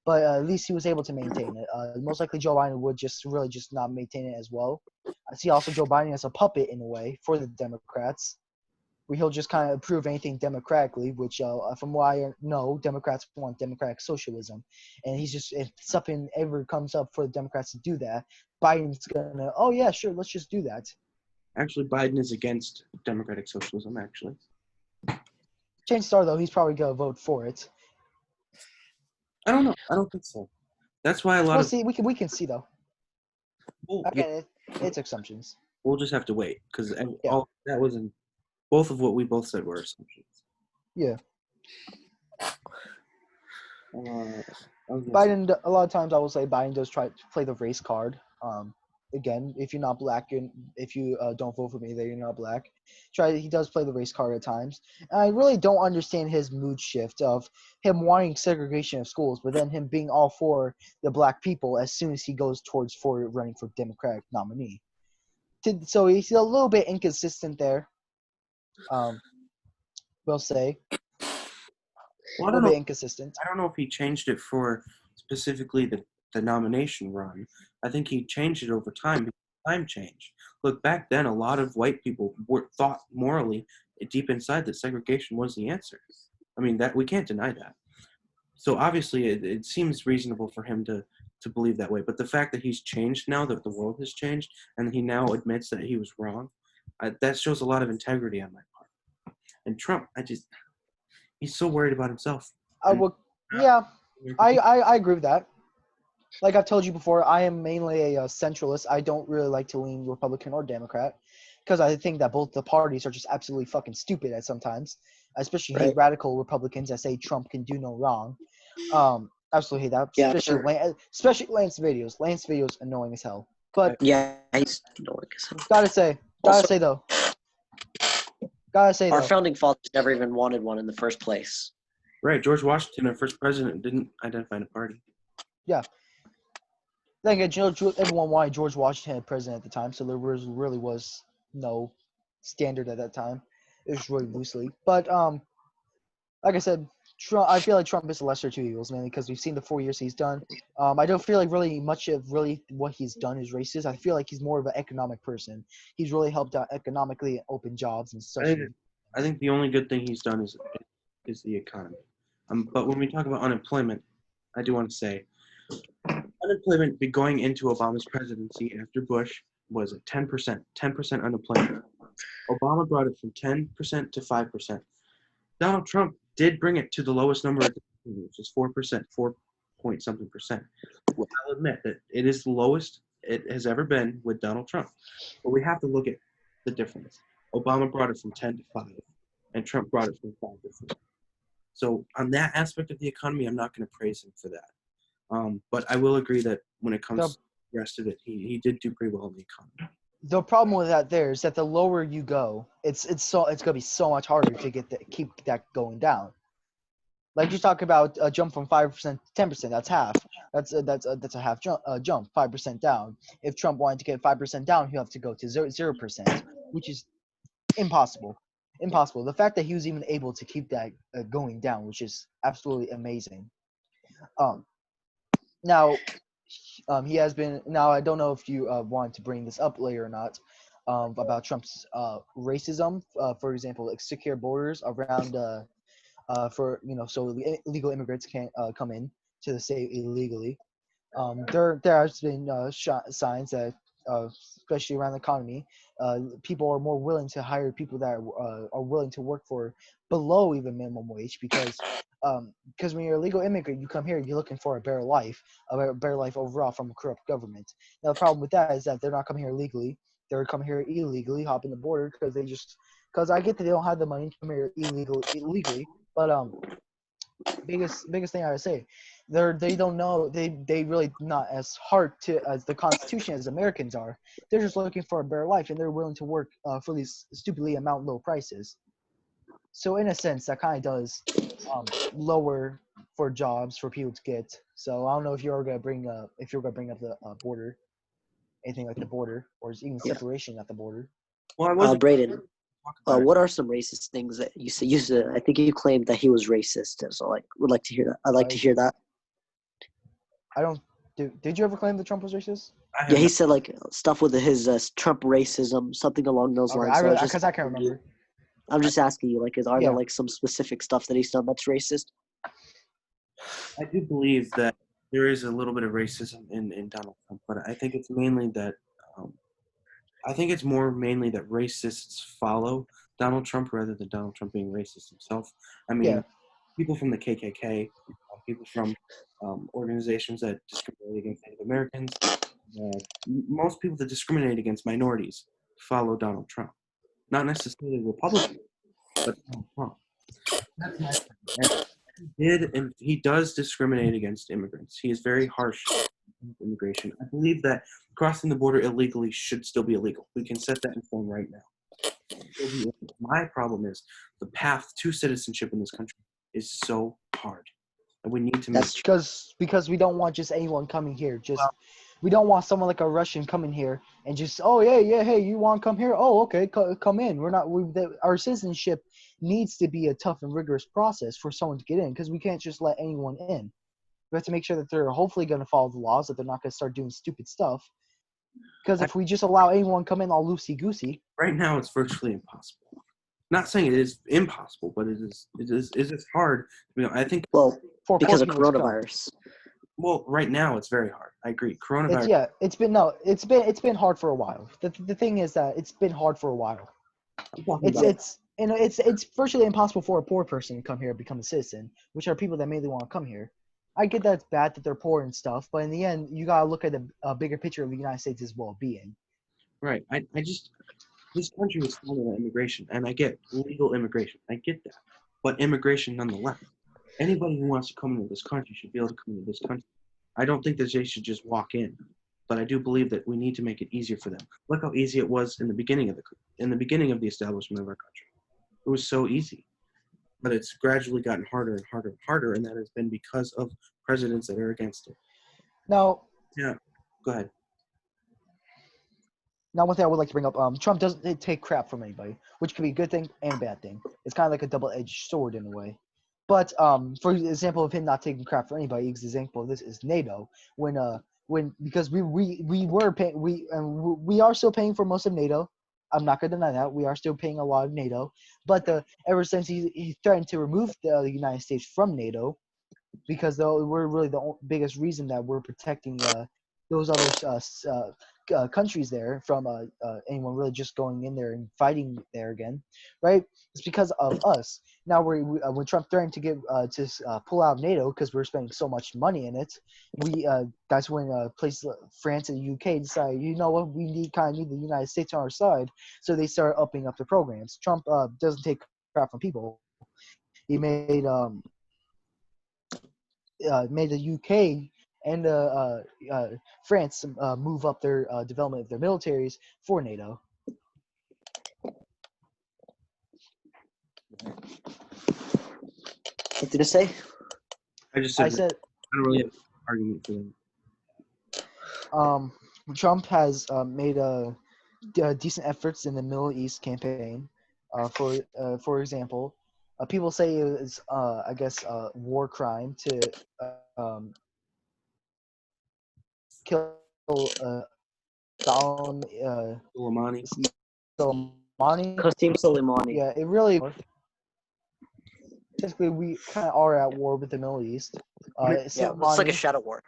[SPEAKER 2] but at least he was able to maintain it. Most likely Joe Biden would just not maintain it as well. I see also Joe Biden as a puppet in a way for the Democrats, where he'll just kind of approve anything democratically, which from what I know, Democrats want democratic socialism. And he's just, if something ever comes up for the Democrats to do that, Biden's going to, oh yeah, sure, let's just do that.
[SPEAKER 1] Actually, Biden is against democratic socialism, actually.
[SPEAKER 2] Chances are, though, he's probably going to vote for it.
[SPEAKER 1] I don't know. I don't think so. That's why
[SPEAKER 2] We'll see. We can see, though.
[SPEAKER 1] Well,
[SPEAKER 2] Again, it's assumptions.
[SPEAKER 1] We'll just have to wait, because all that wasn't. Both of what we both said were assumptions.
[SPEAKER 2] Yeah. Biden, a lot of times I will say Biden does try to play the race card. Again, if you're not black, if you don't vote for me, then you're not black. He does play the race card at times. And I really don't understand his mood shift of him wanting segregation of schools, but then him being all for the black people as soon as he goes towards running for Democratic nominee. So he's a little bit inconsistent there. We'll say.
[SPEAKER 1] Well,
[SPEAKER 2] a little bit inconsistent.
[SPEAKER 1] I don't know if he changed it for specifically the nomination run. I think he changed it over time because time changed. Look, back then, a lot of white people thought morally deep inside that segregation was the answer. I mean, that we can't deny that. So obviously, it seems reasonable for him to believe that way. But the fact that he's changed now, that the world has changed, and he now admits that he was wrong, that shows a lot of integrity on my part. And Trump, he's so worried about himself.
[SPEAKER 2] I agree with that. Like I've told you before, I am mainly a centralist. I don't really like to lean Republican or Democrat because I think that both the parties are just absolutely fucking stupid at sometimes. I especially hate radical Republicans that say Trump can do no wrong. Absolutely hate that.
[SPEAKER 3] Yeah,
[SPEAKER 2] Especially Lance videos. Lance videos annoying as hell. But
[SPEAKER 3] Yeah, he's like I said.
[SPEAKER 2] gotta say
[SPEAKER 3] Also,
[SPEAKER 2] though,
[SPEAKER 3] our founding fathers never even wanted one in the first place.
[SPEAKER 1] Right, George Washington, our first president, didn't identify a party.
[SPEAKER 2] yeah. Like everyone wanted George Washington president at the time, so there really was no standard at that time. It was really loosely, but like I said, Trump. I feel like Trump is the lesser of two evils, mainly because we've seen the 4 years he's done. I don't feel like really much of what he's done is racist. I feel like he's more of an economic person. He's really helped out economically, open jobs and such.
[SPEAKER 1] I think the only good thing he's done is the economy. But when we talk about unemployment, I do want to say unemployment going into Obama's presidency after Bush was at 10%, 10% unemployment. Obama brought it from 10% to 5%. Donald Trump did bring it to the lowest number, which is 4%, 4 point something percent. Well, I'll admit that it is the lowest it has ever been with Donald Trump. But we have to look at the difference. Obama brought it from 10 to 5, and Trump brought it from 5 to 4. So on that aspect of the economy, I'm not going to praise him for that. But I will agree that when it comes to the rest of it, he did do pretty well in the economy.
[SPEAKER 2] The problem with that there is that the lower you go, it's gonna be so much harder to keep that going down. Like you talk about a jump from 5% to 10%, that's half. That's a half jump, 5% down. If Trump wanted to get 5% down, he'll have to go to 0%, which is impossible. Impossible. The fact that he was even able to keep that going down, which is absolutely amazing. Now, he has been. Now, I don't know if you want to bring this up later or not, about Trump's racism. For example, like secure borders around, for so illegal immigrants can't come in to the state illegally. There has been signs that, especially around the economy, people are more willing to hire people that are willing to work for below even minimum wage because when you're a legal immigrant, you come here, you're looking for a better life overall from a corrupt government. Now, the problem with that is that they're not coming here legally. They're coming here illegally, hopping the border because I get that they don't have the money to come here illegally, but biggest thing I would say, they don't know, they really not as hard to as the Constitution as Americans are. They're just looking for a better life, and they're willing to work for these stupidly amount low prices. So in a sense, that kind of does lower for jobs for people to get. So I don't know if you're gonna bring up the border, anything like the border, or even separation at the border.
[SPEAKER 1] Well, I wasn't
[SPEAKER 3] Braden,
[SPEAKER 1] talk about it.
[SPEAKER 3] what are some racist things that you said? I think you claimed that he was racist, so would like to hear that. I'd like to hear that.
[SPEAKER 2] I don't. Did you ever claim that Trump was racist?
[SPEAKER 3] Yeah, he said stuff with his Trump racism, something along those
[SPEAKER 2] Okay,
[SPEAKER 3] lines.
[SPEAKER 2] because I can't remember.
[SPEAKER 3] I'm just asking you, are
[SPEAKER 2] Yeah.
[SPEAKER 3] there some specific stuff that he's done that's racist?
[SPEAKER 1] I do believe that there is a little bit of racism in Donald Trump, but I think it's mainly that mainly that racists follow Donald Trump rather than Donald Trump being racist himself. I mean,
[SPEAKER 2] Yeah.
[SPEAKER 1] people from the KKK, people from organizations that discriminate against Native Americans, most people that discriminate against minorities follow Donald Trump. Not necessarily Republicans, but Donald Trump. That's my opinion. And he does discriminate against immigrants. He is very harsh on immigration. I believe that crossing the border illegally should still be illegal. We can set that in stone right now. My problem is the path to citizenship in this country is so hard, and we need to make.
[SPEAKER 2] That's because we don't want just anyone coming here. We don't want someone like a Russian coming here and just, oh yeah, hey, you want to come here? Oh, okay, come in. Our citizenship needs to be a tough and rigorous process for someone to get in, because we can't just let anyone in. We have to make sure that they're hopefully going to follow the laws, that they're not going to start doing stupid stuff. Because if we just allow anyone come in all loosey-goosey.
[SPEAKER 1] Right now, it's virtually impossible. Not saying it is impossible, but it is hard. I think.
[SPEAKER 3] Well, because of coronavirus.
[SPEAKER 2] Well,
[SPEAKER 1] right now it's very hard. I agree. Coronavirus.
[SPEAKER 2] It's been hard for a while. The thing is that it's been hard for a while. It's virtually impossible for a poor person to come here and become a citizen, which are people that mainly want to come here. I get that it's bad that they're poor and stuff, but in the end, you gotta look at the bigger picture of the United States' well-being.
[SPEAKER 1] Right. This country was founded on immigration, and I get legal immigration. I get that, but immigration nonetheless. Anybody who wants to come into this country should be able to come into this country. I don't think that they should just walk in. but I do believe that we need to make it easier for them. Look how easy it was in the beginning of the establishment of our country. It was so easy, but it's gradually gotten harder and harder and harder, and that has been because of presidents that are against it.
[SPEAKER 2] Now,
[SPEAKER 1] Yeah, go ahead.
[SPEAKER 2] one thing I would like to bring up, Trump doesn't take crap from anybody, which can be a good thing and a bad thing. It's kind of like a double-edged sword in a way. But for example of him not taking crap from anybody, example of this is NATO. When because we were paying we are still paying for most of NATO. I'm not going to deny that we are still paying a lot of NATO. But ever since he threatened to remove the United States from NATO, because though we're really the biggest reason that we're protecting those other countries there from anyone really just going in there and fighting there again, right? It's because of us. Now when Trump threatened to pull out of NATO because we're spending so much money in it, that's when places like France and the UK decided, you know what, we kind of need the United States on our side, so they started upping up the programs. Trump doesn't take crap from people. He made the UK and France move up their development of their militaries for NATO.
[SPEAKER 3] What did you say?
[SPEAKER 1] I just
[SPEAKER 2] I
[SPEAKER 1] said
[SPEAKER 2] said
[SPEAKER 1] I don't really have an argument for them.
[SPEAKER 2] Trump has made decent efforts in the Middle East campaign. For example, people say it is I guess a war crime to kill Salam
[SPEAKER 1] Soleimani.
[SPEAKER 2] Soleimani.
[SPEAKER 3] Qasim Soleimani.
[SPEAKER 2] Yeah, it really. Technically, we kind of are at war with the Middle East.
[SPEAKER 3] Yeah, it's like a shadow war.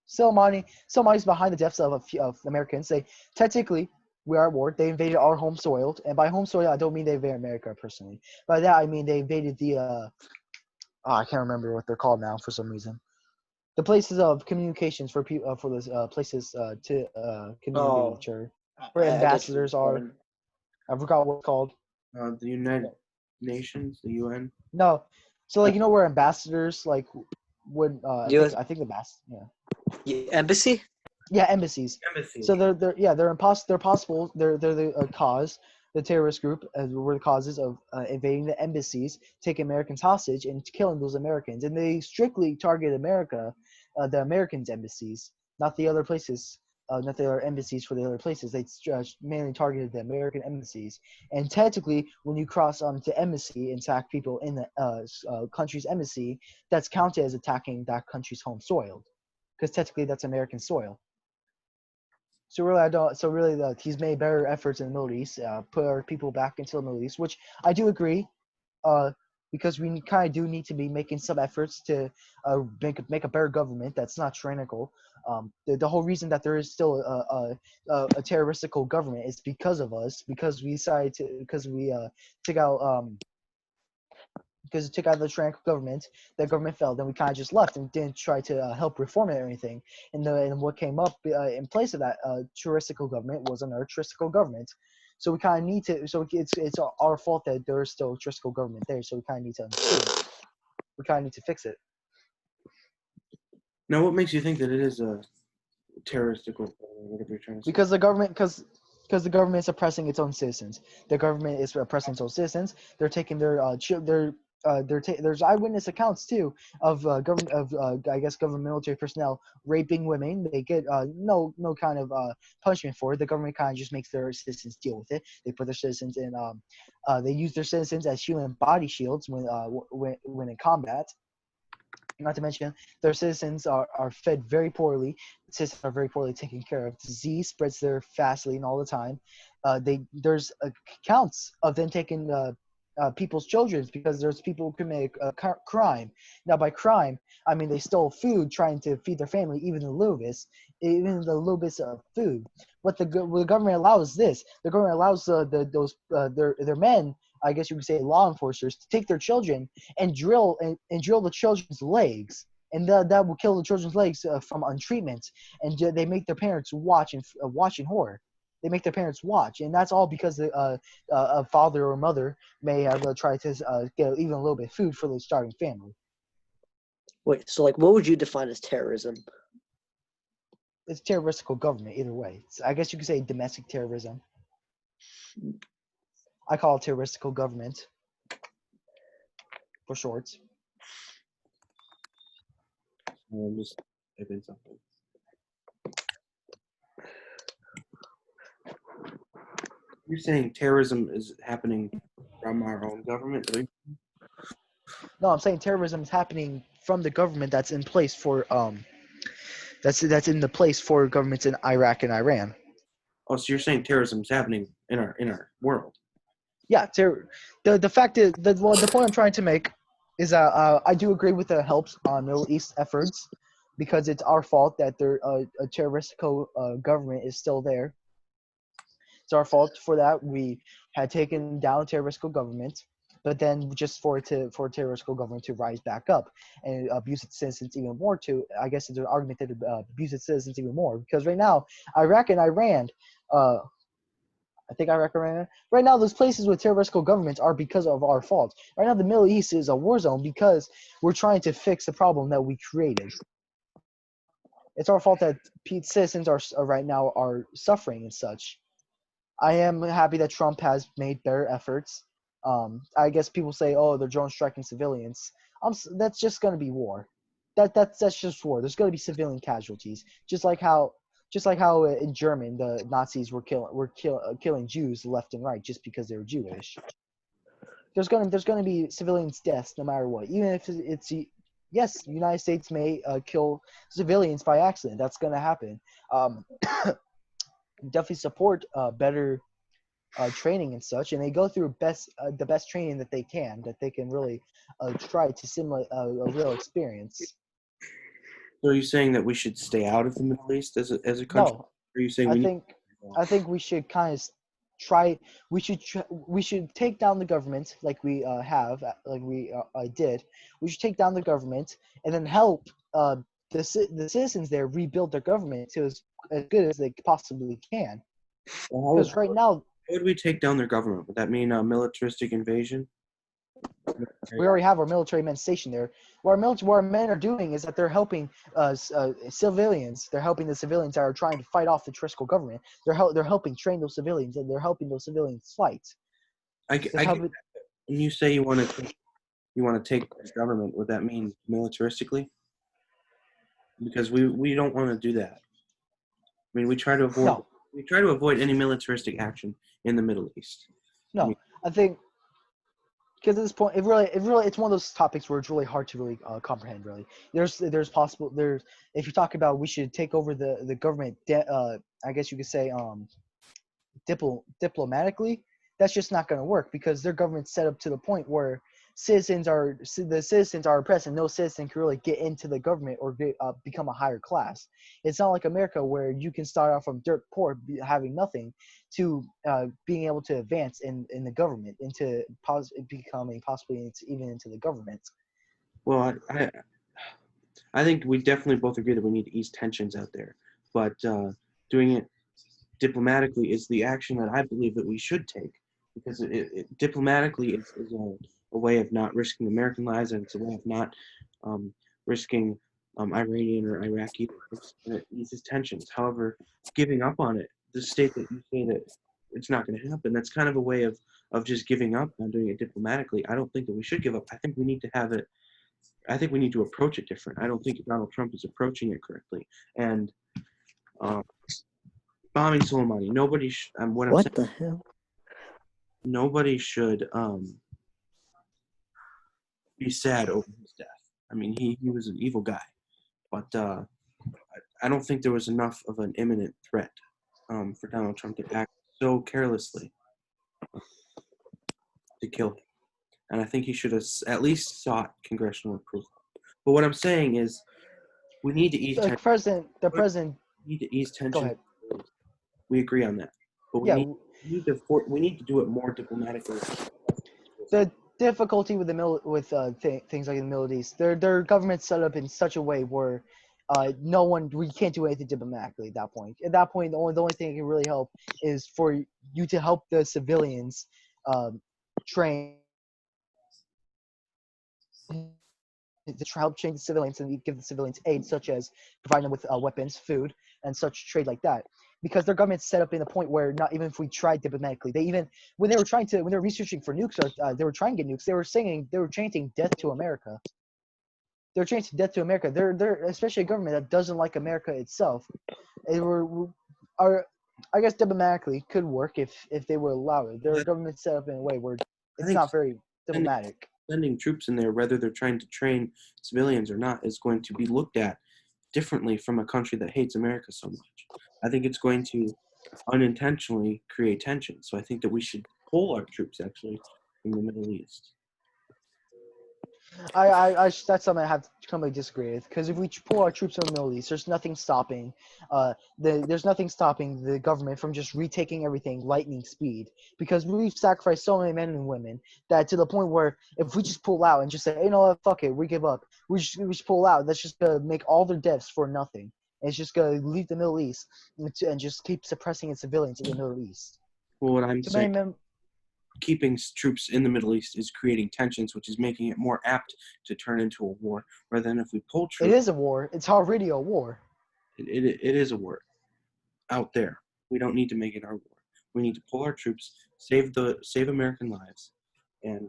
[SPEAKER 2] Soleimani's behind the deaths of Americans. Technically, we are at war. They invaded our home soil, and by home soil, I don't mean they invaded America personally. By that, I mean they invaded I can't remember what they're called now for some reason. The places of communications for people for those places to communicate with each other. Where ambassadors are. I forgot what it's called.
[SPEAKER 1] The United Nations, the UN.
[SPEAKER 2] No, so you know where ambassadors would I think
[SPEAKER 3] Embassy.
[SPEAKER 2] Yeah, embassies. So they're possible. They're the cause. The terrorist group were the causes of invading the embassies, taking Americans hostage, and killing those Americans. And they strictly target America, the Americans' embassies, not the other places, not the other embassies for the other places. They mainly targeted the American embassies. And technically, when you cross to embassy and attack people in the country's embassy, that's counted as attacking that country's home soil, because technically that's American soil. So really, he's made better efforts in the Middle East, put our people back into the Middle East, which I do agree, because we kind of do need to be making some efforts to make a better government that's not tyrannical. The whole reason that there is still a terroristical government is because of us, because we decided to, because we took out because it took out the tyrannical government. That government failed, then we kind of just left and didn't try to help reform it or anything. And what came up in place of that tyrannical government was another tyrannical government. So we kind of need to. So it's our fault that there is still a tyrannical government there. So we kind of need to undo it. We kind of need to fix it.
[SPEAKER 1] Now, what makes you think that it is a terroristical, whatever you're trying to say?
[SPEAKER 2] Because the government is oppressing its own citizens. The government is oppressing its own citizens. They're taking there's eyewitness accounts too of I guess government military personnel raping women. They get no kind of punishment for it. The government kind of just makes their citizens deal with it. They put their citizens in they use their citizens as human body shields when in combat. Not to mention, their citizens are fed very poorly. Citizens are very poorly taken care of. Disease spreads there fastly and all the time. There's accounts of them taking people's children because there's people who commit crime. Now, by crime, I mean they stole food, trying to feed their family, even the little bits of food. What the government allows this. The government allows their men, I guess you could say law enforcers, to take their children and drill the children's legs, and that will kill the children's legs from untreatment. And they make their parents watch in horror. They make their parents watch, and that's all because a father or mother may have tried to get even a little bit of food for the starving family.
[SPEAKER 3] Wait, so what would you define as terrorism?
[SPEAKER 2] it's terroristical government either way. I guess you could say domestic terrorism. I call it terroristical government for short.
[SPEAKER 1] I'm just typing something. You're saying terrorism is happening from our own government? Right?
[SPEAKER 2] No, I'm saying terrorism is happening from the government that's in place for that's in the place for governments in Iraq and Iran.
[SPEAKER 1] Oh, so you're saying terrorism is happening in our world?
[SPEAKER 2] Yeah, the fact is the point I'm trying to make is that I do agree with the helps on Middle East efforts because it's our fault that a terroristical government is still there. It's our fault for that. We had taken down terroristical government, but then just for a terroristical government to rise back up and abuse its citizens even more. I guess it's an argument that abuse its citizens even more because right now Iraq and Iran. I think I recommend it. Right now, those places with terroristical governments are because of our fault. Right now, the Middle East is a war zone because we're trying to fix the problem that we created. It's our fault that citizens are right now are suffering and such. I am happy that Trump has made better efforts. I guess people say, "Oh, they're drone striking civilians." That's just going to be war. That's just war. There's going to be civilian casualties, just like how in Germany the Nazis were killing Jews left and right just because they were Jewish. There's gonna be civilians deaths no matter what, even if it's yes, the United States may kill civilians by accident. That's gonna happen. Definitely support better training and such, and they go through the best training that they can really try to simulate a real experience.
[SPEAKER 1] So are you saying that we should stay out of the Middle East as a country?
[SPEAKER 2] No,
[SPEAKER 1] Or are you saying
[SPEAKER 2] I
[SPEAKER 1] we need
[SPEAKER 2] think I think we should kind of try. We should take down the government like we like we did. We should take down the government and then help the citizens there rebuild their government to as good as they possibly can.
[SPEAKER 1] Well,
[SPEAKER 2] Because right now
[SPEAKER 1] how would we take down their government? Would that mean a militaristic invasion?
[SPEAKER 2] we already have our military men stationed there. What our men are doing is that they're helping civilians. They're helping the civilians that are trying to fight off the terrorist government. They're helping train those civilians, and they're helping those civilians fight.
[SPEAKER 1] I get that. When you say you want to take the government, would that mean militaristically? Because we don't want to do that. I mean, we try to avoid any militaristic action in the Middle East.
[SPEAKER 2] No, I think because at this point, it's one of those topics where it's really hard to really comprehend. Really, there's if you talk about we should take over the government, I guess you could say diplomatically, that's just not going to work because their government's set up to the point where the citizens are oppressed and no citizen can really get into the government or become a higher class. It's not like America where you can start off from dirt poor, having nothing, to being able to advance in the government into becoming possibly even into the government.
[SPEAKER 1] Well, I think we definitely both agree that we need to ease tensions out there, but doing it diplomatically is the action that I believe that we should take because diplomatically is a way of not risking American lives and it's a way of not risking Iranian or Iraqi. It eases tensions. However, giving up on it, the state that you say that it's not going to happen, that's kind of a way of just giving up on doing it diplomatically. I don't think that we should give up. I think we need to have it. I think we need to approach it different. I don't think Donald Trump is approaching it correctly. And bombing Soleimani, nobody.
[SPEAKER 3] What the hell?
[SPEAKER 1] Nobody should be sad over his death. I mean, he was an evil guy, but I don't think there was enough of an imminent threat for Donald Trump to act so carelessly to kill him. And I think he should have at least sought congressional approval. But what I'm saying is, we need to ease
[SPEAKER 2] The
[SPEAKER 1] tension.
[SPEAKER 2] president.
[SPEAKER 1] We need to ease
[SPEAKER 2] Go
[SPEAKER 1] tension.
[SPEAKER 2] ahead.
[SPEAKER 1] We agree on that, but we
[SPEAKER 2] Yeah,
[SPEAKER 1] need to do it more diplomatically.
[SPEAKER 2] the difficulty with things like in the Middle East, their government's set up in such a way where we can't do anything diplomatically at that point. At that point, the only thing that can really help is for you to help the civilians train help train the civilians and give the civilians aid, such as providing them with weapons, food, and such trade like that. Because their government's set up in a point where not even if we tried diplomatically, they even when they were researching for nukes, or they were trying to get nukes, they were chanting "Death to America." They're chanting "Death to America." They're especially a government that doesn't like America itself. I guess diplomatically could work if they would allow it. Their government's set up in a way where
[SPEAKER 1] I
[SPEAKER 2] it's
[SPEAKER 1] think
[SPEAKER 2] not very diplomatic.
[SPEAKER 1] sending troops in there, whether they're trying to train civilians or not, is going to be looked at differently from a country that hates America so much. I think it's going to unintentionally create tension. So I think that we should pull our troops actually from the Middle East.
[SPEAKER 2] That's something I have to completely disagree with. Because if we pull our troops from the Middle East, there's nothing stopping the government from just retaking everything lightning speed. Because we've sacrificed so many men and women that to the point where if we just pull out and just say, hey, you know what, fuck it, we give up. We just pull out. That's just gonna make all their deaths for nothing. It's just gonna leave the Middle East and just keep suppressing its civilians in the Middle East.
[SPEAKER 1] Well, what I'm
[SPEAKER 2] Too
[SPEAKER 1] saying,
[SPEAKER 2] many
[SPEAKER 1] keeping troops in the Middle East is creating tensions, which is making it more apt to turn into a war. Rather than if we pull
[SPEAKER 2] It
[SPEAKER 1] troops,
[SPEAKER 2] is a war. It's already a war.
[SPEAKER 1] it is a war out there. We don't need to make it our war. We need to pull our troops, save American lives, and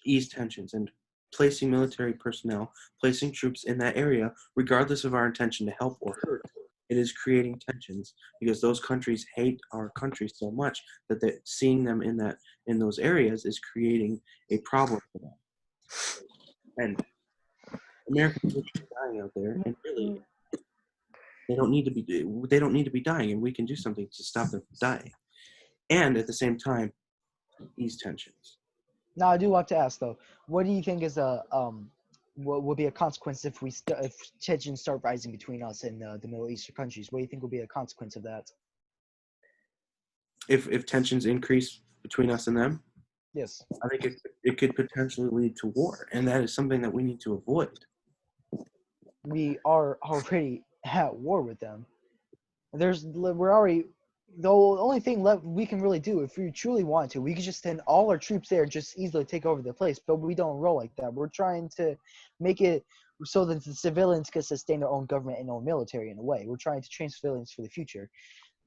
[SPEAKER 1] ease tensions. And placing military personnel, placing troops in that area, regardless of our intention to help or hurt, it is creating tensions because those countries hate our country so much that seeing them in those areas is creating a problem for them. And American people are dying out there, and really, they don't need to be dying, and we can do something to stop them from dying. And at the same time, ease tensions.
[SPEAKER 2] Now, I do want to ask though, what do you think is what would be a consequence if if tensions start rising between us and the Middle Eastern countries? What do you think will be a consequence of that?
[SPEAKER 1] If tensions increase between us and them,
[SPEAKER 2] Yes.
[SPEAKER 1] I think it could potentially lead to war, and that is something that we need to avoid.
[SPEAKER 2] We are already at war with them. We're already the only thing left we can really do if we truly want to, we could just send all our troops there and just easily take over the place. But we don't roll like that. We're trying to make it so that the civilians can sustain their own government and own military in a way. We're trying to train civilians for the future.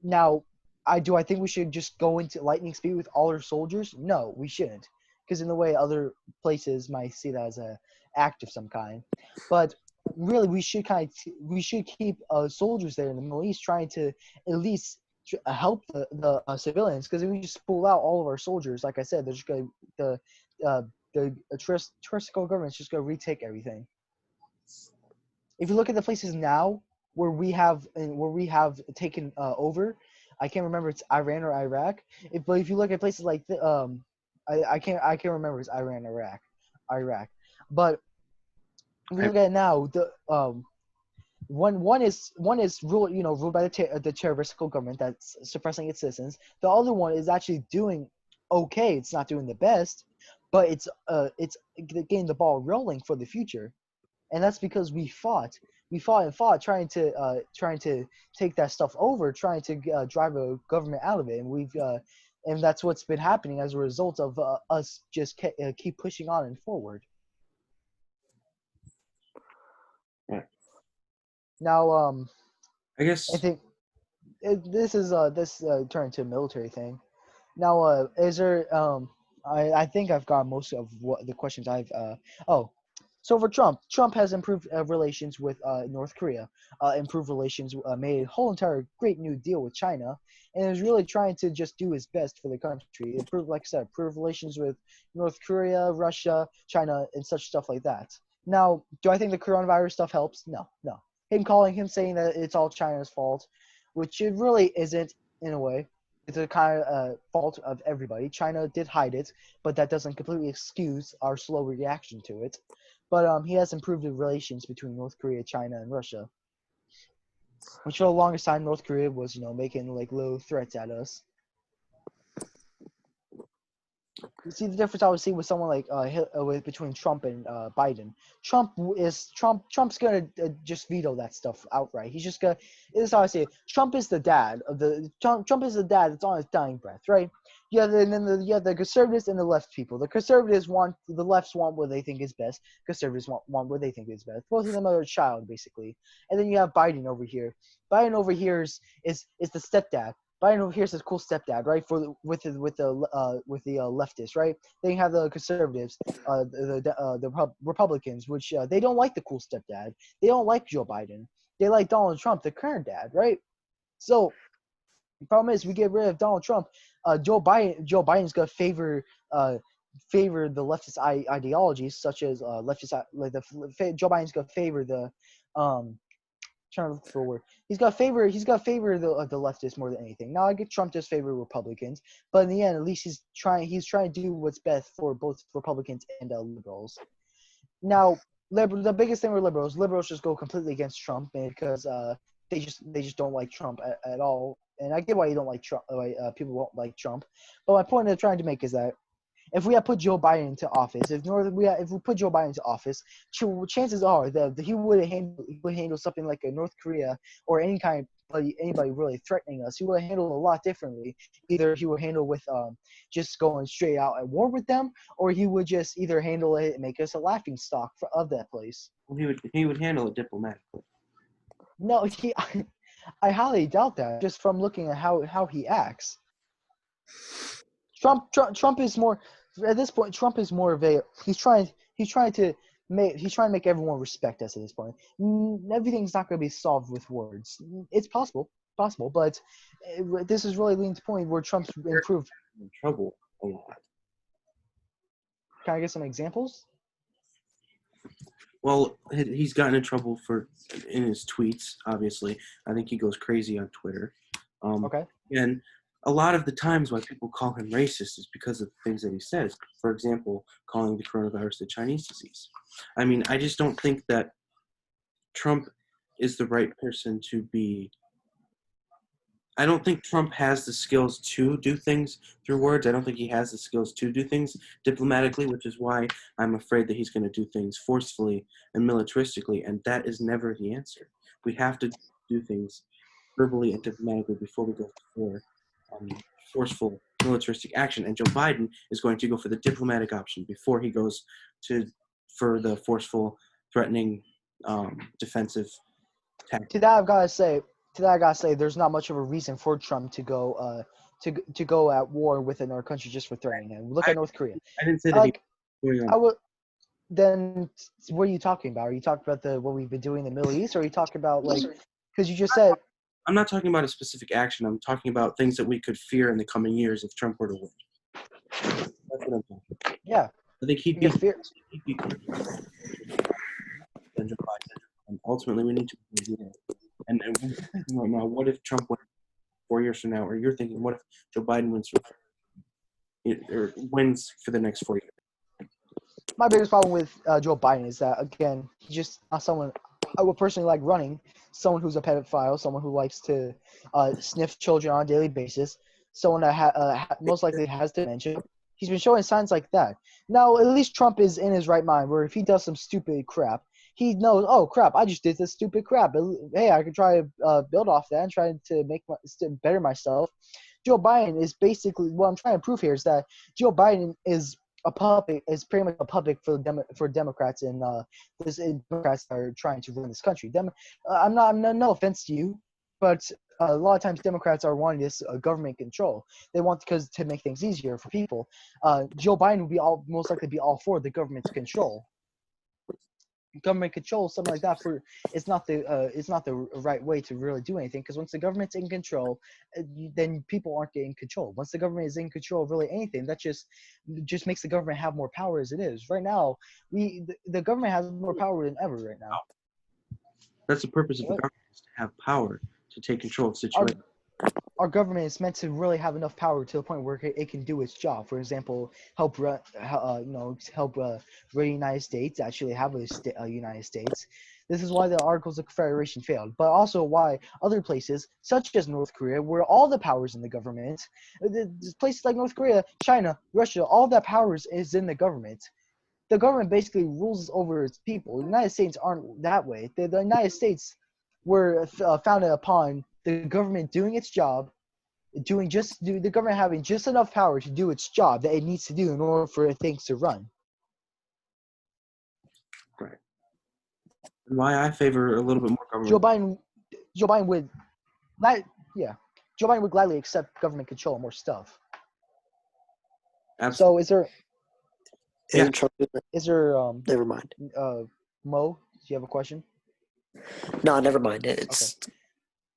[SPEAKER 2] Now, I think we should just go into lightning speed with all our soldiers? No, we shouldn't, because in the way other places might see that as a act of some kind. But really, we should keep soldiers there in the Middle East, trying to at least help the civilians. Because if we just pull out all of our soldiers, like I said, they're just going the terrestrial government's just going to retake everything. If you look at the places now where we have taken over, I can't remember it's Iran or Iraq. But if you look at places like I can't remember it's Iran or Iraq. But if you look at it now, the one is ruled by the terroristical government that's suppressing its citizens. The other one is actually doing okay. It's not doing the best, but it's getting the ball rolling for the future. And that's because we fought, trying to take that stuff over, trying to drive a government out of it, and that's what's been happening as a result of us just keep pushing on and forward.
[SPEAKER 1] Yeah.
[SPEAKER 2] Now,
[SPEAKER 1] I guess
[SPEAKER 2] I think this turned into a military thing. Now, is there I think I've got most of what the questions I've So for Trump has improved relations with North Korea, improved relations, made a whole entire great new deal with China, and is really trying to just do his best for the country. Improve, like I said, improve relations with North Korea, Russia, China, and such stuff like that. Now, do I think the coronavirus stuff helps? No. Him saying that it's all China's fault, which it really isn't in a way. It's a kind of fault of everybody. China did hide it, but that doesn't completely excuse our slow reaction to it. But he has improved the relations between North Korea, China, and Russia. Which for the longest time, North Korea was, making like little threats at us. You see the difference I would see with someone like between Trump and Biden. Trump's gonna just veto that stuff outright. He's just gonna. This is how I say it. Trump is the dad that's on his dying breath, right? the conservatives and the left people. The lefts want what they think is best. Conservatives want what they think is best. Both of them are a child, basically. And then you have Biden over here. Biden over here is the stepdad. Biden over here is this cool stepdad, right? With the leftists, right? Then you have the conservatives, the Republicans, which they don't like the cool stepdad. They don't like Joe Biden. They like Donald Trump, the current dad, right? So the problem is, we get rid of Donald Trump. Joe Biden's gonna favor the leftist ideologies, such as Joe Biden's gonna favor the trying to look for a word. He's gonna favor the leftists more than anything. Now I get Trump does favor Republicans, but in the end, at least he's trying to do what's best for both Republicans and liberals. Now, the biggest thing with liberals just go completely against Trump because they just don't like Trump at all. And I get why you don't like Trump. People won't like Trump. But my point I'm trying to make is that if we had put Joe Biden into office, if we put Joe Biden into office, chances are that he would handle something like a North Korea or anybody really threatening us. He would handle a lot differently. Either he would handle with just going straight out at war with them, or he would just either handle it and make us a laughing stock of that place.
[SPEAKER 1] Well, he would handle it diplomatically.
[SPEAKER 2] No, I highly doubt that, just from looking at how he acts. Trump is more at this point. Trump is more of a he's trying to make everyone respect us at this point. Everything's not going to be solved with words. It's possible, but this is really leading to the point where Trump's improved.
[SPEAKER 1] In trouble a lot.
[SPEAKER 2] Can I get some examples?
[SPEAKER 1] Well, he's gotten in trouble in his tweets. Obviously, I think he goes crazy on Twitter.
[SPEAKER 2] Okay.
[SPEAKER 1] And a lot of the times why people call him racist is because of the things that he says. For example, calling the coronavirus the Chinese disease. I mean, I just don't think that Trump is the right person to be. I don't think Trump has the skills to do things through words. I don't think he has the skills to do things diplomatically, which is why I'm afraid that he's going to do things forcefully and militaristically, and that is never the answer. We have to do things verbally and diplomatically before we go for forceful militaristic action. And Joe Biden is going to go for the diplomatic option before he goes for the forceful, threatening, defensive tactic.
[SPEAKER 2] To that I've got to say, there's not much of a reason for Trump to go to go at war with another country just for threatening him. Look at North Korea.
[SPEAKER 1] I didn't say that.
[SPEAKER 2] Then what are you talking about? Are you talking about what we've been doing in the Middle East, or are you talking about because you just said?
[SPEAKER 1] I'm not talking about a specific action. I'm talking about things that we could fear in the coming years if Trump were to win. That's what I'm talking about.
[SPEAKER 2] Yeah.
[SPEAKER 1] I think he'd be and ultimately we need to do that. And right now, what if Trump wins 4 years from now? Or you're thinking, what if Joe Biden wins for the next 4 years?
[SPEAKER 2] My biggest problem with Joe Biden is that, again, he's just not someone I would personally like running. Someone who's a pedophile, someone who likes to sniff children on a daily basis, someone that most likely has dementia. He's been showing signs like that. Now, at least Trump is in his right mind, where if he does some stupid crap, he knows, oh, crap, I just did this stupid crap. Hey, I could try to build off that and try to better myself. Joe Biden is basically, what I'm trying to prove here is that Joe Biden is pretty much a puppet for Democrats and Democrats that are trying to run this country. No offense to you, but a lot of times Democrats are wanting this government control. They want to make things easier for people. Joe Biden would most likely be all for the government's control. Government control, something like that, it's not the right way to really do anything, because once the government's in control, then people aren't getting control. Once the government is in control of really anything, that just makes the government have more power as it is. Right now, the government has more power than ever right now.
[SPEAKER 1] That's the purpose of the government, is to have power to take control of situations.
[SPEAKER 2] Our government is meant to really have enough power to the point where it can do its job. For example, help the United States actually have a United States. This is why the Articles of Confederation failed, but also why other places, such as North Korea, where all the powers in the government, places like North Korea, China, Russia, all that powers is in the government. The government basically rules over its people. The United States aren't that way. The United States were founded upon the government doing its job, the government having just enough power to do its job that it needs to do in order for things to run.
[SPEAKER 1] Right. And why I favor a little bit more
[SPEAKER 2] Joe
[SPEAKER 1] government.
[SPEAKER 2] Biden would, Joe Biden would gladly accept government control and more stuff.
[SPEAKER 1] Absolutely.
[SPEAKER 2] So
[SPEAKER 1] Yeah.
[SPEAKER 3] Isn't Trump doing that?
[SPEAKER 2] is there
[SPEAKER 3] Never mind.
[SPEAKER 2] Mo? Do you have a question?
[SPEAKER 3] No, never mind. It's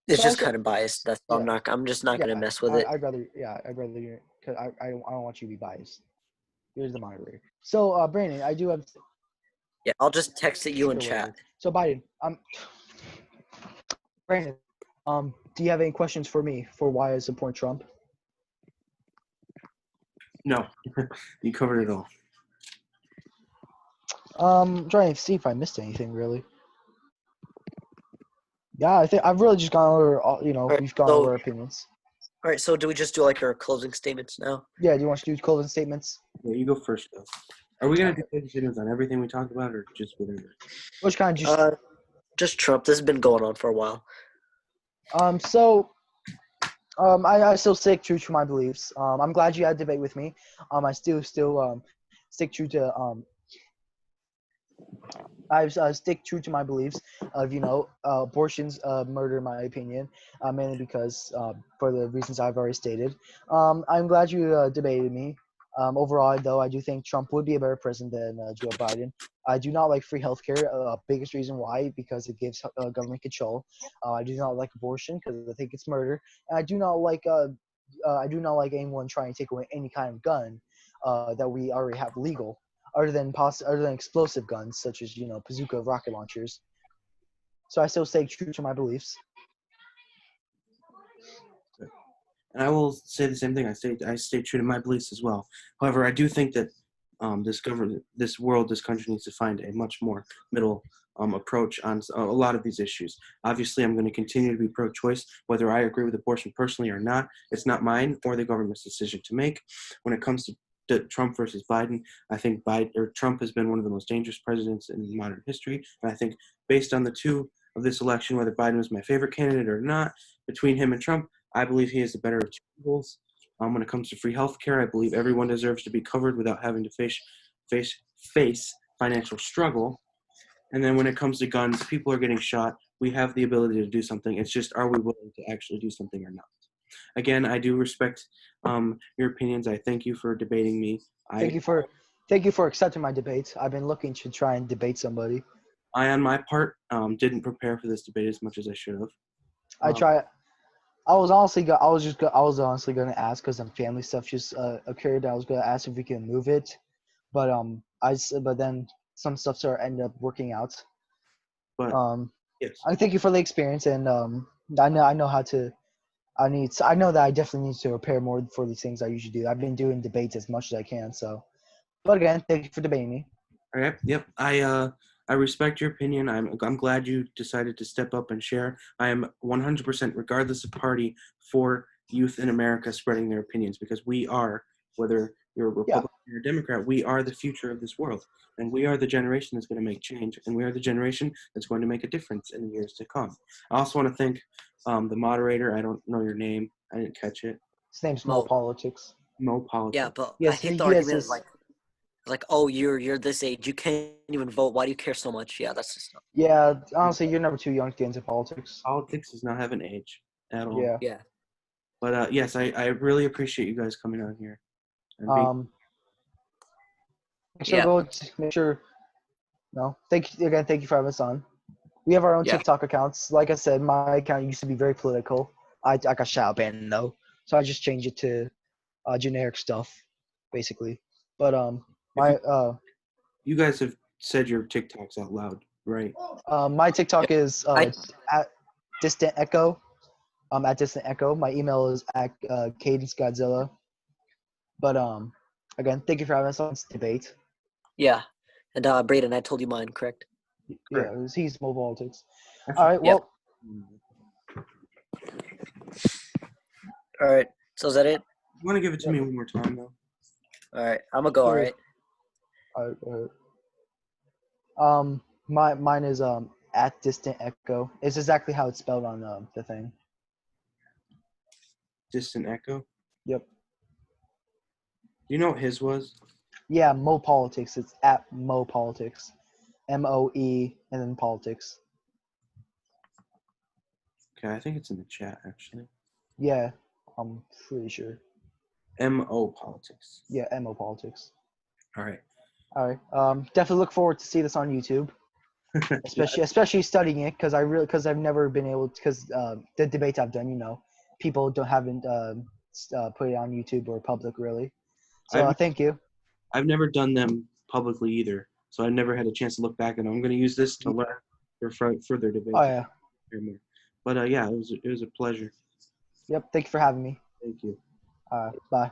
[SPEAKER 3] just
[SPEAKER 2] So-
[SPEAKER 3] kind of biased. That's why
[SPEAKER 2] yeah.
[SPEAKER 3] I'm just not gonna mess with it.
[SPEAKER 2] I'd rather you, because I don't want you to be biased. Here's the moderator. So Brandon, I do have.
[SPEAKER 3] Yeah, I'll just text it you in
[SPEAKER 2] Sure,
[SPEAKER 3] chat.
[SPEAKER 2] whatever. So Biden, Brandon, do you have any questions for me for why I support Trump?
[SPEAKER 1] No, you covered it all.
[SPEAKER 2] I'm trying to see if I missed anything really. Yeah, I think I've really just gone over.
[SPEAKER 3] Alright,
[SPEAKER 2] We've gone
[SPEAKER 3] so-
[SPEAKER 2] over our opinions.
[SPEAKER 3] All right, so do we just do like our closing statements now?
[SPEAKER 2] Yeah, do you want to do closing statements?
[SPEAKER 1] Yeah, you go first, though. Are we going to do closing statements on everything we talked about, or just whatever?
[SPEAKER 2] Which kind of
[SPEAKER 3] Just Trump. This has been going on for a while.
[SPEAKER 2] I still stick true to my beliefs. I'm glad you had a debate with me. I still stick true to I stick true to my beliefs of abortion's murder in my opinion, mainly because for the reasons I've already stated. I'm glad you debated me. Overall, though, I do think Trump would be a better president than Joe Biden. I do not like free healthcare. Biggest reason why, because it gives government control. I do not like abortion because I think it's murder. And I do not like anyone trying to take away any kind of gun that we already have legal, other than explosive guns such as bazooka rocket launchers. So I still stay true to my beliefs.
[SPEAKER 1] And I will say the same thing. I stay true to my beliefs as well. However, I do think that this country needs to find a much more middle approach on a lot of these issues. Obviously, I'm going to continue to be pro-choice, whether I agree with abortion personally or not. It's not mine or the government's decision to make. When it comes to Trump versus Biden, I think Trump has been one of the most dangerous presidents in modern history. And I think based on the two of this election, whether Biden was my favorite candidate or not, between him and Trump, I believe he is the better of two evils. When it comes to free healthcare, I believe everyone deserves to be covered without having to face financial struggle. And then when it comes to guns, people are getting shot. We have the ability to do something. It's just, are we willing to actually do something or not? Again, I do respect your opinions. I thank you for debating me.
[SPEAKER 2] Thank you for accepting my debate. I've been looking to try and debate somebody.
[SPEAKER 1] I, on my part, didn't prepare for this debate as much as I should have.
[SPEAKER 2] I was honestly going to ask because some family stuff just occurred. I was going to ask if we can move it, but then some stuff started ended up working out.
[SPEAKER 1] But yes,
[SPEAKER 2] I thank you for the experience, and I know how to. I know that I definitely need to prepare more for these things I usually do. I've been doing debates as much as I can. So, but again, thank you for debating me.
[SPEAKER 1] all right. Yep. I respect your opinion. I'm glad you decided to step up and share. I am 100%, regardless of party, for youth in America spreading their opinions, because we are, whether you're a Republican or a Democrat, we are the future of this world, and we are the generation that's going to make change, and we are the generation that's going to make a difference in the years to come. I also want to thank the moderator. I don't know your name. I didn't catch it.
[SPEAKER 2] His name's Mo Politics.
[SPEAKER 1] Mo Politics.
[SPEAKER 3] Yeah, but
[SPEAKER 2] Yes,
[SPEAKER 3] I hate
[SPEAKER 2] he
[SPEAKER 3] the
[SPEAKER 2] has
[SPEAKER 3] argument
[SPEAKER 2] his-
[SPEAKER 3] like, oh, you're this age, you can't even vote. Why do you care so much? Yeah, that's just not.
[SPEAKER 2] Yeah, honestly, you're never too young to get into politics.
[SPEAKER 1] Politics does not have an age at all.
[SPEAKER 2] Yeah.
[SPEAKER 3] Yeah.
[SPEAKER 1] But yes, I really appreciate you guys coming on here. And being,
[SPEAKER 2] Make sure. No, thank you again. Thank you for having us on. We have our own
[SPEAKER 3] Yeah.
[SPEAKER 2] TikTok accounts. Like I said, my account used to be very political. I got shout banned though, so I just changed it to generic stuff, basically. But
[SPEAKER 1] you guys have said your TikToks out loud, right?
[SPEAKER 2] my TikTok is at Distant Echo. At Distant Echo. My email is at Cadence Godzilla. But again, thank you for having us on this debate.
[SPEAKER 3] Yeah. And Braden, I told you mine, correct?
[SPEAKER 2] Yeah, he's Mo Politics. All right,
[SPEAKER 3] Yep.
[SPEAKER 2] well.
[SPEAKER 3] All right. So is that it?
[SPEAKER 1] You want to give it to me one more time, though?
[SPEAKER 3] All right. I'm gonna go. All right.
[SPEAKER 2] Mine is at Distant Echo. It's exactly how it's spelled on the thing.
[SPEAKER 1] Distant Echo.
[SPEAKER 2] Yep.
[SPEAKER 1] Do you know what his was?
[SPEAKER 2] Yeah, Mo Politics. It's at Mo Politics. MOE and then politics.
[SPEAKER 1] Okay, I think it's in the chat actually.
[SPEAKER 2] Yeah, I'm pretty sure.
[SPEAKER 1] MO Politics.
[SPEAKER 2] Yeah, MO Politics.
[SPEAKER 1] All right.
[SPEAKER 2] All right. Definitely look forward to see this on YouTube,
[SPEAKER 1] Yeah,
[SPEAKER 2] especially studying it because I've never been able to the debates I've done, people haven't put it on YouTube or public really. So
[SPEAKER 1] I've
[SPEAKER 2] thank you.
[SPEAKER 1] I've never done them publicly either, so I've never had a chance to look back at them. I'm going to use this to learn for further debate.
[SPEAKER 2] Oh yeah.
[SPEAKER 1] Hear more. But yeah, it was a pleasure.
[SPEAKER 2] Yep. Thank you for having me.
[SPEAKER 1] Thank you.
[SPEAKER 2] Bye.